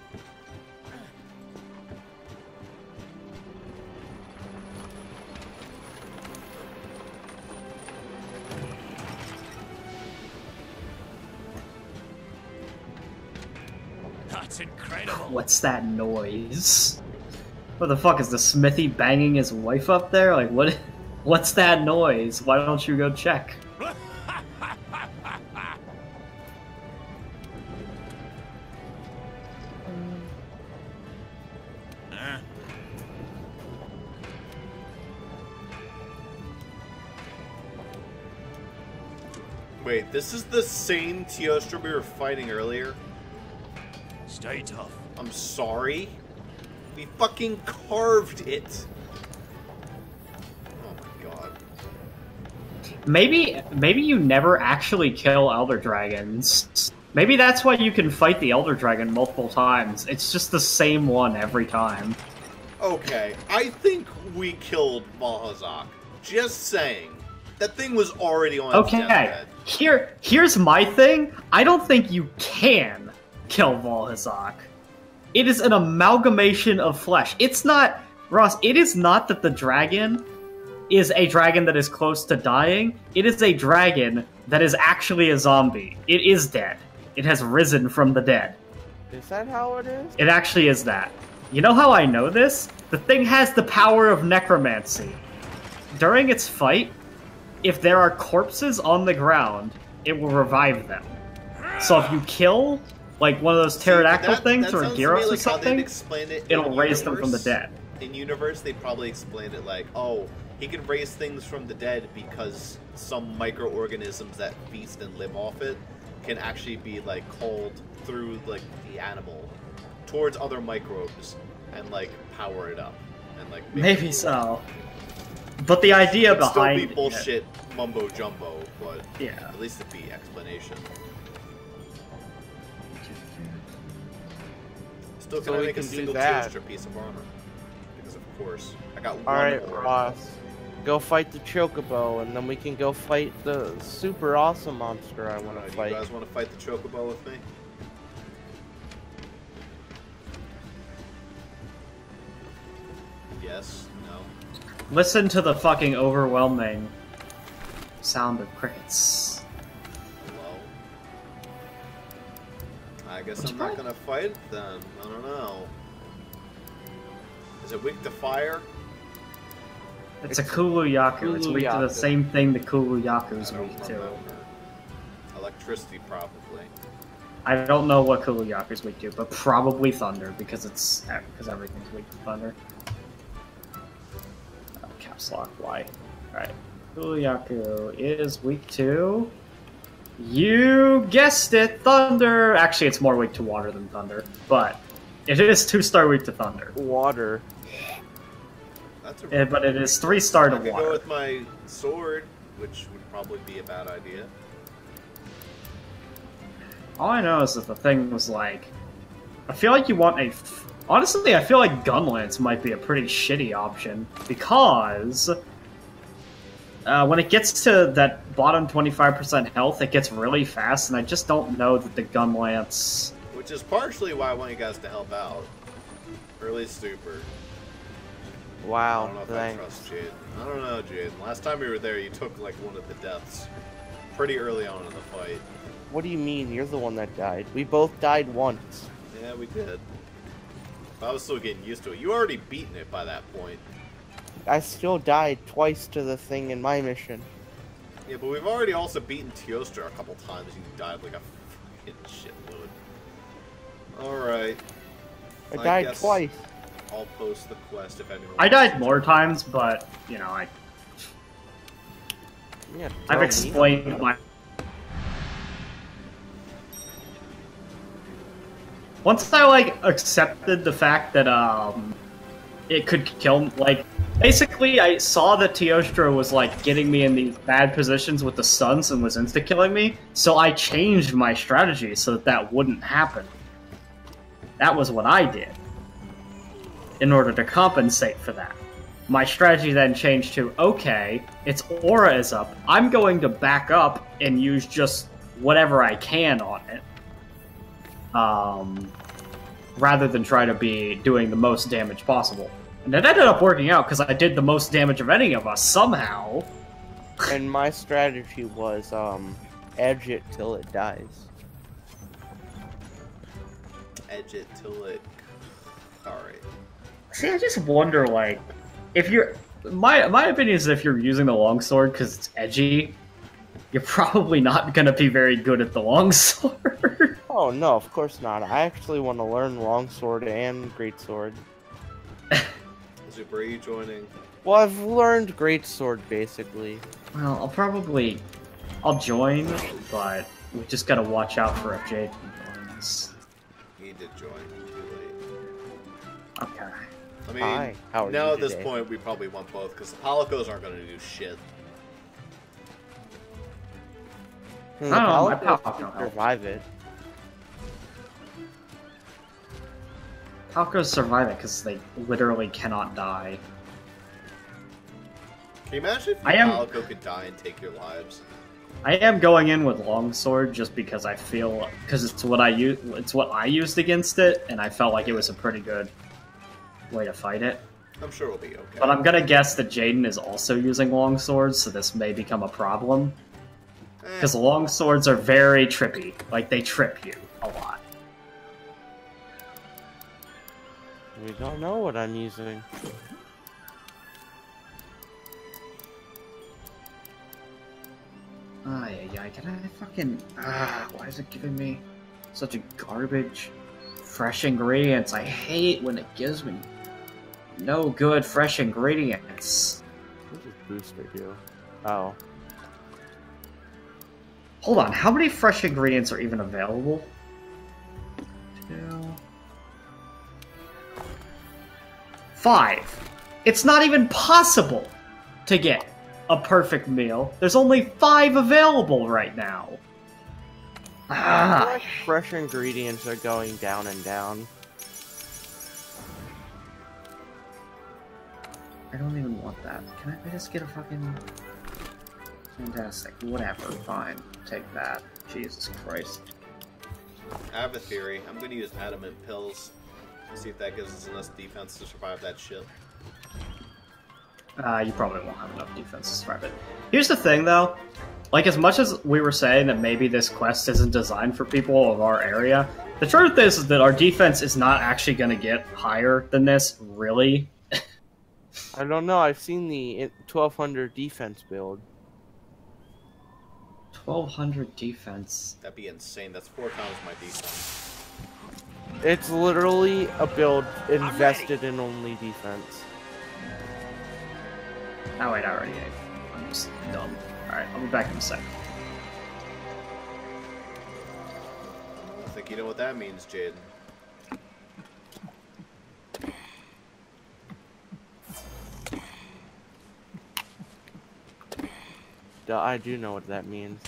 That's incredible. What's that noise? What the fuck, is the smithy banging his wife up there? Like, what? What's that noise? Why don't you go check? Wait, this is the same Teostra we were fighting earlier? Stay tough. I'm sorry? We fucking carved it! Oh my god. Maybe you never actually kill Elder Dragons. Maybe that's why you can fight the Elder Dragon multiple times. It's just the same one every time. Okay, I think we killed Valhazak. Just saying. That thing was already on its deathbed. Here's my thing. I don't think you can kill Valhazak. It is an amalgamation of flesh. It's not... Ross, it is not that the dragon is a dragon that is close to dying. It is a dragon that is actually a zombie. It is dead. It has risen from the dead. Is that how it is? It actually is that. You know how I know this? The thing has the power of necromancy. During its fight, if there are corpses on the ground, it will revive them. So if you kill, like, one of those pterodactyl things, or a gyros or something, it'll raise them from the dead. In universe, they probably explained it like, oh, he can raise things from the dead because some microorganisms that feast and live off it can actually be, like, called through, like, the animal towards other microbes and, like, power it up. And, like, maybe so. But the idea behind it... still be bullshit mumbo-jumbo, but yeah, at least it'd be explanation. Still gonna make a single Teostra piece of armor. Because of course. I got one Alright, ore. Ross. Go fight the Chocobo, and then we can go fight the super awesome monster I want to Do fight. you guys want to fight the Chocobo with me? Yes? No? Listen to the fucking overwhelming sound of crickets. Hello? I guess What's I'm not right? gonna fight it then. I don't know. Is it weak to fire? It's a Kulu-Yaku. It's weak to the Kulu-Yaku. same thing the Kulu-Yaku is I don't weak to. remember. Electricity, probably. I don't know what Kulu-Yaku is weak to, but probably thunder because everything's weak to thunder. Caps lock. Why? All right. Kulu-Yaku is weak to. You guessed it, thunder. Actually, it's more weak to water than thunder, but it is 2-star weak to thunder. Water. That's a But it is 3-star to I could water. go with my sword, which would probably be a bad idea. All I know is that the thing was like, I feel like you want a. Honestly, I feel like Gunlance might be a pretty shitty option because when it gets to that bottom 25% health, it gets really fast, and I just don't know that the Gunlance. Which is partially why I want you guys to help out. Early Zuper. I Wow, don't know if I thanks. trust Jaden. I don't know, Jaden. Last time we were there, you took like one of the deaths pretty early on in the fight. What do you mean? You're the one that died. We both died once. Yeah, we did. But I was still getting used to it. You already beaten it by that point. I still died twice to the thing in my mission. Yeah, but we've already also beaten Teostra a couple times. You died like a fucking shitload. Alright. I died guess twice. I'll post the quest if anyone I wants died to more join. times, but you know, Yeah, I've explained my. Once I like accepted the fact that it could kill, like, basically I saw that Teostra was like getting me in these bad positions with the stuns and was insta killing me, so I changed my strategy so that that wouldn't happen. That was what I did in order to compensate for that. My strategy then changed to, okay, its aura is up, I'm going to back up and use just whatever I can on it. Rather than try to be doing the most damage possible. And it ended up working out because I did the most damage of any of us somehow. And my strategy was, edge it till it dies. Edge it till it... Alright. See, I just wonder, like, if you're... My opinion is if you're using the longsword because it's edgy, you're probably not going to be very good at the longsword. Oh no, of course not. I actually want to learn longsword and greatsword. Zuper, are you joining? Well, I've learned greatsword basically. Well, I'll join, but we just gotta watch out for if Jaden joins. He did join. Too late. Okay. I mean, Hi, how are now you at this today? point, we probably want both, because the Palicos aren't going to do shit. The my Palicos Palico can helped. survive it. Palcos survive it because they literally cannot die. Can you imagine if I your am- Palico could die and take your lives? I am going in with longsword just because I feel it's what I used against it, and I felt like it was a pretty good way to fight it. I'm sure we'll be okay. But I'm gonna guess that Jaden is also using longswords, so this may become a problem. Because longswords are very trippy. Like, they trip you a lot. We don't know what I'm using. Yeah, can I fucking... why is it giving me such a garbage fresh ingredients? I hate when it gives me no good fresh ingredients. What does booster do? Oh. Hold on, how many fresh ingredients are even available? 2... 5. It's not even possible to get a perfect meal. There's only 5 available right now. I feel like fresh ingredients are going down and down. I don't even want that. Can I just get a fucking... Fantastic. Whatever. Fine. Take that. Jesus Christ. I have a theory. I'm gonna use adamant pills. See if that gives us enough defense to survive that shit. You probably won't have enough defense to survive it. Here's the thing, though. Like, as much as we were saying that maybe this quest isn't designed for people of our area, the truth is that our defense is not actually going to get higher than this, really. I don't know. I've seen the 1200 defense build. 1200 defense. That'd be insane. That's 4 times my defense. It's literally a build invested in only defense. Oh wait, I already ate. I'm just dumb. Alright, I'll be back in a sec. I think you know what that means, Jaden. I do know what that means.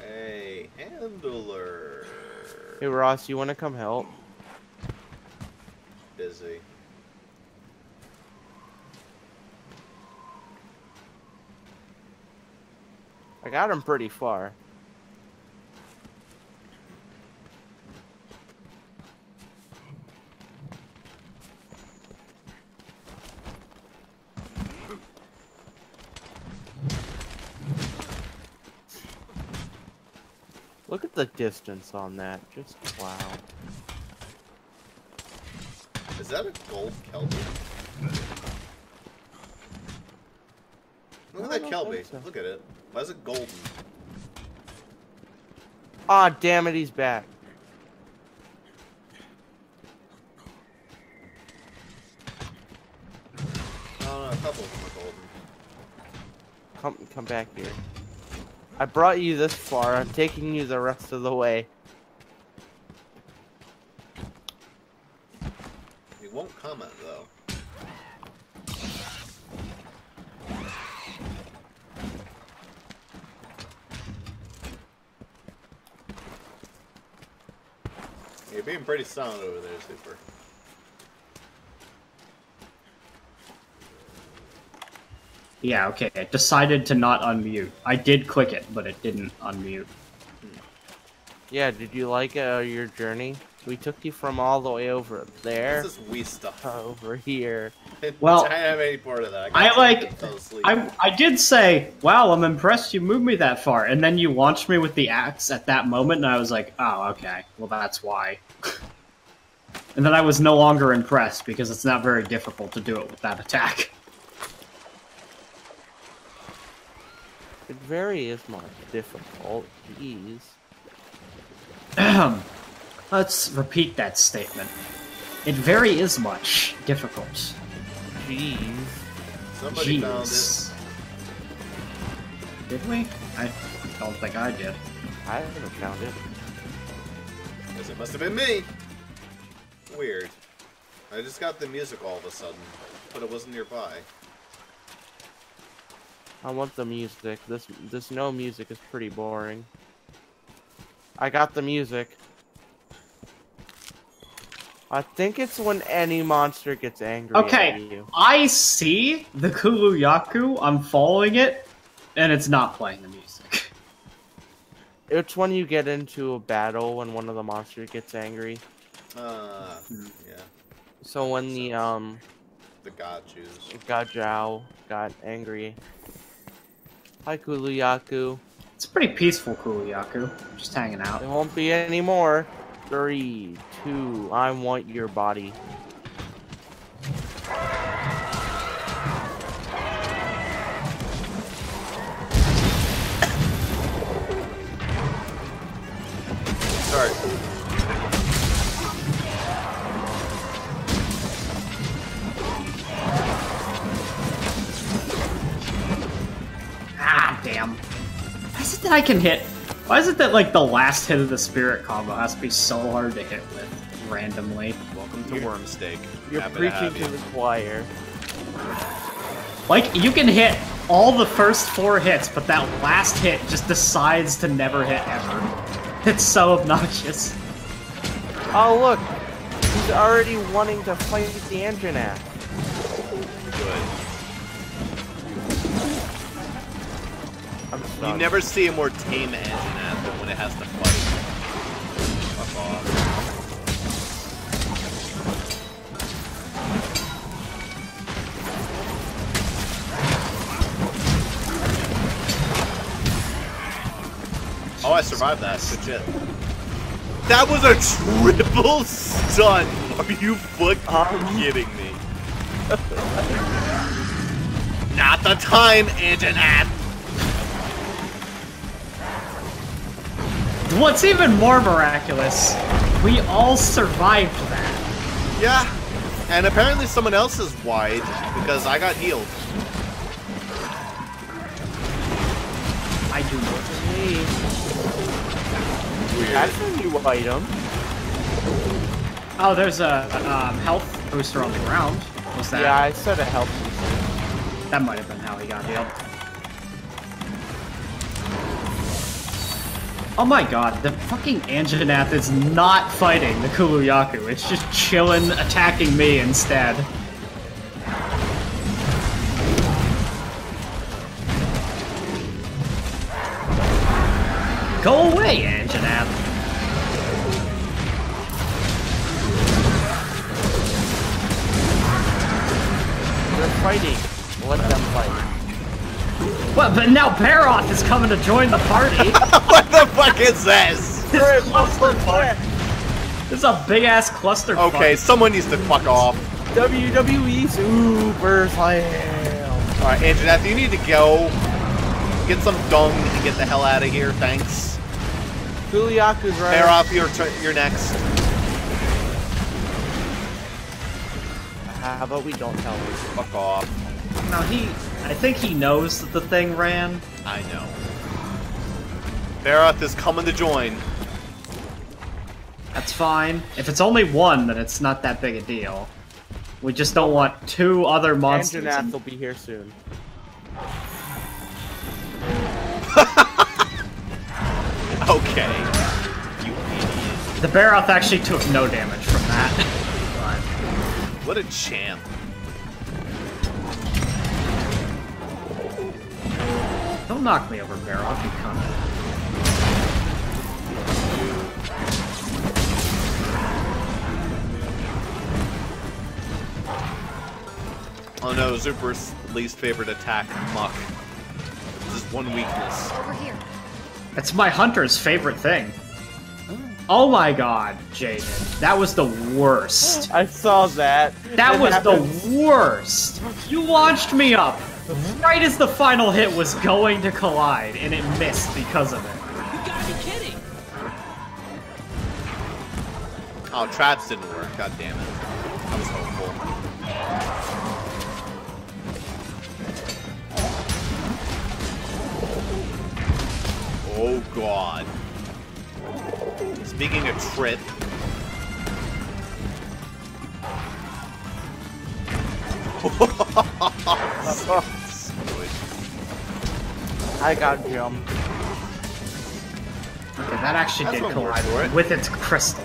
Hey, handler. Hey Ross, you want to come help? Busy. I got him pretty far. Look at the distance on that. Just wow. Is that a gold Kelby? Look at that Kelby. So. Look at it. Why is it golden? Ah, damn it, he's back. Oh, no, a couple of them are golden. Come back here. I brought you this far. I'm taking you the rest of the way. He won't comment, though. You're being pretty silent over there, Zuper. Yeah, okay. It decided to not unmute. I did click it, but it didn't unmute. Yeah, did you like your journey? We took you from all the way over there This is Wii stuff. over here. Well, I didn't have any part of that. I did say, wow, I'm impressed you moved me that far. And then you launched me with the axe at that moment, and I was like, oh, okay. Well, that's why. And then I was no longer impressed, because it's not very difficult to do it with that attack. It very is much difficult. Jeez. Let's repeat that statement. It very is much difficult. Jeez. Somebody found it. Did we? I don't think I did. I haven't found it. Guess it must have been me. Weird. I just got the music all of a sudden, but it wasn't nearby. I want the music. This no music is pretty boring. I got the music. I think it's when any monster gets angry at you. I see the Kuluyaku, I'm following it, and it's not playing the music. It's when you get into a battle when one of the monsters gets angry. Yeah. So when the Gajus. Gajao got angry. Hi Kuluyaku. It's a pretty peaceful Kuluyaku, just hanging out. There won't be any more. 3, 2, I want your body. Sorry. Ah, damn. Why is it that I can hit? Why is it that, like, the last hit of the spirit combo has to be so hard to hit with randomly? Welcome to Wormsteak. You're Happy preaching have to you. the choir. Like, you can hit all the first 4 hits, but that last hit just decides to never hit ever. It's so obnoxious. Oh look, he's already wanting to fight the engine ass. Good. I'm You stunned. never see a more tame engine than when it has to fight. Fuck off. Oh, I survived that. Good shit. That was a triple stun. Are you fucking kidding me? Not the time, Anjanat. What's even more miraculous, we all survived that. Yeah, and apparently someone else is wide because I got healed. I do not. That's a new item. Oh, there's a health booster on the ground. Was that? Yeah, I said it helped. That might have been how he got healed. Oh my god, the fucking Anjanath is not fighting the Kuluyaku. It's just chillin', attacking me instead. Go away, Anjanath. They're fighting. Let them fight. What? But now Baroth is coming to join the party. What the fuck is this? This clusterfuck. This is a big ass clusterfuck. Okay, someone needs to fuck off. WWE Super Slam. Alright, Anjaneth, you need to go. Get some dung and get the hell out of here, thanks. Kuliaku's right. Bear off, you're next. How about we don't tell him? Fuck off. No, I think he knows that the thing ran. I know. Baroth is coming to join. That's fine. If it's only one, then it's not that big a deal. We just don't want 2 other monsters. Anjanath will be here soon. Okay. You idiot. The Baroth actually took no damage from that. What a champ. Don't knock me over, Baroth, you cunt. Oh no, Zuper's least favorite attack, Muck. This is one weakness. Over here. It's my hunter's favorite thing. Oh my god, Jaden. That was the worst. I saw that. That It was happens. the worst. You launched me up right as the final hit was going to collide, and it missed because of it. You gotta be kidding! Oh, traps didn't work. God damn it. I was hopeful. Oh god. Speaking of trip. I got jumped. Okay, that actually That's did one word for collide it. with its crystal,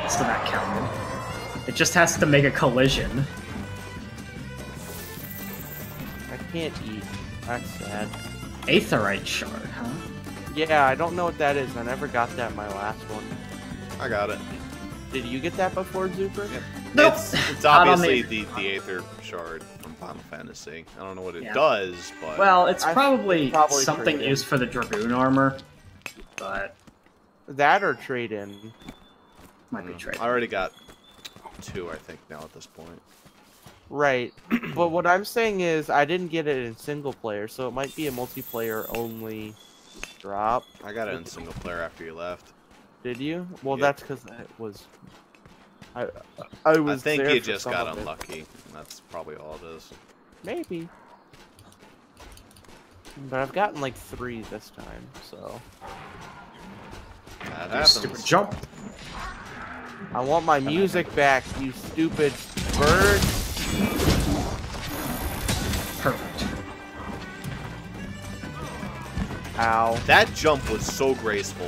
so that counted. It just has to make a collision. I can't eat. That's sad. Aetherite shard, huh? Yeah, I don't know what that is. I never got that in my last one. I got it. Did you get that before, Zuper? Yep. Nope. It's Not on obviously the Aether shard from Final Fantasy. I don't know what it Yeah. does, but... Well, it's I probably something trade-in. used for the Dragoon armor, but That or trade in. might be trade. I already got 2, I think, now at this point. Right. But what I'm saying is I didn't get it in single player, so it might be a multiplayer only drop. I got it in single player after you left. Did you? Well, Yep. that's because it was. I I was. think there you for just some got of it. unlucky. That's probably all it is. Maybe. But I've gotten like 3 this time, so. That You stupid happens. jump. I want my music back, you stupid bird. Perfect. Ow. That jump was so graceful.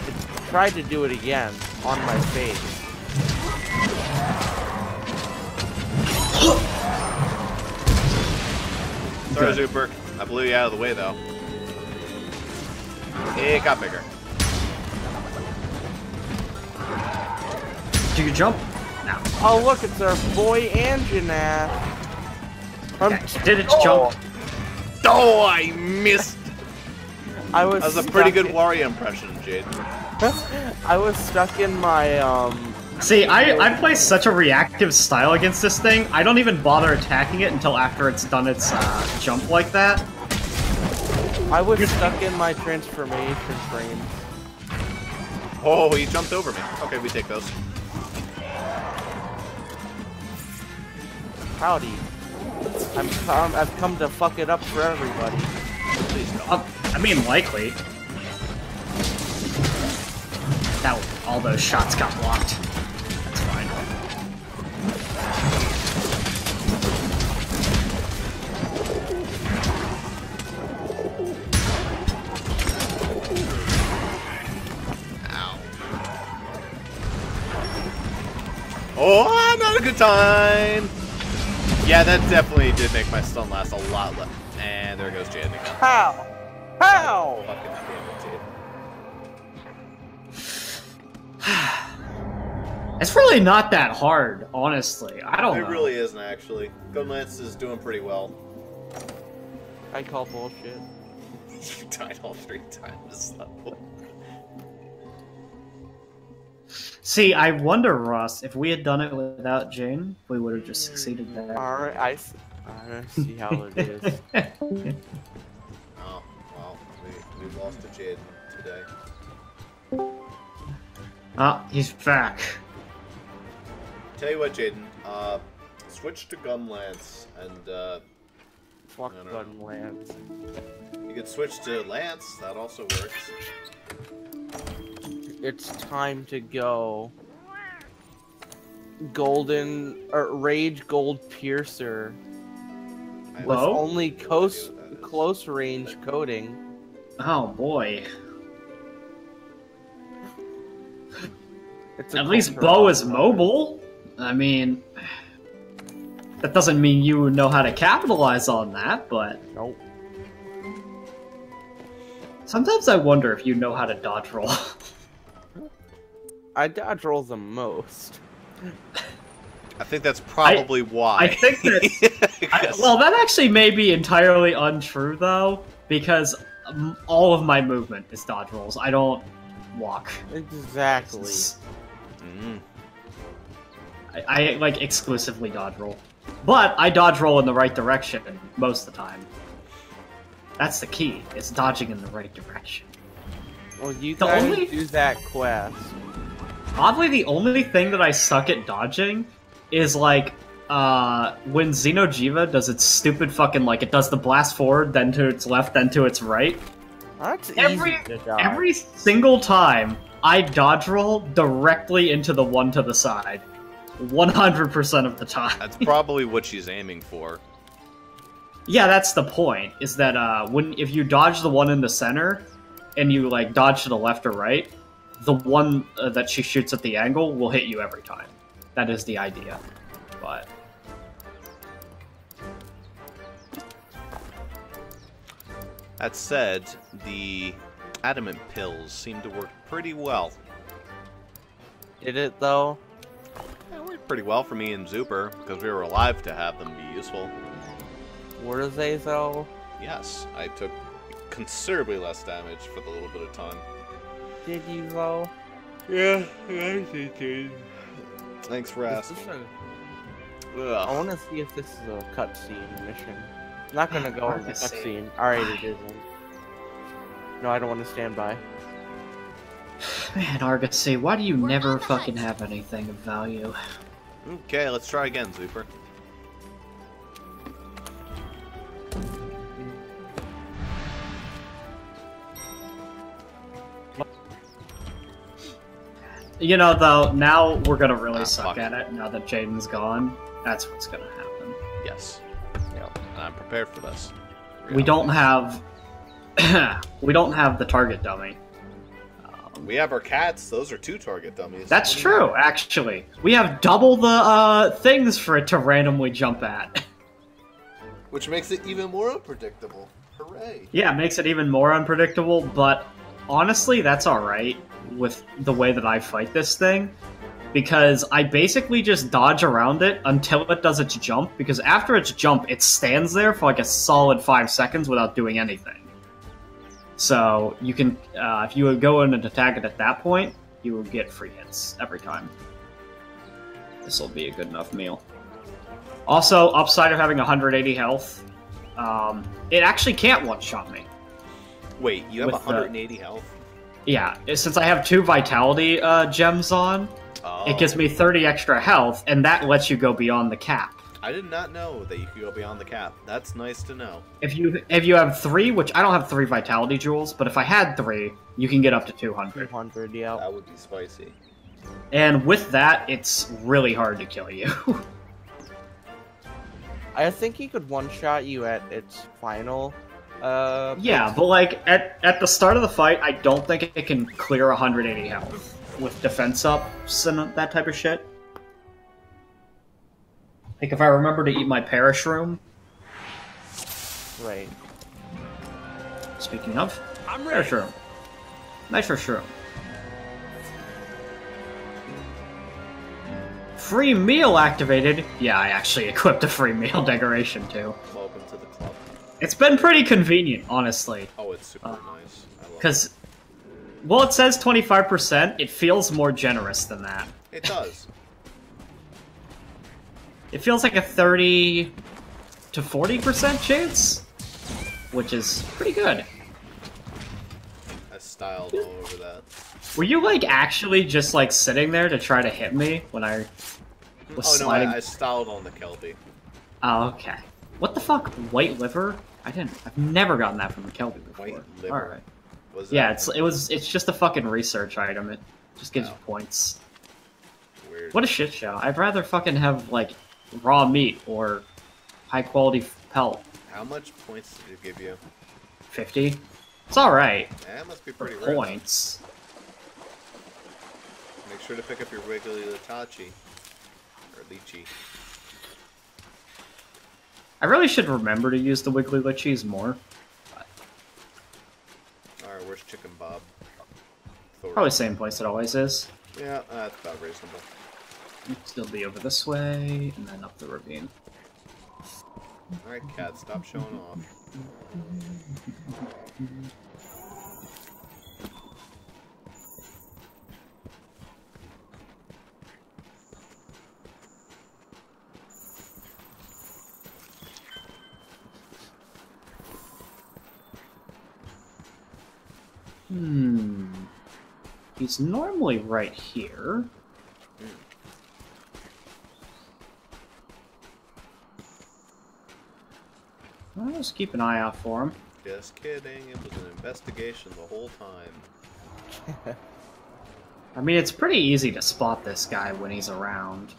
It tried to do it again on my face. Sorry, Zuper. I blew you out of the way, though. It got bigger. Did you jump? No. Oh, look, it's our boy Anjanath. Did it jump? Oh, I missed! I was That was a pretty stuck good Wario impression, Jaden. I was stuck in my, See, I play such a reactive style against this thing, I don't even bother attacking it until after it's done its jump like that. I was stuck in my transformation frame. Oh, he jumped over me. Okay, we take those. Howdy. I've come to fuck it up for everybody. Please don't. I mean, likely. That all those shots got blocked. That's fine. Ow. Oh, not a good time! Yeah, that definitely did make my stun last a lot less. And there goes Jaden again. How? How? Fucking damn it, Jaden. It's really not that hard, honestly. I don't know. It really isn't, actually. Gunlance is doing pretty well. I call bullshit. You died all 3 times this level. See, I wonder, Ross, if we had done it without Jane, we would have just succeeded there. Alright, I see how it is. Oh, well, we lost to Jaden today. Ah, he's back. Tell you what, Jaden, switch to Gunlance, and, Fuck I don't gun lance. you could switch to Lance, that also works. It's time to go. Rage Gold Piercer with Whoa. only close range coding. Oh boy. It's a At least culture Bo is offer. mobile. I mean, that doesn't mean you know how to capitalize on that, but Nope. sometimes I wonder if you know how to dodge roll. I dodge roll the most. I think that's probably why. I think that. Well, that actually may be entirely untrue, though, because all of my movement is dodge rolls. I don't walk. Exactly. Mm. I like exclusively dodge roll. But I dodge roll in the right direction most of the time. That's the key, is dodging in the right direction. Well, you The guys only- do that quest. Oddly, the only thing that I suck at dodging is like when Xenojiva does its stupid fucking like it does the blast forward, then to its left, then to its right. That's Every easy to dodge. every single time I dodge roll directly into the one to the side. 100% of the time. That's probably what she's aiming for. Yeah, that's the point. Is that if you dodge the one in the center, and you like dodge to the left or right, the one that she shoots at the angle will hit you every time. That is the idea. But That said, the adamant pills seem to work pretty well. Did it though? They worked pretty well for me and Zuper, because we were alive to have them be useful. Were they though? Yes, I took considerably less damage for the little bit of time. Did you though? Yeah, I did. Thanks for Is asking. this a- I Ugh. want to see if this is a cutscene mission. I'm not gonna go on the Argosy. cutscene. Alright, it isn't. No, I don't want to stand by. man, Argosy, why do you never fucking have anything of value? Okay, let's try again, Zuper. You know, though, now we're gonna really suck fuck. at it. Now that Jaden's gone, that's what's gonna happen. Yes. Yep. And I'm prepared for this. We don't have... we don't have the target dummy. We have our cats. Those are 2 target dummies. That's true, actually. We have double the things for it to randomly jump at. Which makes it even more unpredictable. Hooray. Yeah, it makes it even more unpredictable, but honestly, that's alright with the way that I fight this thing. Because I basically just dodge around it until it does its jump, because after its jump, it stands there for like a solid 5 seconds without doing anything. So, you can, if you would go in and attack it at that point, you will get free hits every time. This will be a good enough meal. Also, upside of having 180 health, it actually can't one-shot me. Wait, you have With 180 health? Yeah, since I have 2 vitality gems on, it gives me 30 extra health, and that lets you go beyond the cap. I did not know that you could go beyond the cap. That's nice to know. If you have 3, which I don't have 3 vitality jewels, but if I had 3, you can get up to 200. 200, yeah. That would be spicy. And with that, it's really hard to kill you. I think he could one-shot you at its final. Yeah, but like at the start of the fight, I don't think it can clear 180 health with defense ups and that type of shit. Like if I remember to eat my perish room. Right. Speaking of, I'm ready. perish room. Nice room. Free meal activated. Yeah, I actually equipped a free meal decoration too. Welcome to the club. It's been pretty convenient, honestly. Oh, it's super nice. I love Because, well, it says 25%, it feels more generous than that. it. It does. It feels like a 30 to 40% chance, which is pretty good. I styled all over that. Were you, like, actually just, like, sitting there to try to hit me when I was Oh no, sliding? I styled on the Kelpie. Oh, okay. What the fuck? White liver? I've never gotten that from a Kelpie before. White liver? Alright. Was that Yeah, it's just a fucking research item. It just gives you Oh. points. weird? What a shit show. I'd rather fucking have, like, raw meat or high-quality pelt. How much points did it give you? 50? It's alright. That must be For pretty rare. points. Make sure to pick up your Wiggly Litachi. Or Lychee. I really should remember to use the Wiggly Lichies more. Alright, where's Chicken Bob? Thor. Probably same place it always is. Yeah, that's about reasonable. Still be over this way, and then up the ravine. Alright, cat, stop showing off. He's normally right here. I'll just keep an eye out for him. Just kidding, it was an investigation the whole time. I mean, it's pretty easy to spot this guy when he's around.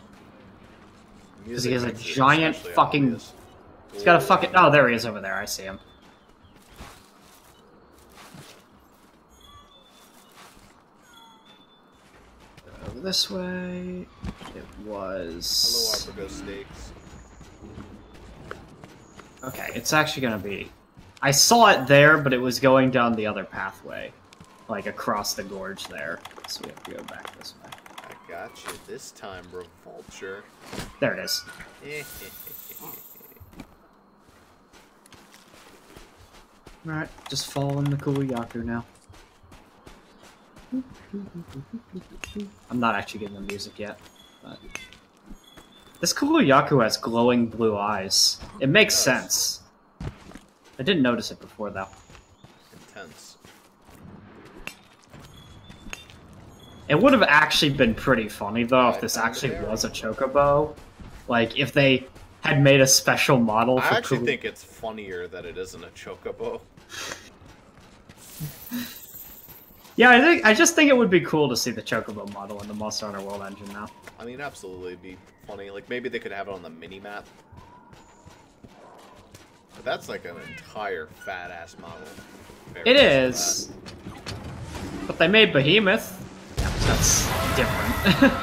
Because he has a Music makes it giant especially fucking... obvious. He's got a fucking... Oh, there he is over there. I see him. Over this way. It was... Hello, Africa Steaks. Okay, it's actually gonna be... I saw it there, but it was going down the other pathway. Like, across the gorge there. So we have to go back this way. I got you this time, Revolture. There it is. Alright, just follow in the Kuyaku now. I'm not actually getting the music yet, but... This Kuyaku has glowing blue eyes. It makes sense. I didn't notice it before, though. Intense. It would have actually been pretty funny, though, if this I found actually it. was a Chocobo. Like, if they had made a special model for I actually Kulu- think it's funnier that it isn't a Chocobo. Yeah, I just think it would be cool to see the Chocobo model in the Monster Hunter World Engine now. I mean, absolutely, it'd be funny. Like, maybe they could have it on the mini-map. But that's like an entire fat ass model. It is. But they made Behemoth. That's different.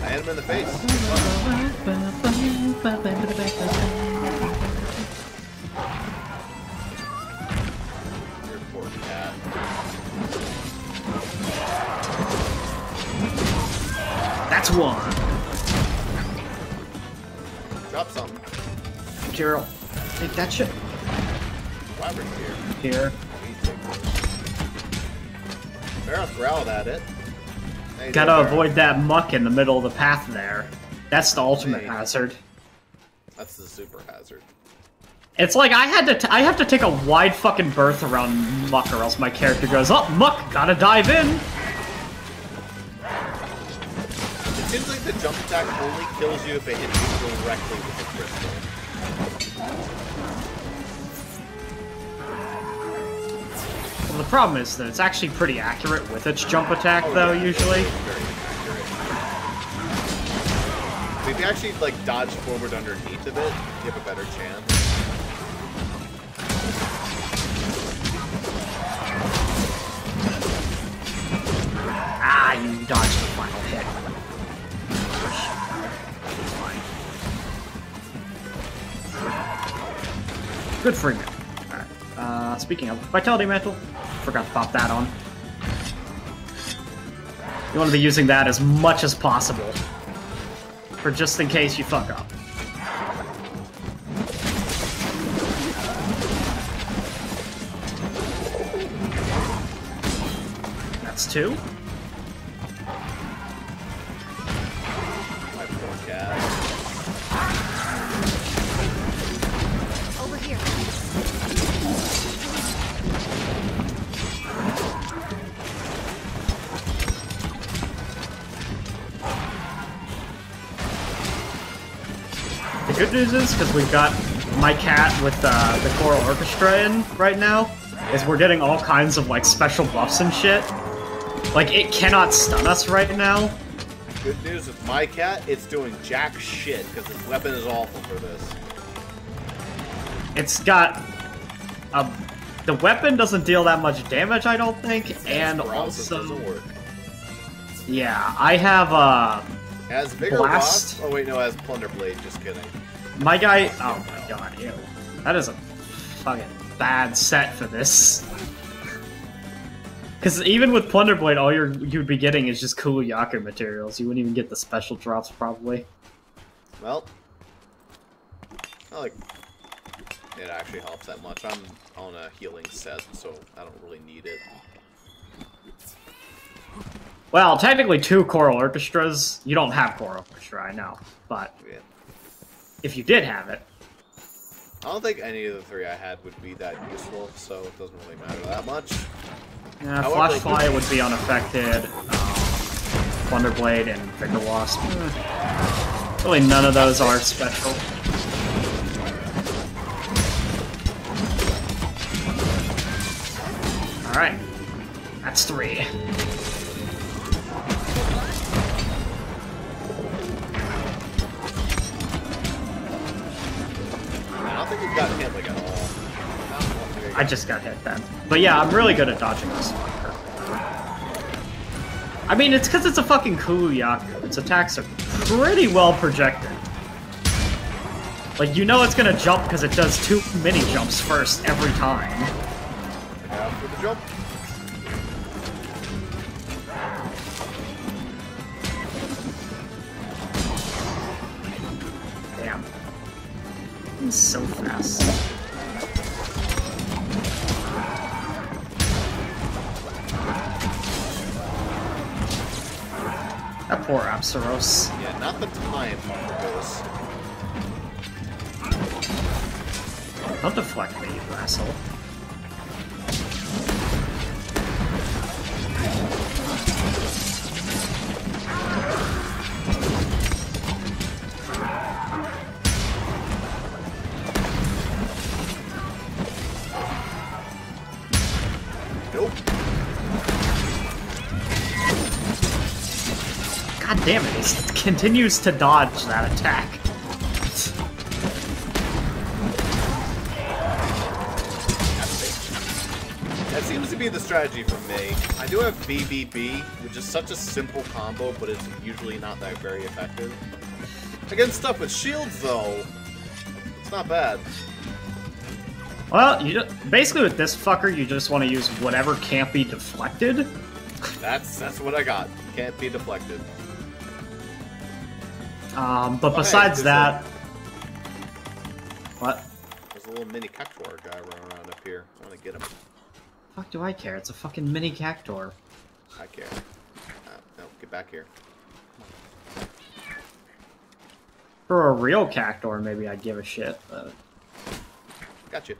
I hit him in the face. Your poor cat. That's one. Drop something. Carol, take that shit. Wyvern's here. Here. Barrel growled at it. Hey, Gotta Zuper. avoid that muck in the middle of the path there. That's the ultimate Hey. hazard. That's the super hazard. It's like I have to take a wide fucking berth around muck, or else my character goes, "Oh, muck, gotta dive in." It seems like the jump attack only kills you if it hits you directly with the crystal. Well, the problem is that it's actually pretty accurate with its jump attack, Oh, though, yeah, usually. it's very accurate. If you actually like dodge forward underneath of it, you have a better chance. Ah, you dodged the final hit. Good for you. Alright. Speaking of Vitality Mantle, forgot to pop that on. You want to be using that as much as possible. For just in case you fuck up. That's two. My poor cat. Over here. The good news is, because we've got my cat with the Choral Orchestra in right now, is we're getting all kinds of like special buffs and shit. Like, it cannot stun us right now. Good news with my cat, it's doing jack shit because its weapon is awful for this. It's got the weapon doesn't deal that much damage, I don't think, and Paralysis also doesn't work. yeah, I have As Vigor Blast. Boss. Oh wait, no, as Plunder Blade. Just kidding. my guy. Oh my god, ew, that is a fucking bad set for this. Because even with Plunderblade, all you'd be getting is just cool Yaku materials. You wouldn't even get the special drops, probably. Well, I like. It actually helps that much. I'm on a healing set, so I don't really need it. Well, technically 2 Choral Orchestras. You don't have Choral Orchestra, I know. But Yeah. if you did have it... I don't think any of the 3 I had would be that useful, so it doesn't really matter that much. Flash However, Fly would be unaffected. Thunderblade and Vigor Wasp. Really none of those are special. Alright. That's 3. I don't think we've gotten hit like at all. I just got hit then. But yeah, I'm really good at dodging this fucker. I mean, it's because it's a fucking Yaku. Its attacks are pretty well projected. Like, you know it's gonna jump because it does 2 mini jumps first every time. For the jump. Damn. He's so fast. That poor Apsaros. Yeah, not the time for this. Don't deflect me, you asshole. Nope. Damn it, he continues to dodge that attack. That seems to be the strategy for me. I do have BBB, which is such a simple combo, but it's usually not that very effective. Against stuff with shields, though, it's not bad. Well, basically with this fucker, you just want to use whatever can't be deflected. That's what I got. Can't be deflected. But besides that... What? There's a little mini cactuar guy running around up here. I want to get him. Fuck do I care? It's a fucking mini cactuar. I care. No, get back here. For a real cactuar, maybe I'd give a shit, but... Gotcha.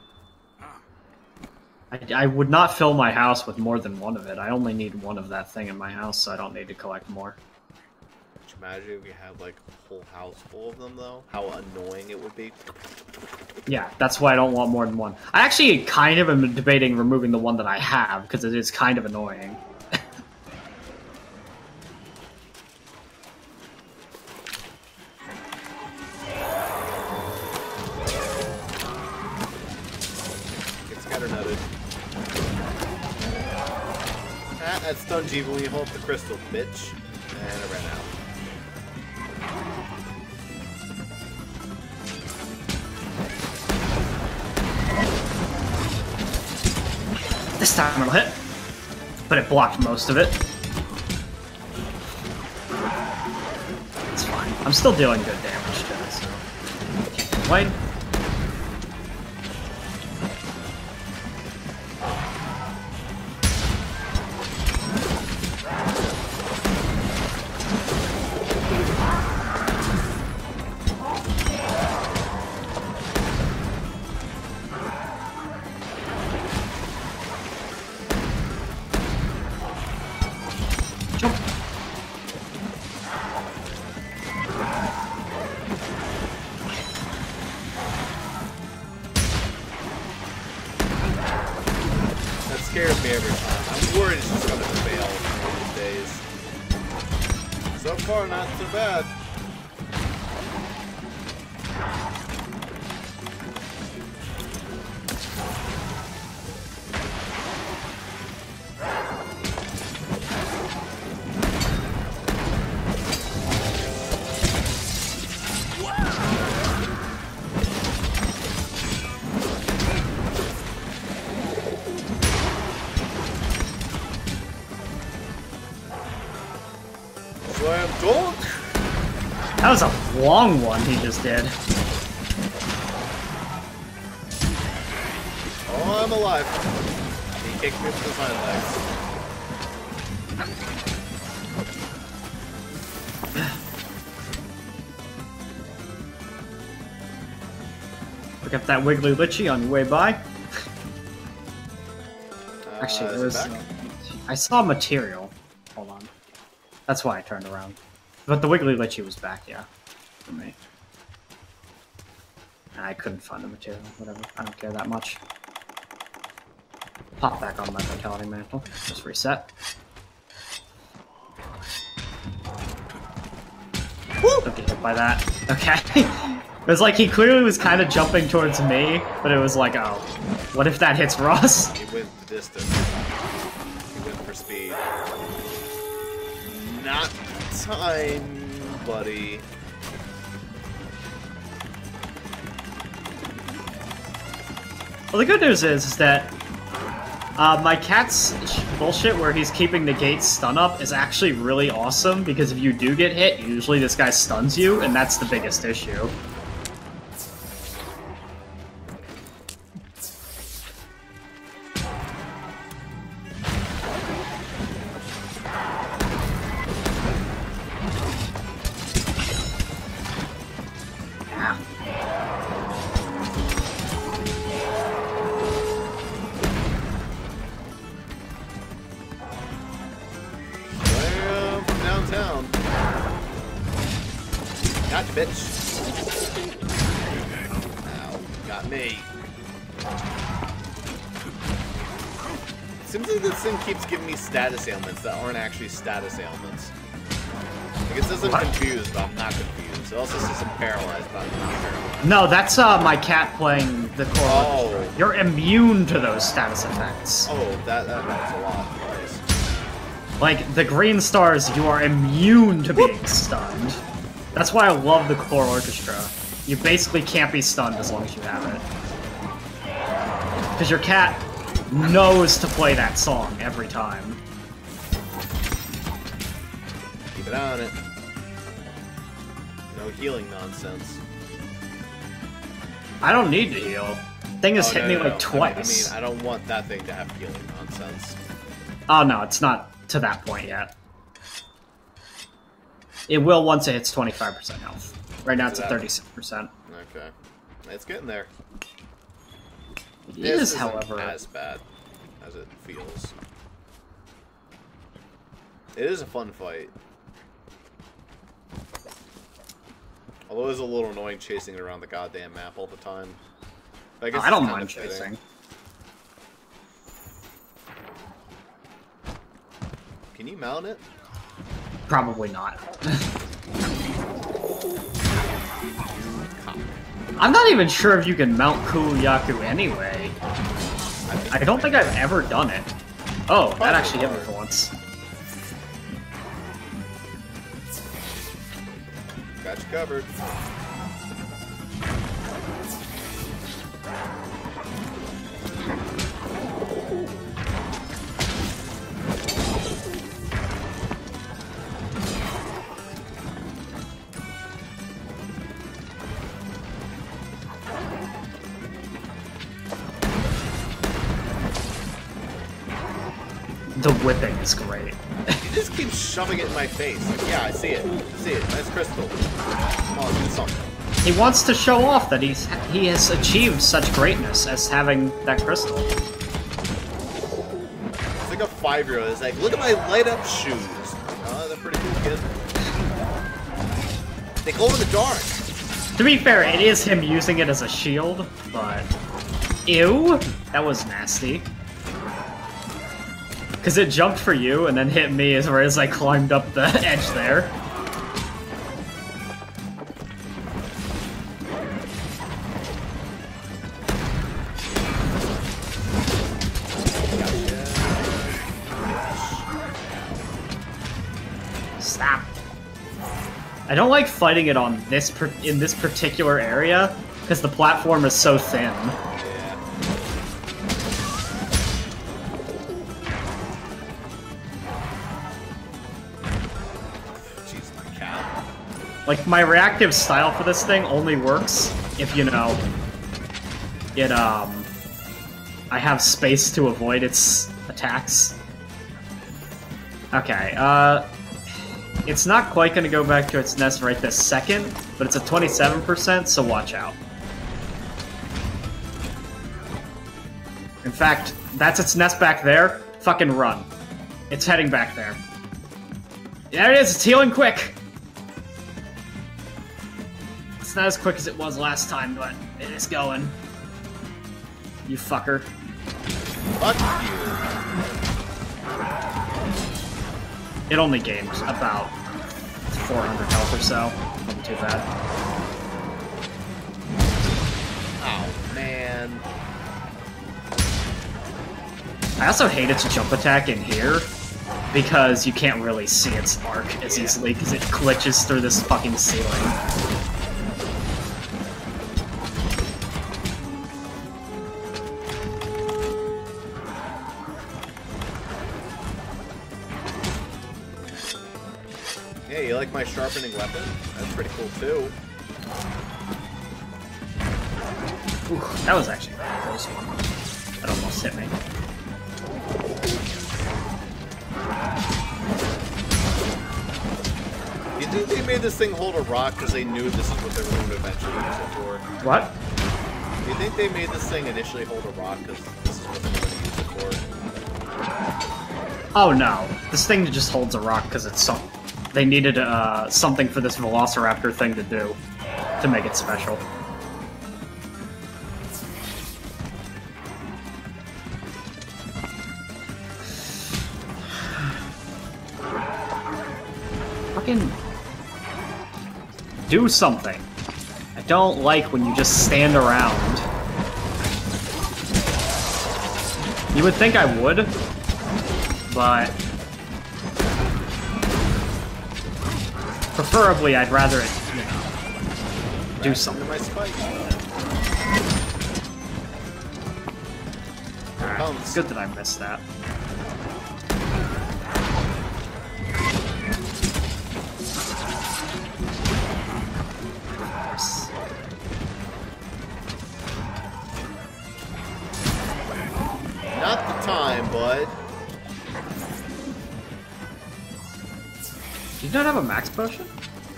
I would not fill my house with more than one of it. I only need one of that thing in my house, so I don't need to collect more. Could you imagine if we had, like, a whole house full of them, though? How annoying it would be. Yeah, that's why I don't want more than one. I actually kind of am debating removing the one that I have, because it is kind of annoying. Get scatternutted. Ah, that stuns you when you hold the crystal, bitch. And I ran out. This time it'll hit, but it blocked most of it. It's fine. I'm still dealing good damage to it, so can't complain. Scares me every time. I'm worried it's just gonna fail one of these days. So far, not so bad. Slam dunk! That was a long one he just did. Oh, I'm alive. He kicked me with his hind legs. Pick up that Wiggly Litchi on your way by. Actually, is there it was... back? I saw material. Hold on. That's why I turned around. But the Wiggly Litchi was back, yeah. For me. I couldn't find the material. Whatever. I don't care that much. Pop back on my Vitality Mantle. Just reset. Woo! Don't get hit by that. Okay. It was like he clearly was kind of jumping towards me, but it was like, oh, what if that hits Ross? He went the distance. He went for speed. Not time, buddy. Well, the good news is that my cat's bullshit where he's keeping the gate's stun up is actually really awesome, because if you do get hit, usually this guy stuns you, and that's the biggest issue. Gotcha, bitch. Ow, got me. It seems like this thing keeps giving me status ailments that aren't actually status ailments. I guess I'm What? confused, but I'm not confused. It also says I'm paralyzed, but I'm not paralyzed. No, that's my cat playing the core Oh. orchestra. You're immune to those status effects. Oh, that matters a lot. Nice. Like, the green stars, you are immune to being stunned. That's why I love the core orchestra. You basically can't be stunned as long as you have it. Because your cat knows to play that song every time. Keep it on it. No healing nonsense. I don't need to heal. Thing has hit me like I twice. mean, I don't want that thing to have healing nonsense. Oh no, it's not to that point yet. It will once it hits 25% health. Right now it's at 36%. Okay. It's getting there. It This is, isn't however... as bad as it feels. It is a fun fight. Although it is a little annoying chasing it around the goddamn map all the time. But I guess I don't it's kind mind of fitting. chasing. Can you mount it? Probably not. I'm not even sure if you can mount Kuyaku anyway. I don't think I've ever done it. Oh, that actually hit me for once. Got you covered. The whipping is great. He just keeps shoving it in my face. Like, yeah, I see it. I see it. Nice crystal. Come on, do something. He wants to show off that he has achieved such greatness as having that crystal. It's like a 5-year-old. It's like, look at my light up shoes. Oh, they're pretty cool, kid. They glow in the dark. To be fair, it is him using it as a shield, but... Ew! That was nasty. Because it jumped for you and then hit me as right as I climbed up the edge there. Stop. I don't like fighting it on in this particular area because the platform is so thin. Like, my reactive style for this thing only works if, you know, it, I have space to avoid its attacks. Okay, it's not quite gonna go back to its nest right this second, but it's at 27%, so watch out. In fact, that's its nest back there. Fucking run. It's heading back there. There it is, it's healing quick! It's not as quick as it was last time, but it is going. You fucker. Fuck you. It only gained about 400 health or so. Wasn't too bad. Oh, man. I also hate its jump attack in here, because you can't really see its arc as easily, because it glitches through this fucking ceiling. Hey, you like my sharpening weapon? That's pretty cool, too. Ooh, that was actually a very close one. That almost hit me. You think they made this thing hold a rock because they knew this is what they were going to eventually use it for? What? You think they made this thing initially hold a rock because this is what they were going to use it for? Oh no, this thing just holds a rock because it's something. They needed something for this Velociraptor thing to do to make it special. Fucking Do something. I don't like when you just stand around. You would think I would, but preferably I'd rather it, you know, do something. My spike. Alright, it's good that I missed that. Not the time, bud. Do you not have a max potion?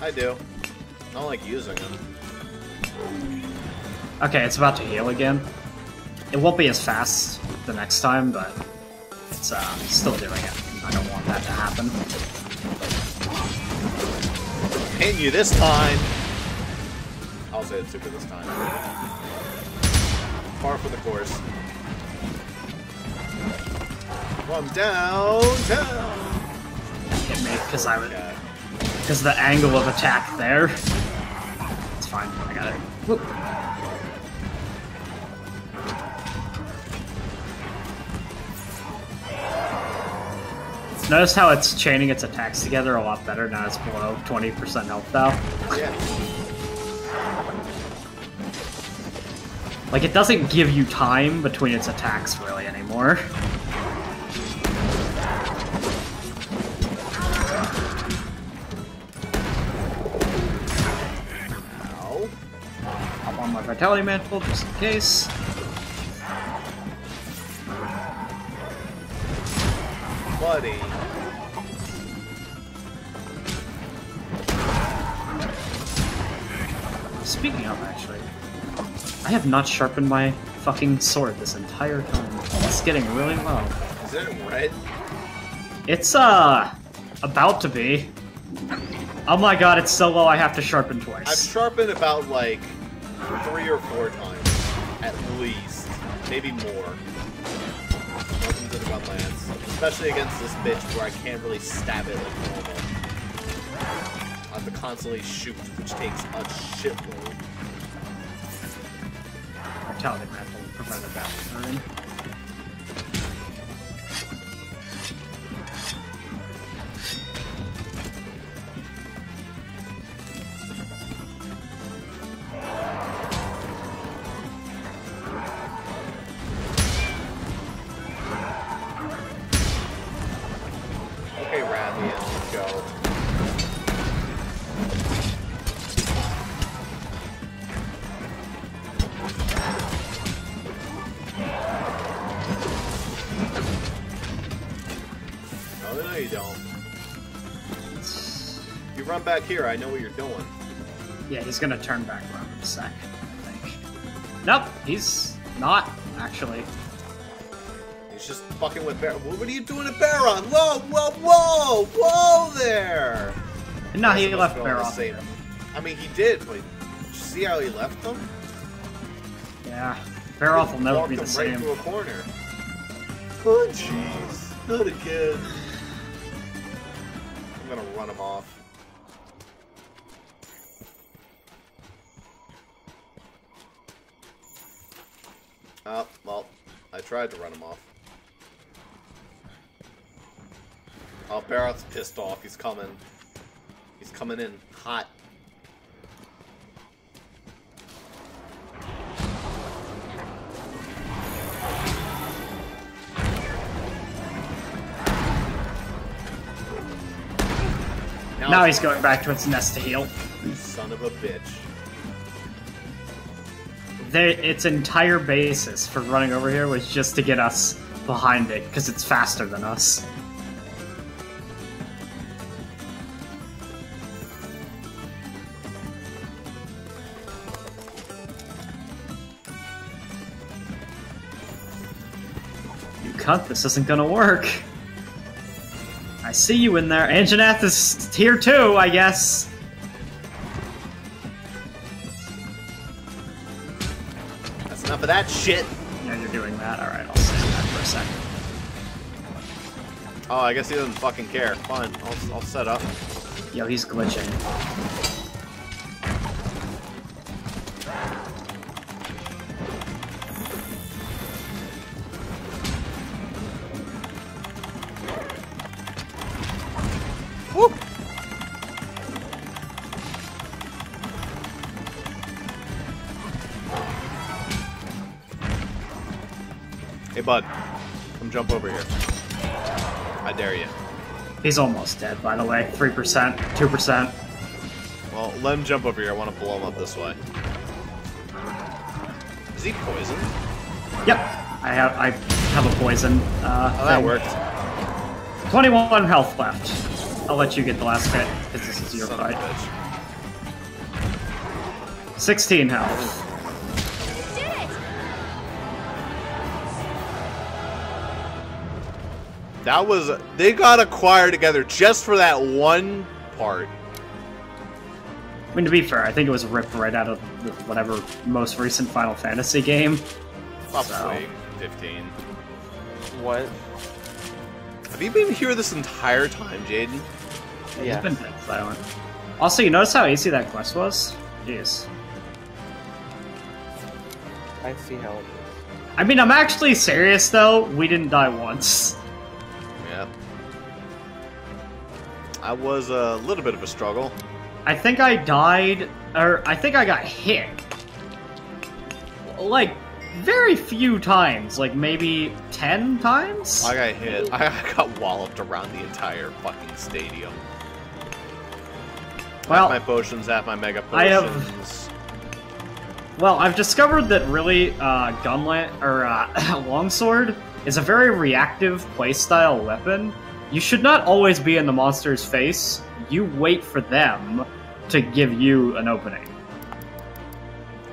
I do. I don't like using them. Okay, it's about to heal again. It won't be as fast the next time, but it's still doing it. I don't want that to happen. Hitting you this time. I'll say it's super this time. Par for the course. Well, I'm down. Hit me because I was because the angle of attack there. It's fine. I got it. Whoop. Notice how it's chaining its attacks together a lot better now it's below 20% health now. Yeah. Like, it doesn't give you time between its attacks really anymore. Ow. I'm on my Vitality Mantle just in case. Buddy. Speaking of, actually, I have not sharpened my fucking sword this entire time. It's getting really low. Is it red? It's, about to be. Oh my god, it's so low I have to sharpen I've twice. sharpened about, like, 3 or 4 times. At least. Maybe more. Nothing good about Lance. Especially against this bitch where I can't really stab it like normal. I have to constantly shoot, which takes a shitload. Vitality Mantle will prevent a bad turn. Okay, Rathian, let's go. No, you don't. You run back here, I know what you're doing. Yeah, he's gonna turn back around in a sec, I think. Nope, he's not, actually. He's just fucking with Baron. What are you doing to Baron? Whoa, whoa, whoa! Whoa there! No, he That's left what's going on Baroth the there. same- I mean, he did, but did you see how he left them? Yeah, Baroth will never Walked be the him right same. through a corner. Oh, jeez. Not again. I'm gonna run him off. Oh, well, I tried to run him off. Oh, Baroth's pissed off. He's coming. He's coming in hot. Now he's going back to its nest to heal. Son of a bitch. Its entire basis for running over here was just to get us behind it, because it's faster than us. You cunt, this isn't gonna work. I see you in there. Anjanath is here too, I guess. That's enough of that shit. Yeah, you're doing that. Alright, I'll stand back for a second. Oh, I guess he doesn't fucking care. Fine, I'll set up. Yo, he's glitching. Hey, bud. Come jump over here. I dare you. He's almost dead, by the way. 3%, 2%. Well, let him jump over here. I want to blow him up this way. Is he poisoned? Yep. I have a poison. Oh, that thing. worked. 21 health left. I'll let you get the last hit, because this is your Son of a fight. bitch. 16 health. Did it! That was... They got acquired together just for that one part. I mean, to be fair, I think it was ripped right out of the, whatever most recent Final Fantasy game. Probably 15. What? Have you been here this entire time, Jaden? He's been dead silent. Also, you notice how easy that quest was? Jeez. I see how it is. I mean, I'm actually serious, though. We didn't die once. Yep. I was a little bit of a struggle. I think I died, or I think I got hit. Like, very few times. Like, maybe 10 times? I got hit. I got walloped around the entire fucking stadium. Well, half my potions, half my mega potions. I have... Well, I've discovered that really, Longsword is a very reactive playstyle weapon. You should not always be in the monster's face. You wait for them to give you an opening.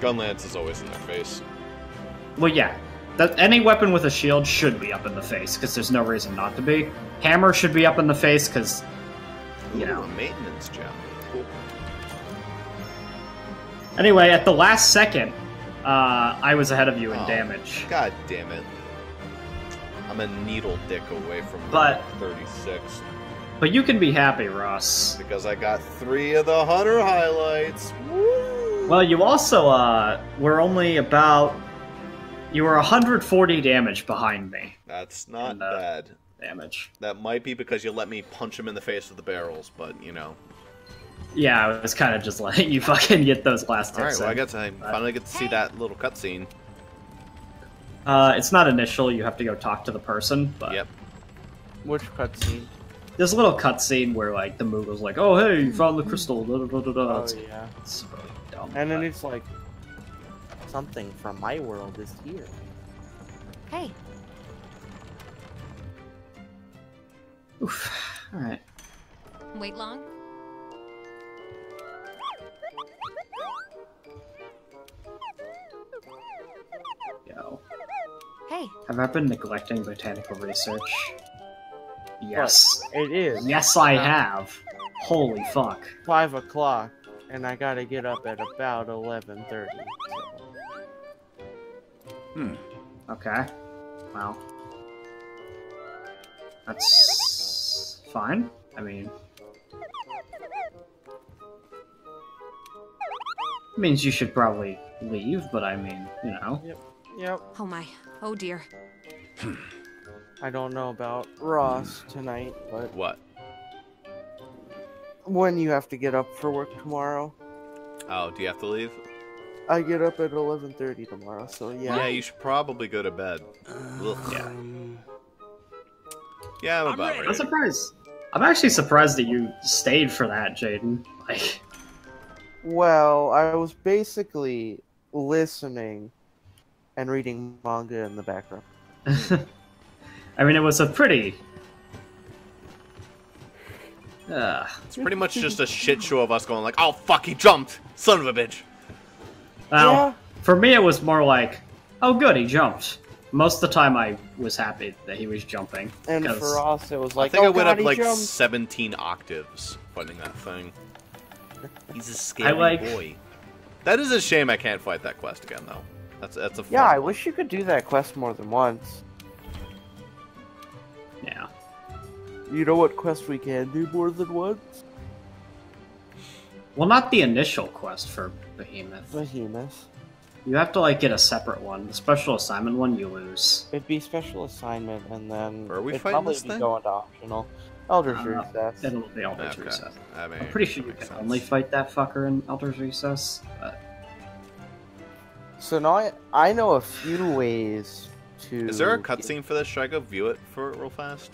Gunlance is always in their face. Well, yeah. Any weapon with a shield should be up in the face, because there's no reason not to be. Hammer should be up in the face, because, you know. Ooh, a maintenance gem. Cool. Anyway, at the last second, I was ahead of you in damage. God damn it. I'm a needle dick away from But- 36. But you can be happy, Ross. Because I got 3 of the Hunter highlights. Woo! Well, you also, were only about... You were 140 damage behind me. That's not And, bad. Damage. That might be because you let me punch him in the face with the barrels, but, you know. Yeah, I was kind of just letting you fucking get those last Alright, hits well, I in. guess I finally get to see that little cutscene. It's not initial, you have to go talk to the person, but... Yep. Which cutscene? There's a little cutscene where, like, the Moogle's like, oh, hey, you found the crystal, da da da da da. Oh, It's, yeah. it's really dumb. And then but- it's like, something from my world is here. Hey, Oof. Alright. wait long? Go. Hey, Have I been neglecting botanical research? Yes. It is. Yes, I have. Holy fuck. 5 o'clock, and I gotta get up at about 11:30. Okay. Well. That's... fine. I mean... means you should probably leave, but I mean, you know. Yep. oh my, oh dear. I don't know about Ross tonight, but What? when you have to get up for work tomorrow, Oh, do you have to leave? I get up at 11:30 tomorrow. So yeah. Yeah, you should probably go to bed. Ugh. Yeah. Yeah, I'm about I'm ready. surprised. I'm actually surprised that you stayed for that, Jaden. Like, Well, I was basically listening and reading manga in the background. I mean, it was a pretty... It's pretty much just a shit show of us going like, oh fuck, he jumped! Son of a bitch! Well, Yeah. for me, it was more like, oh good, he jumped. Most of the time, I was happy that he was jumping. And 'cause- for us, it was I like, think oh I went God, up he like jumped. 17 octaves fighting that thing. He's a scary like- boy. That is a shame I can't fight that quest again, though. That's a fun Yeah, I one. wish you could do that quest more than once. Yeah. You know what quest we can do more than once? Well, not the initial quest for Behemoth. Behemoth. You have to, like, get a separate one. The special assignment one, you lose. It'd be special assignment, and then Are we it'd fighting probably this be thing? going to optional. Elder's I don't know. Recess. It'll be Elder's Okay. Recess. I mean, I'm pretty sure that you makes can sense. only fight that fucker in Elder's Recess, but... So now I know a few ways to. Is there a cutscene for this? Should I go view it for it real fast?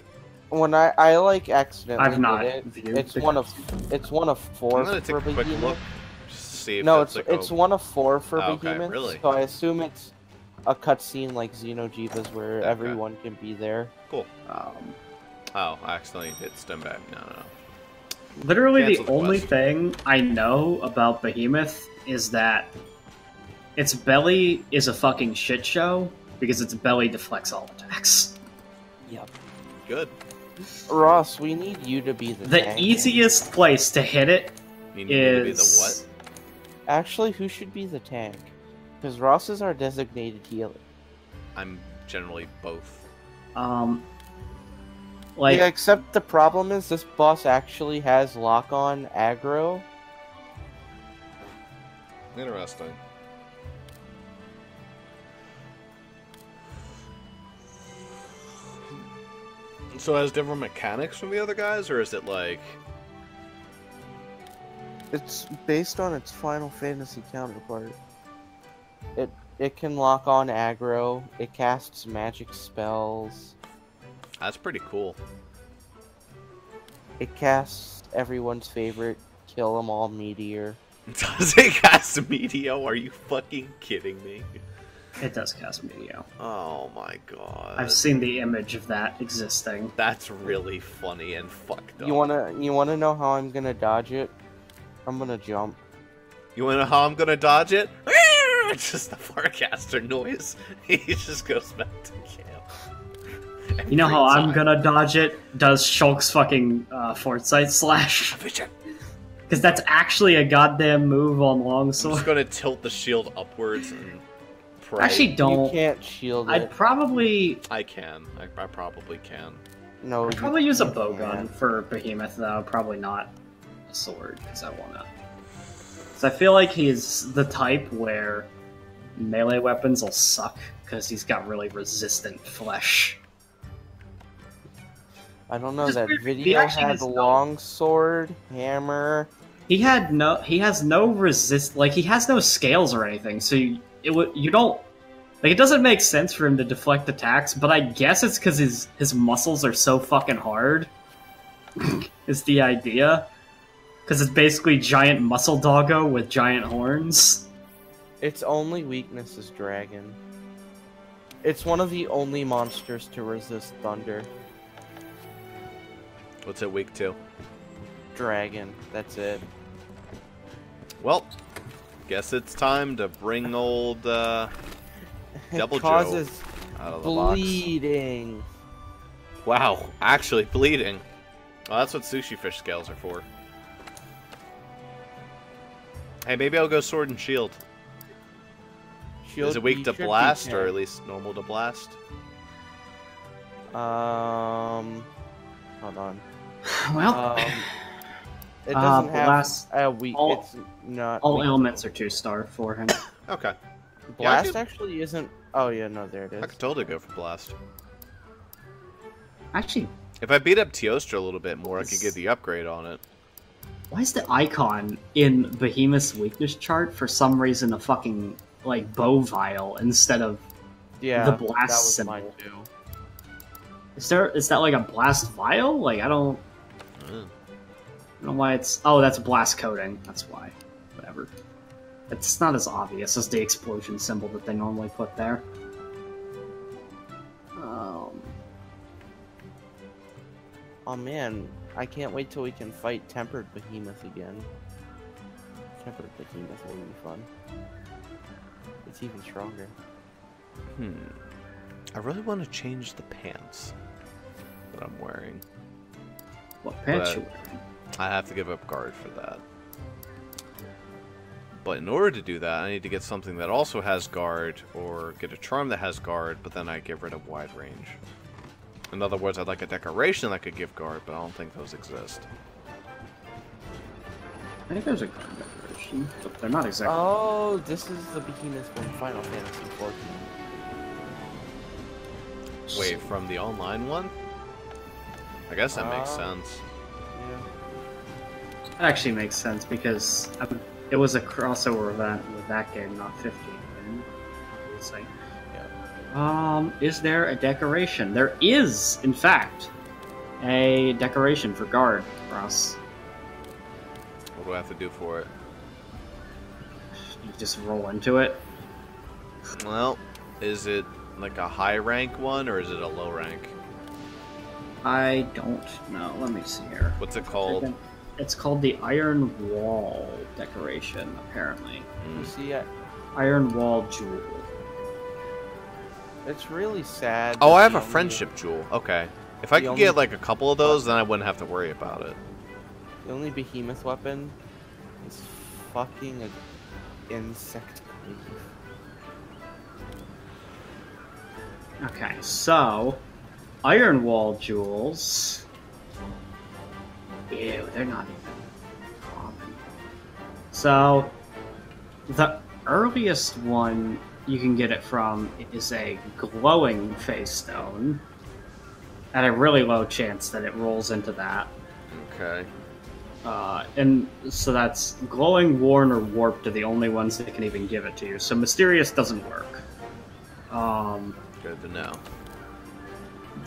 When I like accidentally I've not did it, viewed it's the one of cutscene. 4 I'm gonna take for a quick Behemoth. look. Just to see if No, that's it's like one of 4 for Oh, okay, Behemoth. really? So I assume it's a cutscene like Xenogeba's where Okay. everyone can be there. Cool. Oh, I accidentally hit stem back. No. Literally, Cancel the the only quest. thing I know about Behemoth is that its belly is a fucking shit show because its belly deflects all attacks. Yep. Good. Ross, we need you to be the The tank. easiest place to hit it You need me to be the is... Actually, who should be the tank? Because Ross is our designated healer. what? I'm generally both. Like, Yeah, except the problem is this boss actually has lock-on aggro. Interesting. So it has different mechanics from the other guys, or is it like... It's based on its Final Fantasy counterpart. It can lock on aggro. It casts magic spells. That's pretty cool. It casts everyone's favorite kill 'em all meteor. Does it cast Meteo? Are you fucking kidding me? it does cast Meteor. Oh my god. I've seen the image of that existing. That's really funny and fucked up. You wanna know how I'm gonna dodge it? I'm gonna jump. You wanna know how I'm gonna dodge it? It's just the Farcaster noise. He just goes back to camp. You know how Every I'm time. gonna dodge it? Does Shulk's fucking Foresight Slash? Because that's actually a goddamn move on I'm Longsword. just gonna tilt the shield upwards and pray. Actually, You don't. can't shield it. I'd probably I can. I probably can. No, I'd you probably use a can't. bowgun for Behemoth though. Probably not a sword because I wanna. So I feel like he's the type where melee weapons will suck because he's got really resistant flesh. I don't know, Just that weird. He video actually had has no- long sword, hammer. He has no resist, like he has no scales or anything. So you don't, like it doesn't make sense for him to deflect attacks. But I guess it's because his muscles are so fucking hard. Is the idea? Because it's basically giant muscle doggo with giant horns. Its only weakness is dragon. It's one of the only monsters to resist thunder. What's it weak to? Dragon, that's it. Well, guess it's time to bring old Double It causes Joe out of the box. bleeding. Wow, actually bleeding. Well, that's what sushi fish scales are for. Hey, maybe I'll go sword and shield. Is it weak to should be blast, or at tank. least normal to blast? Hold on. Well, It doesn't have blast- a weak. all- It's not. all weak. elements are 2-star for him. Okay. Blast Yeah, actually isn't. Oh yeah, no, there it I is. could totally go for blast. Actually, If I beat up Teostra a little bit more, I could get the upgrade on it. why is the icon in Behemoth's weakness chart for some reason a fucking like bow vial instead of Yeah, the blast that was symbol? mine too. Is that like a blast vial? Like I don't Mm. know why it's. Oh, that's blast coating. That's why. Whatever. It's not as obvious as the explosion symbol that they normally put there. Oh man, I can't wait till we can fight Tempered Behemoth again. Tempered Behemoth will be fun. It's even stronger. I really want to change the pants that I'm wearing. What pants But- you wearing? I have to give up guard for that. But in order to do that, I need to get something that also has guard, or get a charm that has guard, but then I get rid of wide range. In other words, I'd like a decoration that could give guard, but I don't think those exist. I think there's a card decoration, but they're not exactly. Oh, this is the Behemoth from Final Fantasy XIV. Wait, from the online one? I guess that makes sense. Yeah. That actually makes sense because it was a crossover event with that game, not 15. Right? It's like, Is there a decoration? There is, in fact, a decoration for guard, Ross. What do I have to do for it? You just roll into it. Well, is it like a high rank one or is it a low rank? I don't know. Let me see here. What's it called? It's called the Iron Wall decoration, apparently. You see, Iron Wall Jewel. it's really sad. Oh, that I have the a only- friendship jewel. Okay. If I The could only- get like a couple of those, then I wouldn't have to worry about it. The only behemoth weapon is fucking an insect cleave. Okay, so Iron Wall jewels. Ew, they're not even common. So the earliest one you can get it from is a glowing face stone, at a really low chance that it rolls into that. Okay. And so that's glowing, worn, or warped are the only ones that can even give it to you. So mysterious doesn't work. Good to know.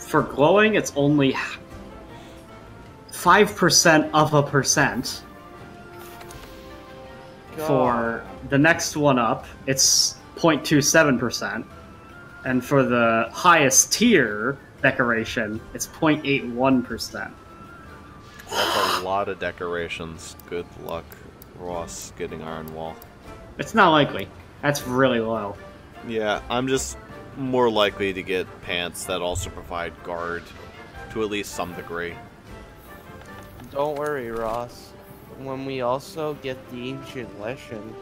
For glowing, it's only 5% of a percent. For the next one up, it's 0.27%. And for the highest tier decoration, it's 0.81%. That's a lot of decorations. Good luck, Ross, getting Iron Wall. It's not likely. That's really low. Yeah, I'm just more likely to get pants that also provide guard to at least some degree. Don't worry, Ross. When we also get the Ancient Lesson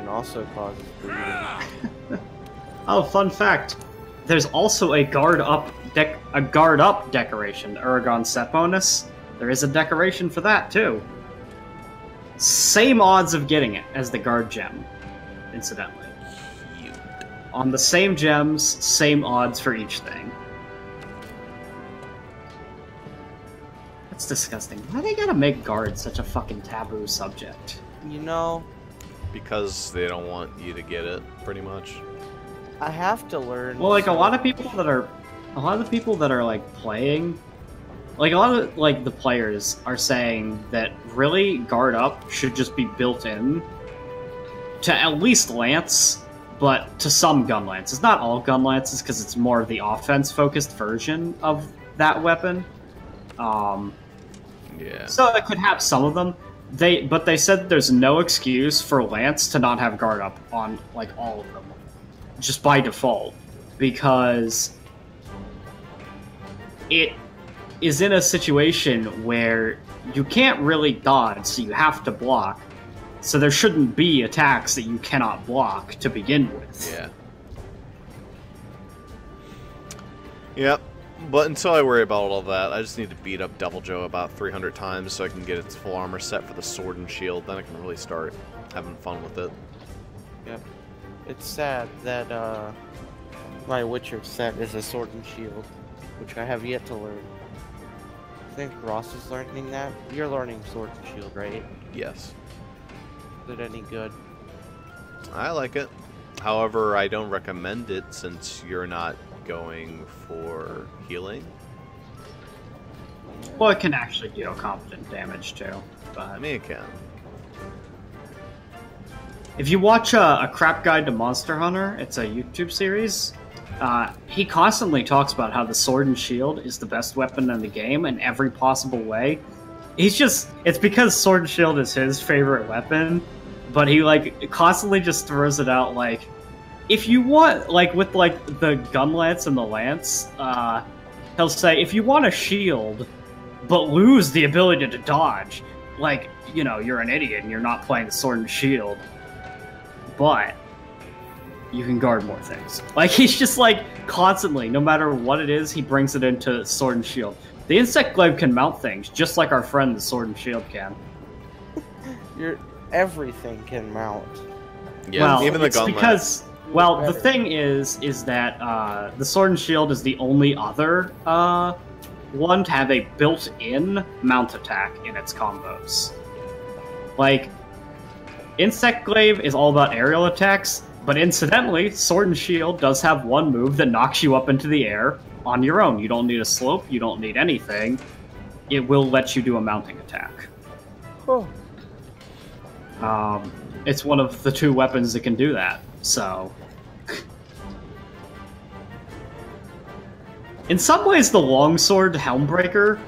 also causes bleeding. Oh, fun fact. There's also a guard up decoration, Aragon set bonus. There is a decoration for that too. Same odds of getting it as the guard gem, incidentally. Cute. On the same gems, same odds for each thing. That's disgusting. Why they gotta make guard such a fucking taboo subject? You know, Because they don't want you to get it, pretty much. I have to learn. Well, like a lot of the people that are like playing, like a lot of like the players are saying that really guard up should just be built in to at least lance, but to some gun lances. Not all gun lances, because it's more of the offense-focused version of that weapon. Yeah. So it could have some of them. But they said there's no excuse for lance to not have guard up on like all of them, just by default, because it is in a situation where you can't really dodge, so you have to block. So there shouldn't be attacks that you cannot block to begin with. Yeah. Yep. But until I worry about all that, I just need to beat up Devil Joe about 300 times so I can get its full armor set for the sword and shield. Then I can really start having fun with it. Yep. It's sad that my Witcher set is a sword and shield, which I have yet to learn. I think Ross is learning that. You're learning sword and shield, right? Yes. Is it any good? I like it. However, I don't recommend it since you're not going for healing. Well, it can actually deal competent damage too. But I mean, it can. if you watch a Crap Guide to Monster Hunter, it's a YouTube series. He constantly talks about how the sword and shield is the best weapon in the game in every possible way. It's because sword and shield is his favorite weapon, but he like constantly just throws it out like, if you want, like with like the gun lance and the lance, he'll say, if you want a shield, but lose the ability to dodge, like, you know, you're an idiot and you're not playing the sword and shield, but you can guard more things. Like, he's just like constantly, no matter what it is, he brings it into sword and shield. The insect glaive can mount things, just like our friend the sword and shield can. Everything can mount. Yeah, well, even the it's gun because, well, the Better. thing is that the sword and shield is the only other one to have a built-in mount attack in its combos. Like, insect glaive is all about aerial attacks. But incidentally, Sword and Shield does have one move that knocks you up into the air on your own. You don't need a slope, you don't need anything. It will let you do a mounting attack. Oh. It's one of the 2 weapons that can do that, so... In some ways, the Longsword Helmbreaker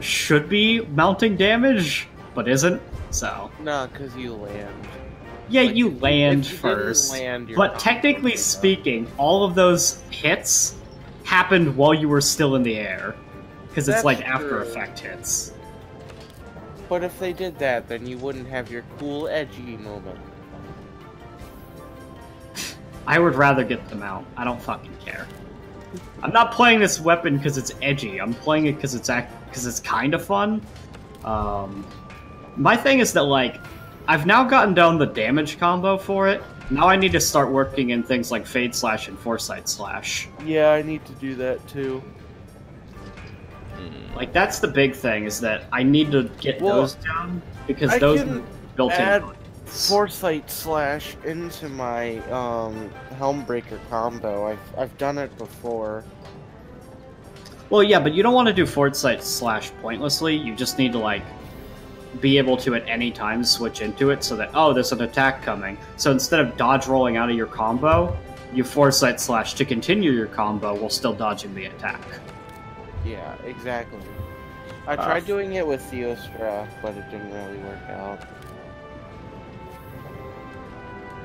should be mounting damage, but isn't, so... No, because you land. Yeah, Like, you land if you didn't first, land, you're but not technically going up. speaking, all of those hits happened while you were still in the air. Because it's That's like after true. effect hits. But if they did that, then you wouldn't have your cool, edgy moment. I would rather get the mount. I don't fucking care. I'm not playing this weapon because it's edgy. I'm playing it because it's kind of fun. My thing is that, like, I've now gotten down the damage combo for it. Now I need to start working in things like Fade Slash and Foresight Slash. Yeah, I need to do that too. Like, that's the big thing, is that I need to get those down, because I those can are built-in add buttons. Foresight Slash into my Helmbreaker combo. I've done it before. Well, yeah, but you don't want to do Foresight Slash pointlessly. You just need to, like, be able to at any time switch into it so that, oh, there's an attack coming. So instead of dodge rolling out of your combo, you Foresight Slash to continue your combo while still dodging the attack. Yeah, exactly. I tried doing it with Theostra, but it didn't really work out.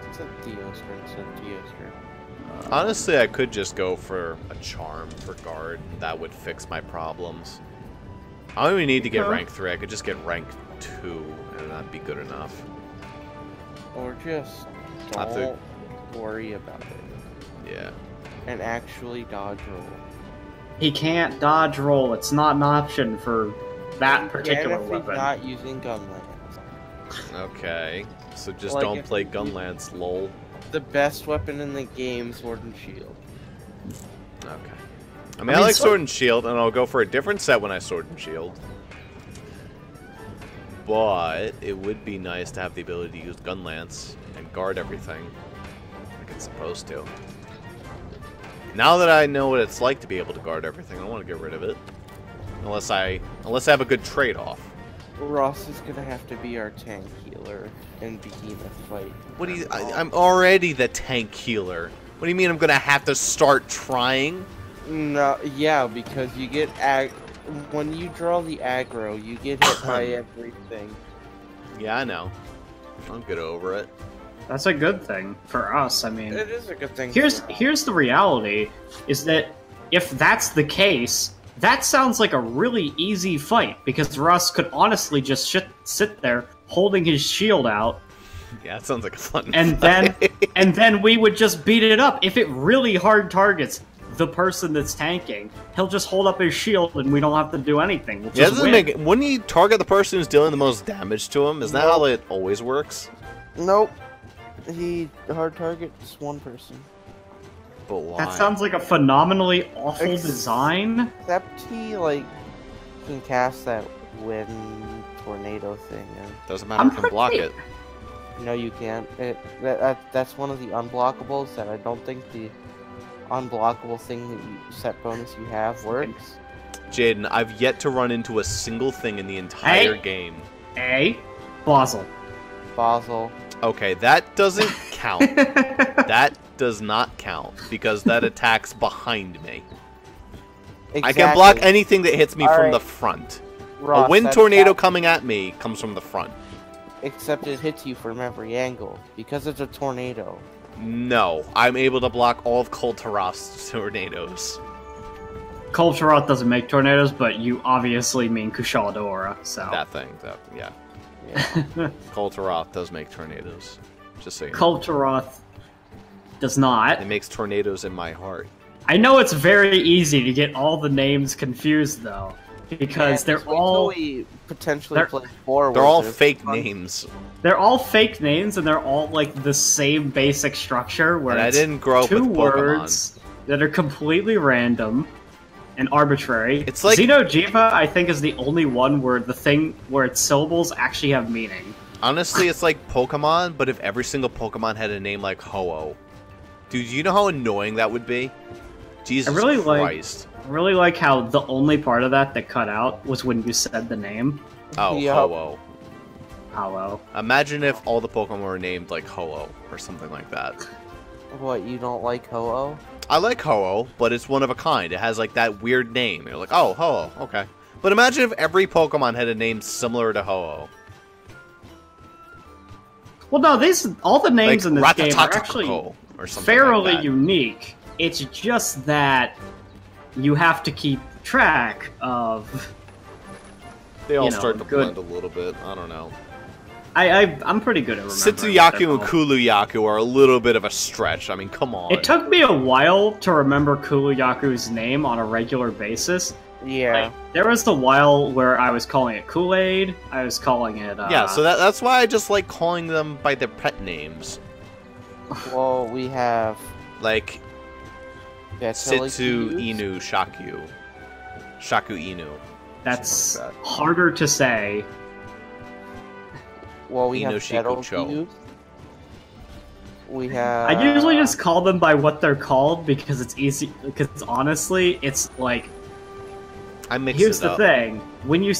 It's a Theostra instead of Theostra. Honestly, I could just go for a charm for guard. That would fix my problems. I don't even need to get rank 3. I could just get rank 2, and that'd be good enough. Or just Not don't worry about it. Yeah. And actually dodge roll. He can't dodge roll. It's not an option for that particular And if weapon. he's not using gun lance. Okay. So just Like, don't if play you- Gunlance, lol. The best weapon in the game, Sword and Shield. Okay. I mean, I like Sword and Shield, and I'll go for a different set when I Sword and Shield. But it would be nice to have the ability to use Gunlance and guard everything like it's supposed to. Now that I know what it's like to be able to guard everything, I don't want to get rid of it. Unless I have a good trade-off. Ross is gonna have to be our tank healer in Behemoth fight. What do you... I'm already the tank healer. What do you mean I'm gonna have to start trying? No, yeah, because you get when you draw the aggro, you get hit by everything. Yeah, I know. I'll get over it. That's a good thing for us. I mean, It is a good thing. here's the reality: is that if that's the case, that sounds like a really easy fight, because Russ could honestly just sit there holding his shield out, Yeah, it sounds like a fun and then we would just beat it up. If it really hard targets the person that's tanking, he'll just hold up his shield and we don't have to do anything. We'll Yeah, just doesn't win. wouldn't he target the person who's dealing the most damage to him? Isn't that how it always works? Nope. He hard targets one person. But why? That sounds like a phenomenally awful Ex- design. Except he can cast that wind tornado thing. And Doesn't matter if I can block pretty- it. no, you can't. That's one of the unblockables that I don't think the unblockable thing that you set bonus you have works. Jaden, I've yet to run into a single thing in the entire game. Basel. Basel. Okay, that doesn't count. That does not count, because that attacks behind me. Exactly. I can block anything that hits me from Alright. the front. Ross, A wind that's tornado that- coming at me comes from the front. Except it hits you from every angle because it's a tornado. No, I'm able to block all of Kultarost's tornadoes. Kulturoth doesn't make tornadoes, but you obviously mean Kushala, so. That thing, yeah. Kultaroth does make tornadoes. Just so you know. Kulturoth does not. It makes tornadoes in my heart. I know it's very easy to get all the names confused, though, because Yeah, they're all we potentially they're- play forward. They're all There's fake fun- names. fake names, and they're all like the same basic structure, where And I it's didn't grow up two with Pokemon. words that are completely random and arbitrary. It's like- Xenojiva, I think, is the only one where the thing where its syllables actually have meaning. Honestly, it's like Pokemon, but if every single Pokemon had a name like Ho-Oh. Dude, you know how annoying that would be? Jesus Christ. I really like how the only part of that cut out was when you said the name. Oh, Yup. Ho-Oh. Hello. Imagine if all the Pokemon were named like Ho-Oh or something like that. What, you don't like Ho-Oh? I like Ho-Oh, but it's one of a kind. It has like that weird name. You're like, oh, Ho-Oh, okay. But imagine if every Pokemon had a name similar to Ho-Oh. Well, no, all the names Like in this game are actually Ratatataco or something fairly like that. unique. It's just that you have to keep track of. They all you know, start to good- blend a little bit. I don't know. I'm pretty good at remembering. what they're Sitsuyaku and called. Kuluyaku are a little bit of a stretch. I mean, come on. It took me a while to remember Kuluyaku's name on a regular basis. Yeah. Like, there was a while where I was calling it Kool-Aid. I was calling it. Yeah, so that's why I just like calling them by their pet names. Well, we have Like Sitsu, Inu. Inu, Shaku. Shaku Inu. That's something like that. harder to say. Well, we have Inoshiku Betelgeuse. We have. I usually just call them by what they're called because it's easy. Because honestly, it's like. I mix Here's it the up. thing: when you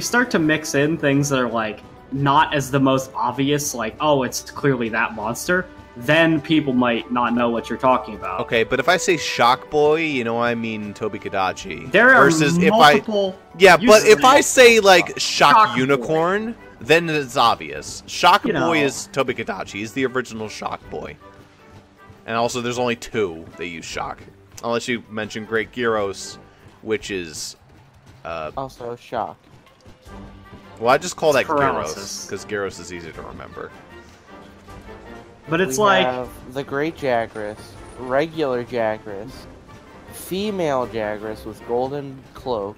start to mix in things that are like not as the most obvious, like oh, it's clearly that monster, then people might not know what you're talking about. Okay, but if I say Shock Boy, you know I mean Tobikadachi. There are versus multiple. Yeah, but uses if of I it. say like Shock Shock Unicorn, then it's obvious. Shock You know. Boy is Tobikadachi. He's the original Shock Boy. And also, there's only two they use Shock, unless you mention Great Gyros, which is. Also, Shock. Well, I just call that It's Gyros paralysis. because Gyros is easy to remember. But it's We like have the Great Jagras, regular Jagras, female Jagras with golden cloak,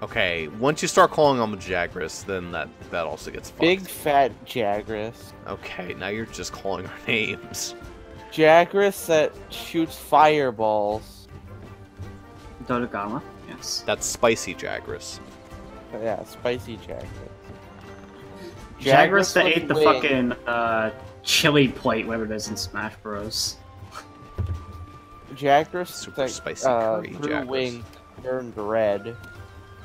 Okay, once you start calling them Jagras, then that also gets fucked. big fat Jagras, Okay, now you're just calling our names. Jagras that shoots fireballs. Dodogama. Yes. That's spicy Jagras. Yeah, spicy Jagras. Jagras that with ate the wings. fucking chili plate, whatever it is in Smash Bros. Jagras Super that spicy curry grew Jagras. wings turned red.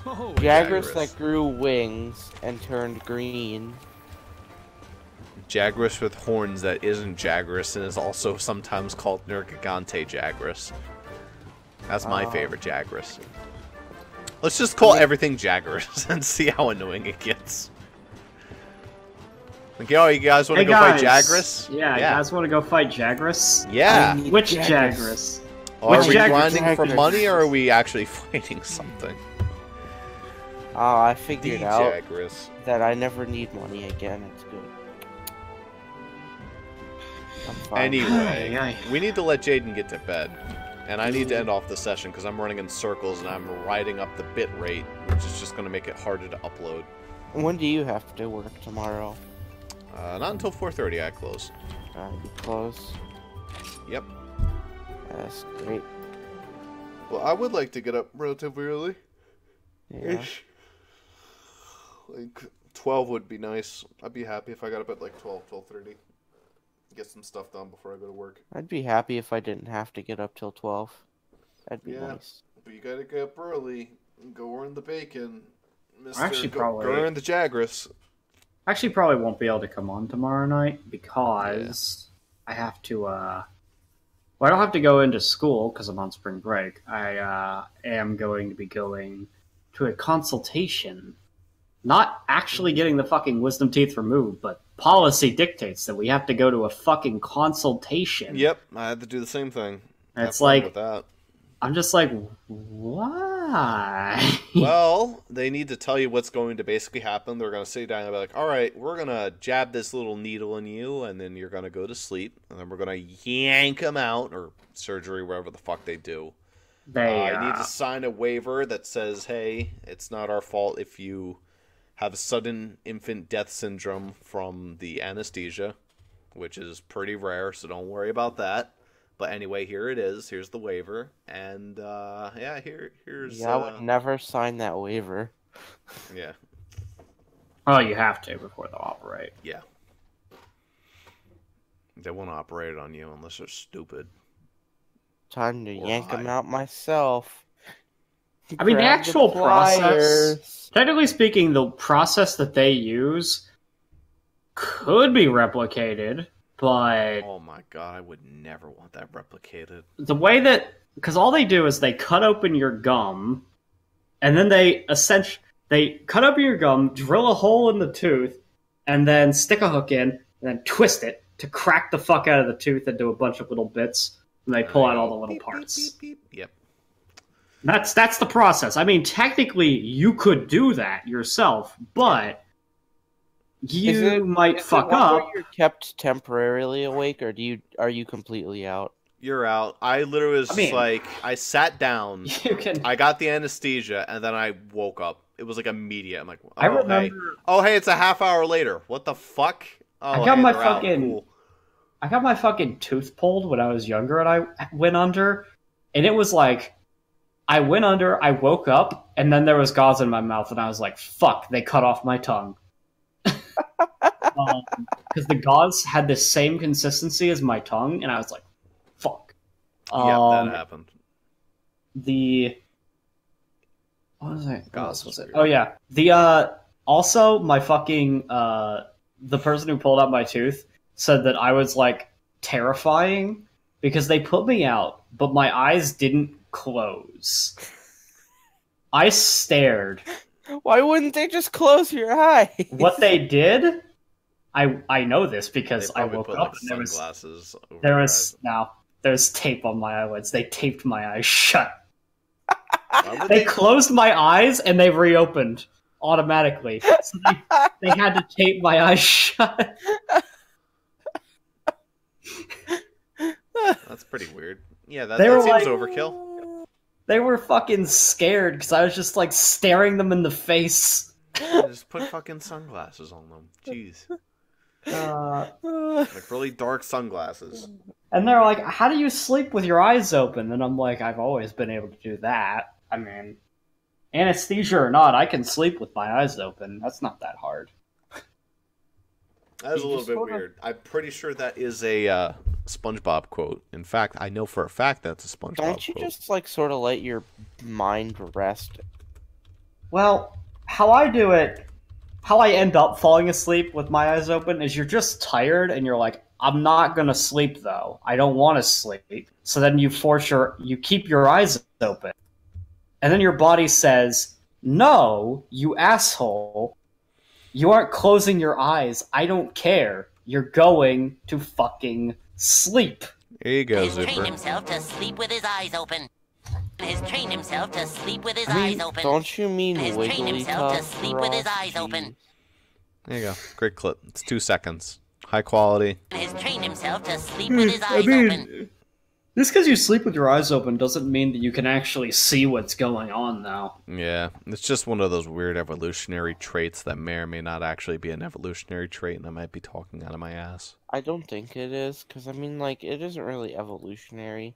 Oh, Jagras Jagras. that grew wings and turned green. Jagras with horns that isn't Jagras and is also sometimes called Nergigante Jagras. That's my Oh. favorite Jagras. Let's just call everything Jagras and see how annoying it gets. Like, yo, you guys want to Hey go fight guys. Jagras? Yeah, you guys want to go fight Jagras? Yeah. I need Which Jagras. Jagras? Are Which we Jagras? grinding for Jagras. money or are we actually fighting something? Oh, I The figured out Jagras. that I never need money again. It's good. I'm fine. Anyway, Aye, we need to let Jaden get to bed. And I need to end off the session because I'm running in circles and I'm riding up the bit rate, which is just going to make it harder to upload. When do you have to work tomorrow? Not until 4:30 I close. You close. Yep. That's great. Well, I would like to get up relatively early. Yeah. Like 12 would be nice. I'd be happy if I got up at like 12:30. Get some stuff done before I go to work. I'd be happy if I didn't have to get up till 12. That'd be Yeah. nice. But you gotta get up early and go earn the bacon. Mr. Actually, probably- Go earn the Jagras. Actually, probably won't be able to come on tomorrow night because I have to. Well, I don't have to go into school because I'm on spring break. I am going to be going to a consultation. Not actually getting the fucking wisdom teeth removed, but policy dictates that we have to go to a fucking consultation. Yep, I had to do the same thing. Have It's fun like- with that. I'm just like, why? Well, they need to tell you what's going to basically happen. They're going to sit down and be like, all right, we're going to jab this little needle in you, and then you're going to go to sleep, and then we're going to yank them out, or surgery, wherever the fuck they do. They I need to sign a waiver that says, hey, it's not our fault if you have a sudden infant death syndrome from the anesthesia, which is pretty rare, so don't worry about that. But anyway, here it is. Here's the waiver. And, yeah, here's... Yeah, I would never sign that waiver. Yeah. Oh, you have to before they'll operate. Yeah. They won't operate on you unless they're stupid. Time to Or yank them high. out myself. I mean, the Grab actual process, pliers. technically speaking, the process that they use could be replicated, but Oh my god, I would never want that replicated. the way that, because all they do is they cut open your gum, and then they cut open your gum, drill a hole in the tooth, and then stick a hook in, and then twist it to crack the fuck out of the tooth into a bunch of little bits, and they pull out all the little Beep, parts. beep, beep, beep. Yep. That's the process. I mean, technically, you could do that yourself, but you might fuck up. Where you're kept temporarily awake, or are you completely out? You're out. I literally was I mean- just like, I sat down, You can. I got the anesthesia, and then I woke up. It was like immediate. I'm like, oh, I remember. hey. Oh, hey, it's a half hour later. What the fuck? Oh, I got hey, my they're out. fucking- Cool. I got my fucking tooth pulled when I was younger, and I went under, and it was like, I went under, I woke up, and then there was gauze in my mouth, and I was like, "Fuck!" They cut off my tongue because the gauze had the same consistency as my tongue, and I was like, "Fuck." Yeah, that happened. What was it? What Gauze else was was it? weird. Oh yeah, also my fucking the person who pulled out my tooth said that I was like terrifying because they put me out, but my eyes didn't close. I stared. Why wouldn't they just close your eyes? What they did, I know this because They I probably woke put up like and there was sunglasses over your eyes. there's tape on my eyelids. They taped my eyes shut. Why would They closed my eyes and they reopened automatically. So they had to tape my eyes shut. That's pretty weird. Yeah, that They were seems like- overkill. They were fucking scared because I was just like staring them in the face. Just put fucking sunglasses on them. Jeez. Like really dark sunglasses. And they're like, "How do you sleep with your eyes open?" And I'm like, "I've always been able to do that. I mean, anesthesia or not, I can sleep with my eyes open. That's not that hard." That is a You little just bit wanna- weird. I'm pretty sure that is a SpongeBob quote. In fact, I know for a fact that's a SpongeBob Don't you quote. just like sort of let your mind rest? Well, how I do it, how I end up falling asleep with my eyes open is you're just tired and you're like, "I'm not gonna sleep though. I don't want to sleep." So then you keep your eyes open. And then your body says, "No, you asshole. You aren't closing your eyes. I don't care. You're going to fucking sleep." There you go, He's trained Zuper. himself to sleep with his eyes open. He's trained himself to sleep with his I mean, eyes open. don't you mean He's trained wiggly himself to tough, sleep with his Ross? eyes open. There you go. Great clip. It's 2 seconds. High quality. He's trained himself to sleep with his eyes open. Just because you sleep with your eyes open doesn't mean that you can actually see what's going on, though. Yeah, it's just one of those weird evolutionary traits that may or may not actually be an evolutionary trait, and I might be talking out of my ass. I don't think it is, because I mean, like, it isn't really evolutionary.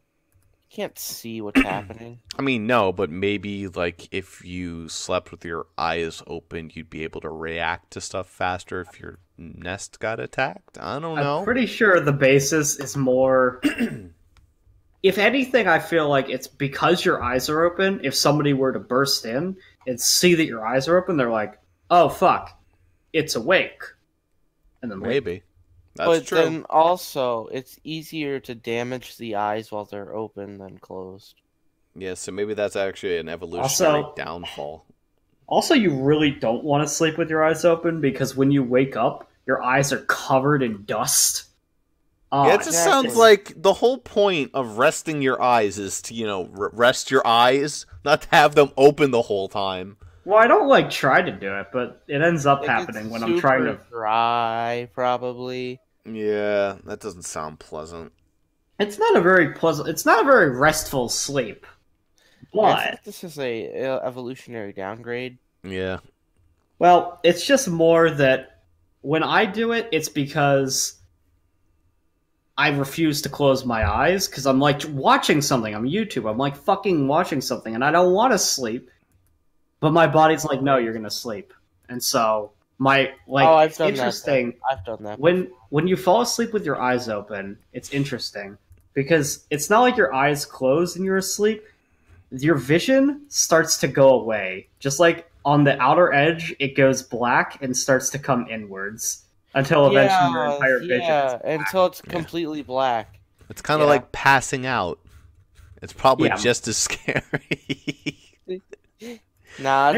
You can't see what's happening. I mean, no, but maybe, like, if you slept with your eyes open, you'd be able to react to stuff faster if your nest got attacked? I don't know. I'm pretty sure the basis is more... If anything, I feel like it's because your eyes are open, if somebody were to burst in and see that your eyes are open, they're like, "Oh, fuck, it's awake." And then leave. Maybe. That's But true. then also, it's easier to damage the eyes while they're open than closed. Yeah, so maybe that's actually an evolutionary downfall. Also, you really don't want to sleep with your eyes open because when you wake up, your eyes are covered in dust. Yeah, it just exactly. sounds like the whole point of resting your eyes is to, rest your eyes, not to have them open the whole time. Well, I don't try to do it, but it ends up Like, happening it's when I'm trying to. super dry, probably. Yeah, that doesn't sound pleasant. It's not a very pleasant. It's not a very restful sleep. I But think this is a evolutionary downgrade. Yeah. well, it's just more that when I do it, it's because I refuse to close my eyes because I'm watching something. I'm YouTube. I'm fucking watching something, and I don't want to sleep. But my body's like, "No, you're gonna sleep," and so I've it's done interesting. that. I've done that. When you fall asleep with your eyes open, it's interesting because it's not like your eyes close and you're asleep. Your vision starts to go away. Just like on the outer edge, it goes black and starts to come inwards until eventually your entire vision is black. Until it's completely black. It's kind of like passing out. It's probably just as scary. Nah,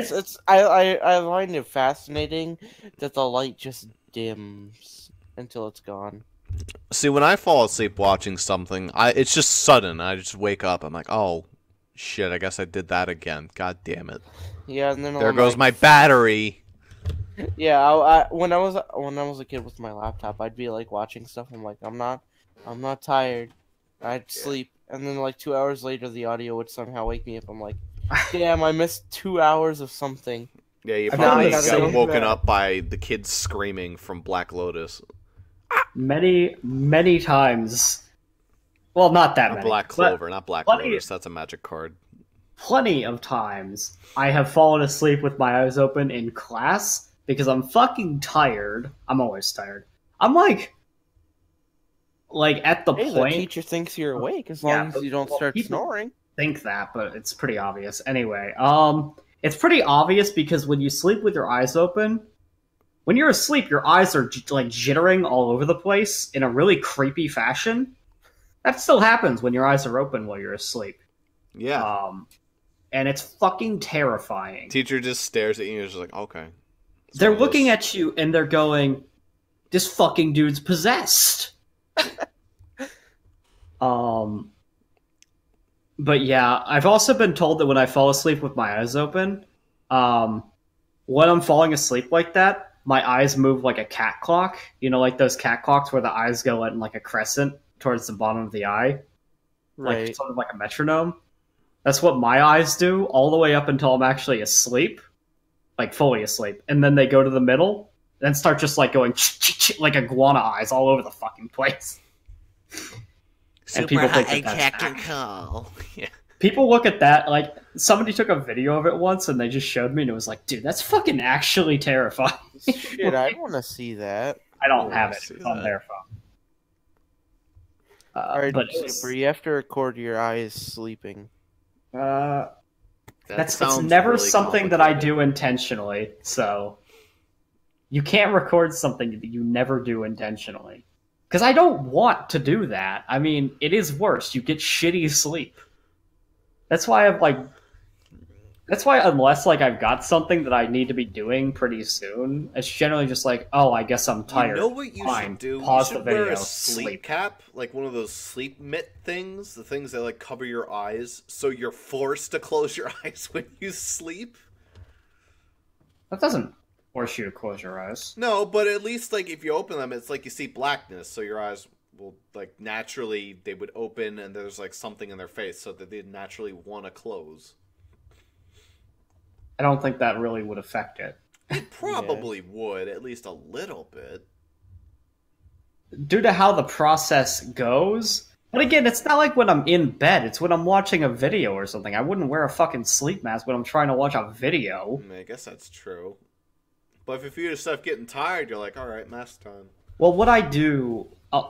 I find it fascinating that the light just dims until it's gone. See, when I fall asleep watching something, it's just sudden. I just wake up. I'm like, oh, shit, I guess I did that again. God damn it. Yeah, and then there goes my battery. Yeah, when I was a kid with my laptop, I'd be like watching stuff. I'm like, I'm not tired. I'd sleep, and then like 2 hours later, the audio would somehow wake me up. I'm like, damn, I missed 2 hours of something. Yeah, you probably got woken up by the kids screaming from Black Lotus. Many times. Well, not that many. Black Clover, not Black Lotus. That's a magic card. Plenty of times I have fallen asleep with my eyes open in class because I'm fucking tired. I'm always tired. I'm like at the point the teacher thinks you're awake as long as you don't start snoring. Think that, but it's pretty obvious. Anyway, it's pretty obvious because when you sleep with your eyes open, when you're asleep, your eyes are like jittering all over the place in a really creepy fashion. That still happens when your eyes are open while you're asleep. Yeah. And it's fucking terrifying. Teacher just stares at you and is just like, okay. They're looking at you and they're going, this fucking dude's possessed. But yeah, I've also been told that when I fall asleep with my eyes open, when I'm falling asleep like that, my eyes move like a cat clock. You know, like those cat clocks where the eyes go in like a crescent towards the bottom of the eye. Right. Like sort of like a metronome. That's what my eyes do all the way up until I'm actually asleep. Like fully asleep. And then they go to the middle, and then start just like going like iguana eyes all over the fucking place. And people think that that's call. Yeah. People look at that, like, somebody took a video of it once and they just showed me and it was like, dude, that's fucking actually terrifying. Shit, I want to see that. I don't have it. It's on their phone. Alright, Zuper, you have to record your eyes sleeping. It's never really something that I do intentionally, so you can't record something that you never do intentionally. Because I don't want to do that. I mean, it is worse. You get shitty sleep. That's why unless like I've got something that I need to be doing pretty soon, it's generally just like, oh, I guess I'm tired. You know what you should do? Pause you should the video. Wear a sleep cap, like one of those sleep mitt things, the things that like cover your eyes, so you're forced to close your eyes when you sleep. That doesn't force you to close your eyes. No, but at least like if you open them, it's like you see blackness, so your eyes will like naturally they would open, and there's like something in their face, so that they naturally want to close. I don't think that really would affect it. It probably would, at least a little bit. Due to how the process goes. But again, it's not like when I'm in bed. It's when I'm watching a video or something. I wouldn't wear a fucking sleep mask when I'm trying to watch a video. I guess that's true. But if you just start getting tired, you're like, alright, mask time. Well, what I do,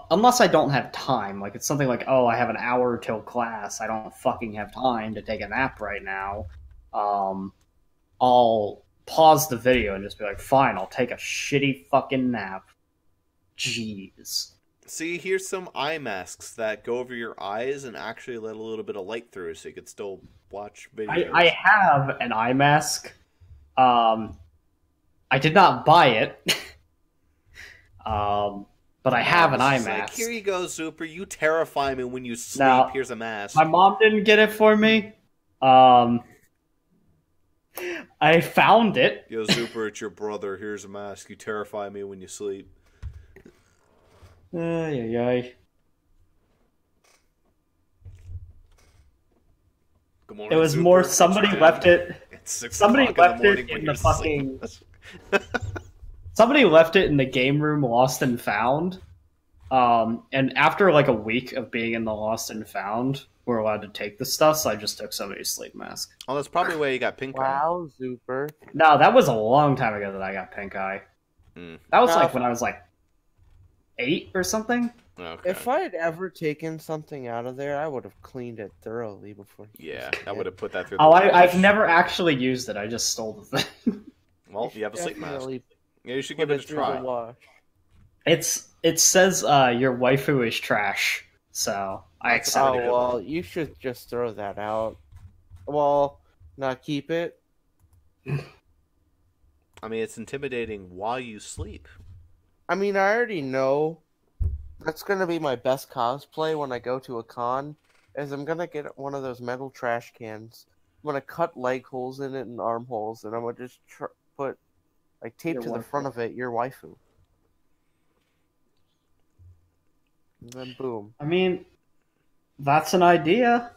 unless I don't have time, like it's something like, oh, I have an hour till class, I don't fucking have time to take a nap right now, I'll pause the video and just be like, fine, I'll take a shitty fucking nap. Jeez. See, here's some eye masks that go over your eyes and actually let a little bit of light through so you could still watch videos. I have an eye mask. I did not buy it. But I have an eye mask. Like, here you go, Zuper. You terrify me when you sleep. Now, here's a mask. My mom didn't get it for me. I found it. Yo, Zuper, it's your brother. Here's a mask. You terrify me when you sleep. Ay. Good morning, It was Zuper. more somebody left it. Somebody left it in in the fucking. Somebody left it in the game room, lost and found. And after like a week of being in the lost and found, we're allowed to take the stuff. So I just took somebody's sleep mask. Oh, that's probably why you got pink eye. Wow, Zuper. No, that was a long time ago that I got pink eye. That was Now, like if- when I was like 8 or something. Okay. If I had ever taken something out of there, I would have cleaned it thoroughly before. Yeah, I would have put that through the Oh, wash. I've never actually used it. I just stole the thing. Well, you have a sleep mask. Definitely Yeah, you should put give it a through the try. wash. It says your waifu is trash, so I That's accept Oh pretty it. good. well, you should just throw that out. Well, not keep it. I mean, it's intimidating while you sleep. I mean, I already know that's gonna be my best cosplay when I go to a con. Is I'm gonna get one of those metal trash cans. I'm gonna cut leg holes in it and arm holes, and I'm gonna just put like tape Your to the waifu. front of it. Your waifu. And then boom. I mean, that's an idea.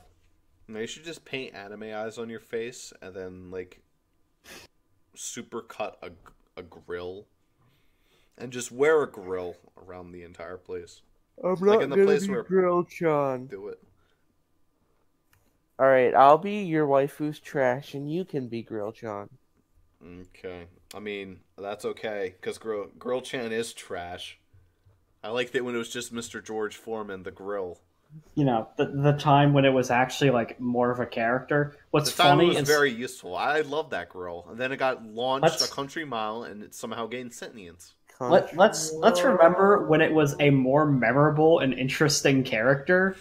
No, you should just paint anime eyes on your face and then, like, super cut a grill. And just wear a grill around the entire place. I'm Like in the place where- Grill Chan. Do it. Alright, I'll be your waifu's trash, and you can be Grill Chan. Okay. I mean, that's okay, because Grill Chan is trash. I liked it when it was just Mr. George Foreman, the grill. You know, the time when it was actually like more of a character. What's The time funny it was is very useful. I love that grill. And then it got launched Let's- a country mile, and it somehow gained sentience. let's remember when it was a more memorable and interesting character.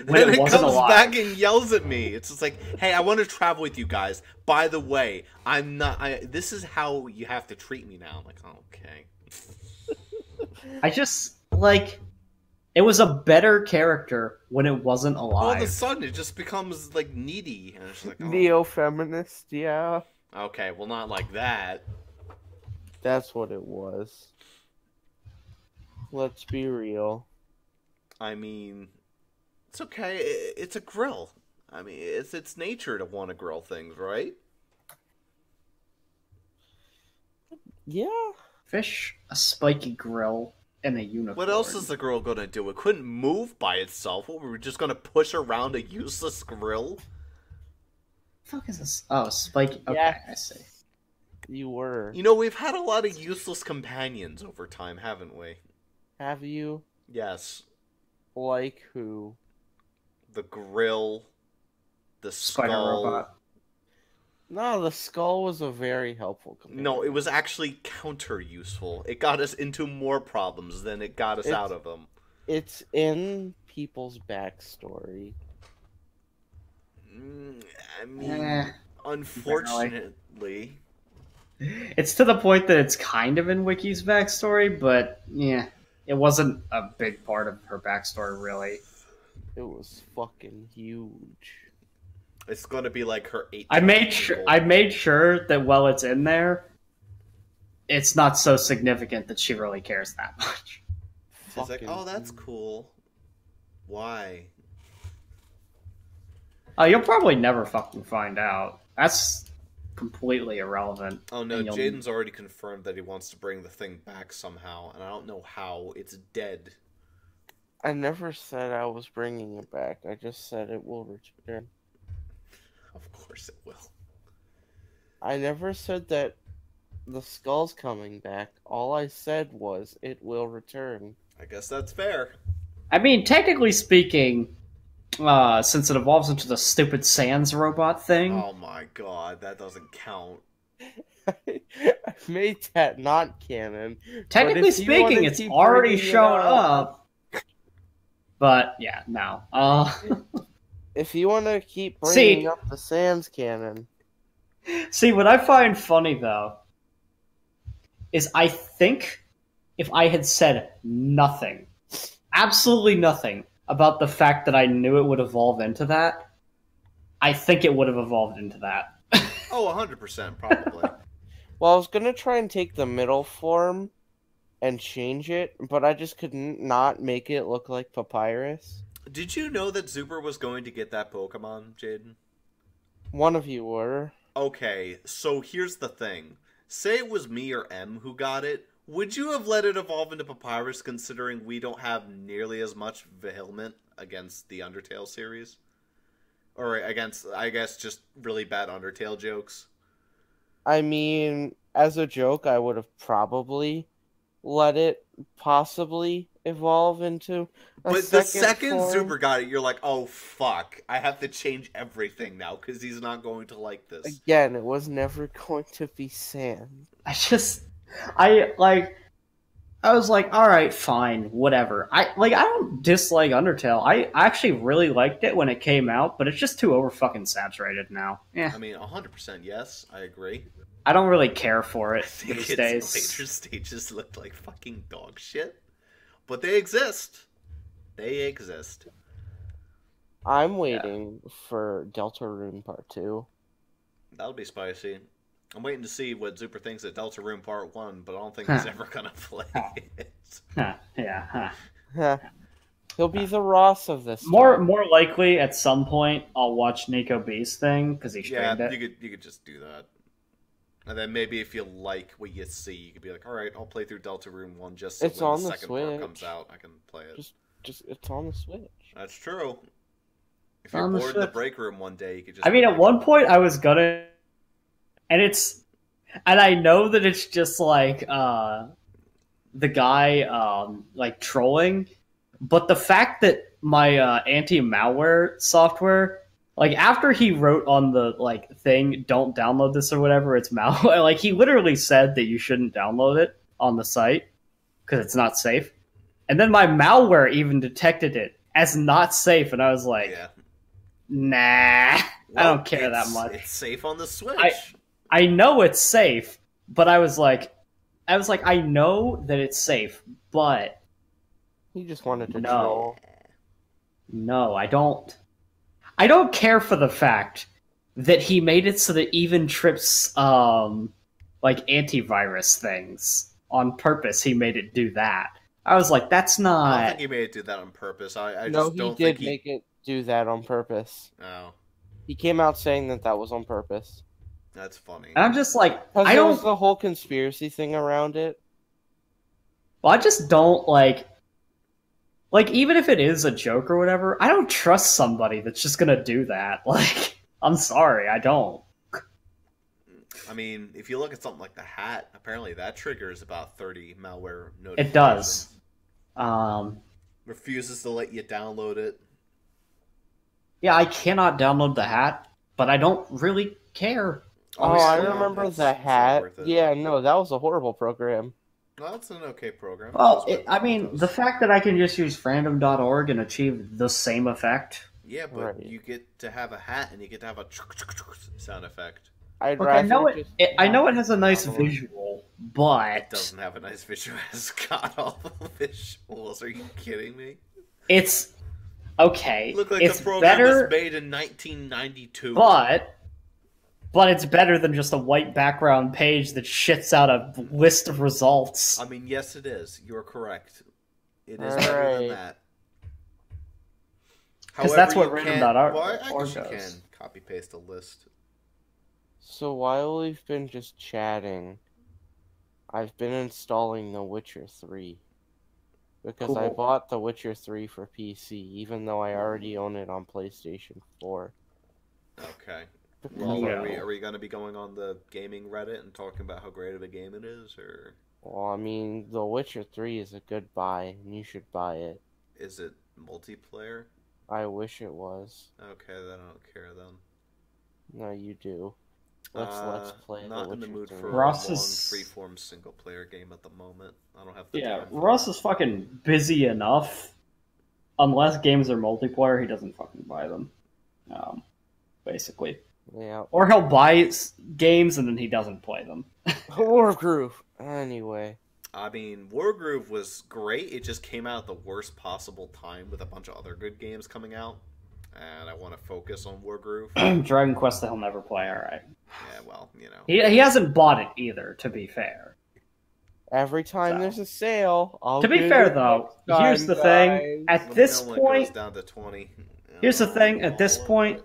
When Then it it wasn't comes alive. back and yells at me. It's just like, hey, I want to travel with you guys. By the way, I'm not. This is how you have to treat me now. I'm like, oh, okay. I just like it was a better character when it wasn't All of alive. a sudden, it just becomes like needy, and it's like, oh, Neo-feminist, yeah. okay, well, not like that. That's what it was. Let's be real. I mean, it's okay. It's a grill. I mean, it's its nature to want to grill things, right? Yeah. Fish, a spiky grill, and a unicorn. What else is the grill gonna do? It couldn't move by itself. What, we were just gonna push around a useless grill? The fuck is this? Oh, spiky. Okay, Yes. I see. You were. You know, we've had a lot of useless companions over time, haven't we? Have you? Yes. Like who? The grill, the Spider skull. robot. No, the skull was a very helpful companion. No, it was actually counter useful. It got us into more problems than it got us out of them. It's in people's backstory. I mean, Eh. unfortunately. It's to the point that it's kind of in Wiki's backstory, but yeah, it wasn't a big part of her backstory, really. It was fucking huge. It's gonna be like her 8. I made sure that while it's in there, it's not so significant that she really cares that much. It's like, Fucking oh, that's cool. Why? Oh, you'll probably never fucking find out. That's completely irrelevant. Oh no, And you'll- Jaden's already confirmed that he wants to bring the thing back somehow, and I don't know how. It's dead. I never said I was bringing it back. I just said it will return. Of course it will. I never said that the skull's coming back. All I said was it will return. I guess that's fair. I mean, technically speaking, since it evolves into the stupid Sans robot thing, Oh my god, that doesn't count. I made that not canon. technically if you speaking, wanna it's keep already bringing it shown up- up. But yeah, no. If you want to keep See- bringing up the Sans canon, See, what I find funny though is I think if I had said nothing, absolutely nothing about the fact that I knew it would evolve into that, I think it would have evolved into that. Oh, 100%, probably. well, I was gonna try and take the middle form and change it, but I just couldn't not make it look like Papyrus. Did you know that Zuper was going to get that Pokemon, Jaden? One of you were. Okay, so here's the thing. Say it was me or M who got it. Would you have let it evolve into Papyrus, considering we don't have nearly as much vehement against the Undertale series? Or against, I guess, just really bad Undertale jokes? I mean, as a joke, I would have probably let it possibly evolve into a But the second form. Zuper got it, you're like, oh fuck, I have to change everything now because he's not going to like this. Again, it was never going to be sand. I was like, all right, fine, whatever. I don't dislike Undertale. I actually really liked it when it came out, but it's just too over fucking saturated now. Yeah, I mean, 100% yes, I agree. I don't really care for it I think these its days. later stages look like fucking dog shit, but they exist. They exist. I'm waiting for Deltarune Part 2. That'll be spicy. I'm waiting to see what Zuper thinks of Deltarune Part 1, but I don't think he's ever gonna play it. Yeah. He'll be the Ross of this. More likely at some point I'll watch Nico B's thing because he streamed it. You could just do that. And then maybe if you like what you see, you could be like, all right, I'll play through Deltarune 1 just so It's when on the the second part Switch. comes out, I can play it. Just it's on the Switch. That's true. If you're On the bored in the Switch. break room one day, you could just... I mean, at one point I was gonna, and I know that it's just like the guy like trolling, but the fact that my anti-malware software, like after he wrote on the like thing, don't download this or whatever, it's malware. Like he literally said that you shouldn't download it on the site because it's not safe, and then my malware even detected it as not safe, and I was like, Yeah. nah, I Well, don't care that much. It's safe on the Switch. I know it's safe, but I was like, I know that it's safe, but He just wanted to No. troll. no, I don't care for the fact that he made it so that even trips like antivirus things on purpose. He made it do that. I was like, that's I don't not. think he made it do that on purpose. I No, just he don't did think make it do that on purpose. Oh, He came out saying that was on purpose. that's funny. And I'm just like, Because I there was don't. the whole conspiracy thing around it. Well, I just don't like even if it is a joke or whatever, I don't trust somebody that's just gonna do that. Like, I'm sorry, I don't. I mean, if you look at something like the hat, apparently that triggers about 30 malware notifications. It does. Refuses to let you download it. Yeah, I cannot download the hat, but I don't really care. Oh, I Honestly, remember it's the not hat. worth it. Yeah, no, that was a horrible program. Well, that's an okay program. Well, That's what I mean, the fact that I can just use random.org and achieve the same effect. Yeah, but Right. you get to have a hat and you get to have a sound effect. I'd Look, rather I know just I know it has a nice download. visual, but It doesn't have a nice visual. It's got awful visuals. Are you kidding me? it's okay. Look like it's the program better, was made in 1992. but it's better than just a white background page that shits out a list of results. I mean, yes, it is. You're correct. It is All better than right. that. 'Cause that's However, what you can't- random.org well, I guess you does. can copy paste a list. So while we've been just chatting, I've been installing The Witcher 3. Because I Cool. bought The Witcher 3 for PC, even though I already own it on PlayStation 4. Okay. Well, Yeah. are we going to be going on the gaming Reddit and talking about how great of a game it is, or Well, I mean, The Witcher 3 is a good buy, and you should buy it. is it multiplayer? I wish it was. Okay, then I don't care then. No, you do. Let's play Not The in the Witcher mood 3. for a Ross long is- freeform single player game at the moment. I don't have the Yeah, time. for Russ that. is fucking busy enough. Unless games are multiplayer, he doesn't fucking buy them. Basically. Yeah. Or he'll buy games and then he doesn't play them. Wargroove! Anyway. I mean, Wargroove was great. It just came out at the worst possible time with a bunch of other good games coming out. And I want to focus on Wargroove. Dragon Quest that he'll never play, alright. Yeah, well, you know. He hasn't bought it either, to be fair. Every time So. there's a sale, I'll To be get fair, it though, next here's time, the thing. guys. At Let me this know when it point, goes down to 20. here's the thing. At this All of point,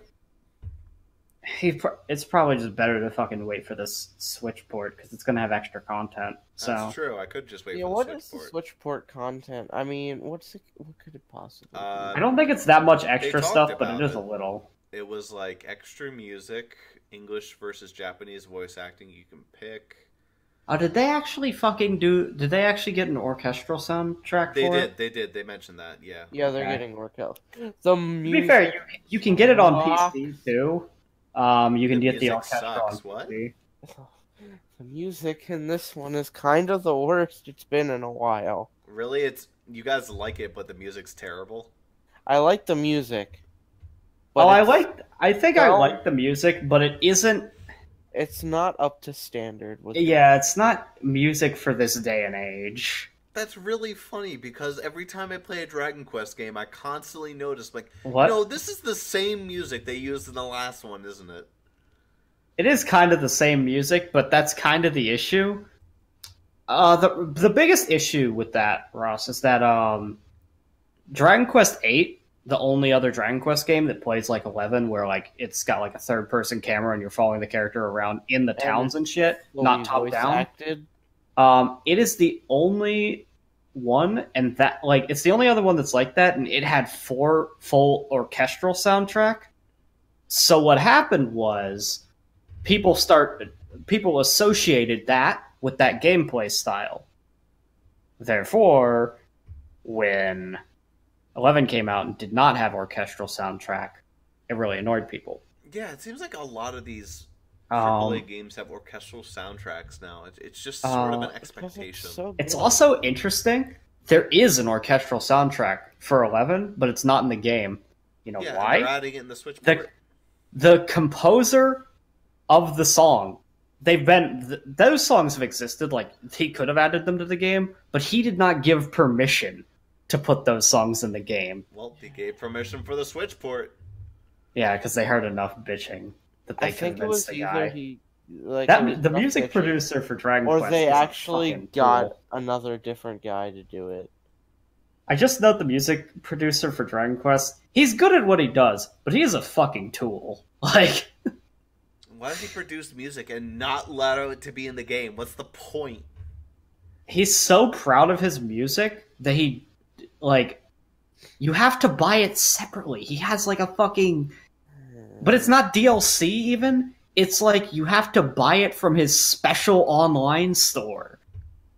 it. it's probably just better to fucking wait for this Switch port because it's gonna have extra content. So That's true. I could just wait Yeah, for what the is Switch the port. Switch port content? I mean, what could it possibly be? I don't think it's that much extra talked stuff, but about it is it. a little. It was like extra music, English versus Japanese voice acting you can pick. Oh, did they actually fucking do? Did they actually get an orchestral soundtrack They for did. it? They did. They mentioned that. Yeah. Yeah, they're Okay. getting work out. The To music. be fair, you can get it on sucks. PC too. You can The get the music orchestra sucks, on what? PC. The music in this one is kind of the worst it's been in a while. Really, it's you guys like it, but the music's terrible. I like the music. Oh, I it's- think I well- like the music, but it isn't. It's not up to standard with. Yeah, it's not music for this day and age. That's really funny because every time I play a Dragon Quest game, I constantly notice like, What? no, this is the same music they used in the last one, isn't it? It is kind of the same music, but that's kind of the issue. The biggest issue with that, Ross, is that Dragon Quest VIII, the only other Dragon Quest game that plays like 11, where like it's got like a third person camera and you're following the character around in the towns and shit, not top voice down. acted. It is the only one, and that like it's the only other one that's like that, and it had 4 full orchestral soundtrack. So what happened was people associated that with that gameplay style. Therefore, when 11 came out and did not have orchestral soundtrack, it really annoyed people. Yeah, it seems like a lot of these Um, AAA games have orchestral soundtracks now. It's just sort of an Because expectation. it's so It's good. also interesting. There is an orchestral soundtrack for 11, but it's not in the game. You know yeah, why? they're adding it in the Switch The port. the composer of the song, those songs have existed. Like he could have added them to the game, but he did not give permission to put those songs in the game. Well, they gave permission for the Switch port. Yeah, because they heard enough bitching that they I think it convinced was the either guy. he like it That was the enough music bitching, producer for Dragon or Quest they is a actually fucking got tool. another different guy to do it. I just note the music producer for Dragon Quest. He's good at what he does, but he is a fucking tool. Like, Why does he produce music and not allow it to be in the game? What's the point? he's so proud of his music that he, like, you have to buy it separately. He has, like, a fucking... But it's not DLC, even. It's like, you have to buy it from his special online store.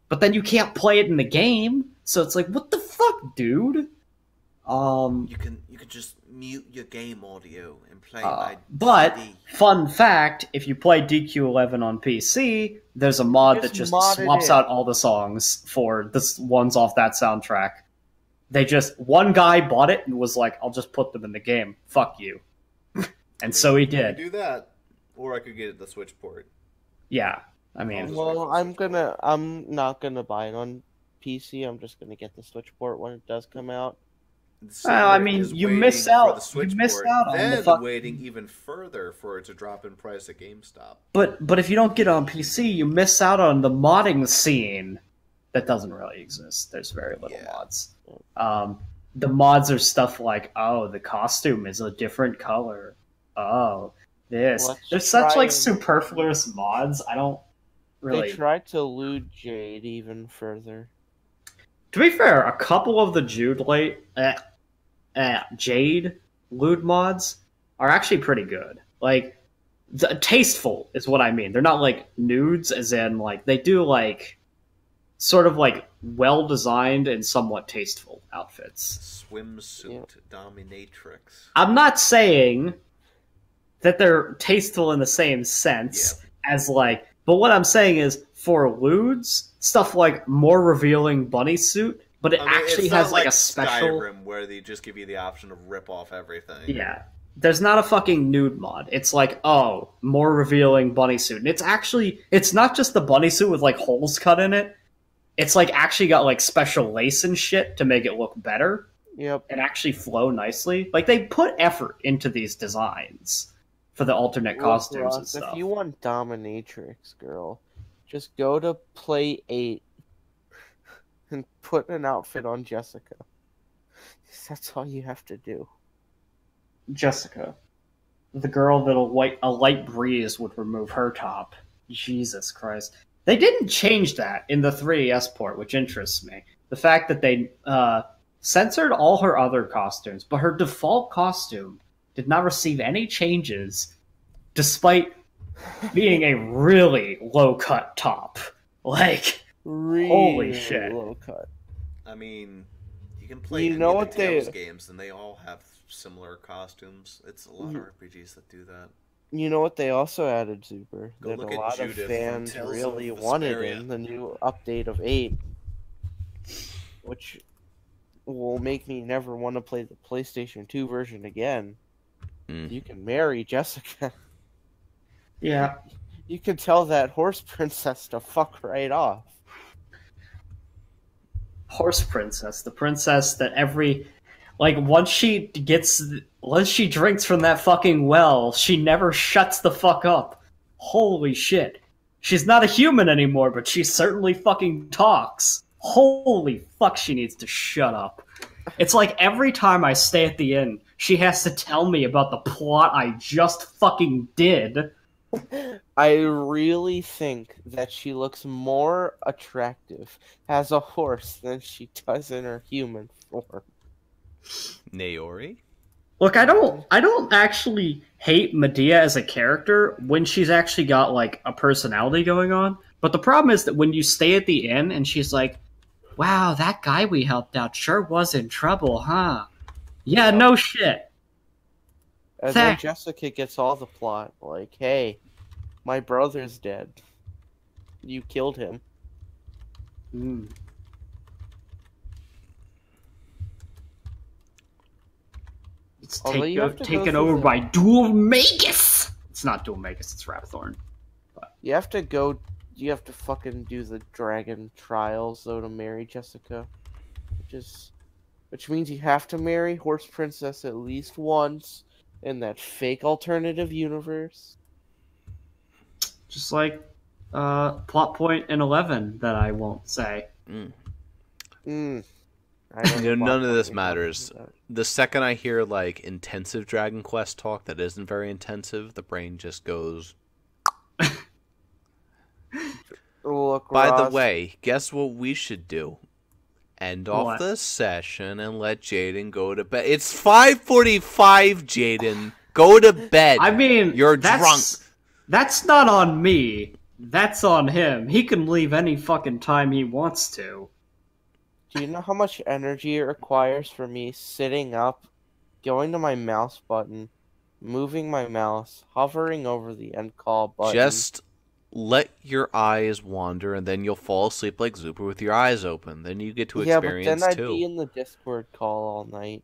But then you can't play it in the game, so it's like, what the fuck, dude? You can just mute your game audio and play my But, CD. fun fact, if you play DQ11 on PC, there's a mod that just mod it swaps in. out all the songs for the ones off that soundtrack. One guy bought it and was like, I'll just put them in the game. Fuck you. And so he I could did. do that, or I could get the Switch port. Yeah. I mean, Well, I'm not gonna buy it on PC. I'm just gonna get the Switch port when it does come out. Well, I mean, Is you waiting miss for out- the Switch you miss port, out on the then fucking- waiting even further for it to drop in price at GameStop. but if you don't get it on PC, you miss out on the modding scene that doesn't really exist. There's very little Yeah. mods. The mods are stuff like, oh, the costume is a different color. Oh, this. Let's There's such try like and- superfluous mods. I don't really. They tried to elude Jade even further. To be fair, a couple of the Jade lewd mods are actually pretty good. Like, tasteful is what I mean. They're not like nudes, as in like they do like sort of like well designed and somewhat tasteful outfits. Swimsuit dominatrix. I'm not saying that they're tasteful in the same sense as like, but what I'm saying is for lewds, stuff like more revealing bunny suit, but it I mean, actually it's not has like a special. Skyrim where they just give you the option to rip off everything. Yeah. There's not a fucking nude mod. It's like, oh, more revealing bunny suit. And it's not just the bunny suit with like holes cut in it. It's like actually got like special lace and shit to make it look better Yep. and actually flow nicely. Like they put effort into these designs for the alternate costumes Ross, and stuff. If you want dominatrix, girl, just go to play 8 and put an outfit on Jessica. That's all you have to do. Jessica, the girl that a light breeze would remove her top. Jesus Christ. They didn't change that in the 3DS port, which interests me. The fact that they censored all her other costumes, but her default costume did not receive any changes, despite being a really low-cut top. Like, Really holy shit. low cut. I mean, you can play You any know of what the Tales they- games, and they all have similar costumes. It's a lot of RPGs that do that. You know what they also added, Zuper? Go That look a at lot of Judith from fans Tales really of wanted Vesperia. in the new update of 8. Which will make me never want to play the PlayStation 2 version again. Mm. You can marry Jessica. Yeah. You can tell that horse princess to fuck right off. Horse princess, the princess that once she drinks from that fucking well, she never shuts the fuck up. Holy shit. She's not a human anymore, but she certainly fucking talks. Holy fuck, she needs to shut up. It's like every time I stay at the inn, she has to tell me about the plot I just fucking did. I really think that she looks more attractive as a horse than she does in her human form. Naori? Look, I don't actually hate Medea as a character when she's actually got like a personality going on. But the problem is that when you stay at the inn and she's like, "Wow, that guy we helped out sure was in trouble, huh?" Yeah, no shit. And then Jessica gets all the plot, like, hey, my brother's dead. You killed him. Mm. It's Although you have to go taken through over the- by Dual Magus! It's not Dual Magus, it's Rapthorn. You have to fucking do the dragon trials, though, to marry Jessica. Which means you have to marry Horse Princess at least once in that fake alternative universe. Just like plot point in 11 that I won't say. Mm. I don't You know, know none of what this you're matters. talking about. The second I hear, like, intensive Dragon Quest talk that isn't very intensive, the brain just goes... Look, By the Ross, way, guess what we should do? End off What? the session and let Jaden go to bed. It's 5:45, Jaden. Go to bed. I mean, You're drunk. That's not on me. That's on him. He can leave any fucking time he wants to. do you know how much energy it requires for me sitting up, going to my mouse button, moving my mouse, hovering over the end call button? Just let your eyes wander, and then you'll fall asleep like Zuper with your eyes open. Then you get to yeah, but experience then I'd too. be in the Discord call all night.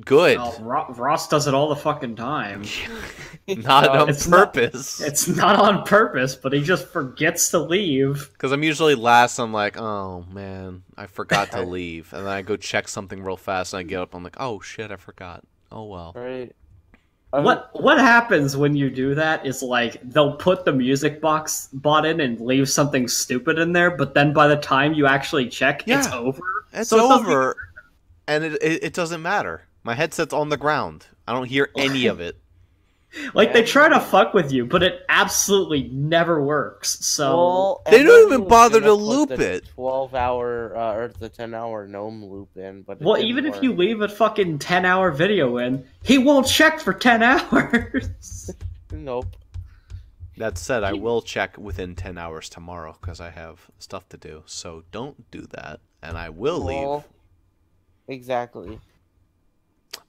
Good. Oh, Ross does it all the fucking time. Not on It's not- purpose. It's not on purpose, but he just forgets to leave. Because I'm usually last. I'm like, oh man, I forgot to leave, and then I go check something real fast, and I get up. I'm like, oh shit, I forgot. Oh well. Right. What happens when you do that is like they'll put the music box bot in and leave something stupid in there, but then by the time you actually check, it's Yeah. over. It's So it doesn't over, and it doesn't matter. My headset's on the ground. I don't hear any of it. Like they try to fuck with you, but it absolutely never works. So Well, They and don't then even he was bother gonna to put loop the it. 12-hour or the 10-hour gnome loop in, but it well, didn't even if work. you leave a fucking 10-hour video in, he won't check for 10 hours. Nope. That said, I will check within 10 hours tomorrow because I have stuff to do. So don't do that, and I will leave. Well, exactly.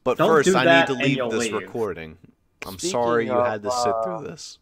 But Don't first, do I that need to and leave you'll this leave. recording. I'm Speaking sorry you of, had to sit through this.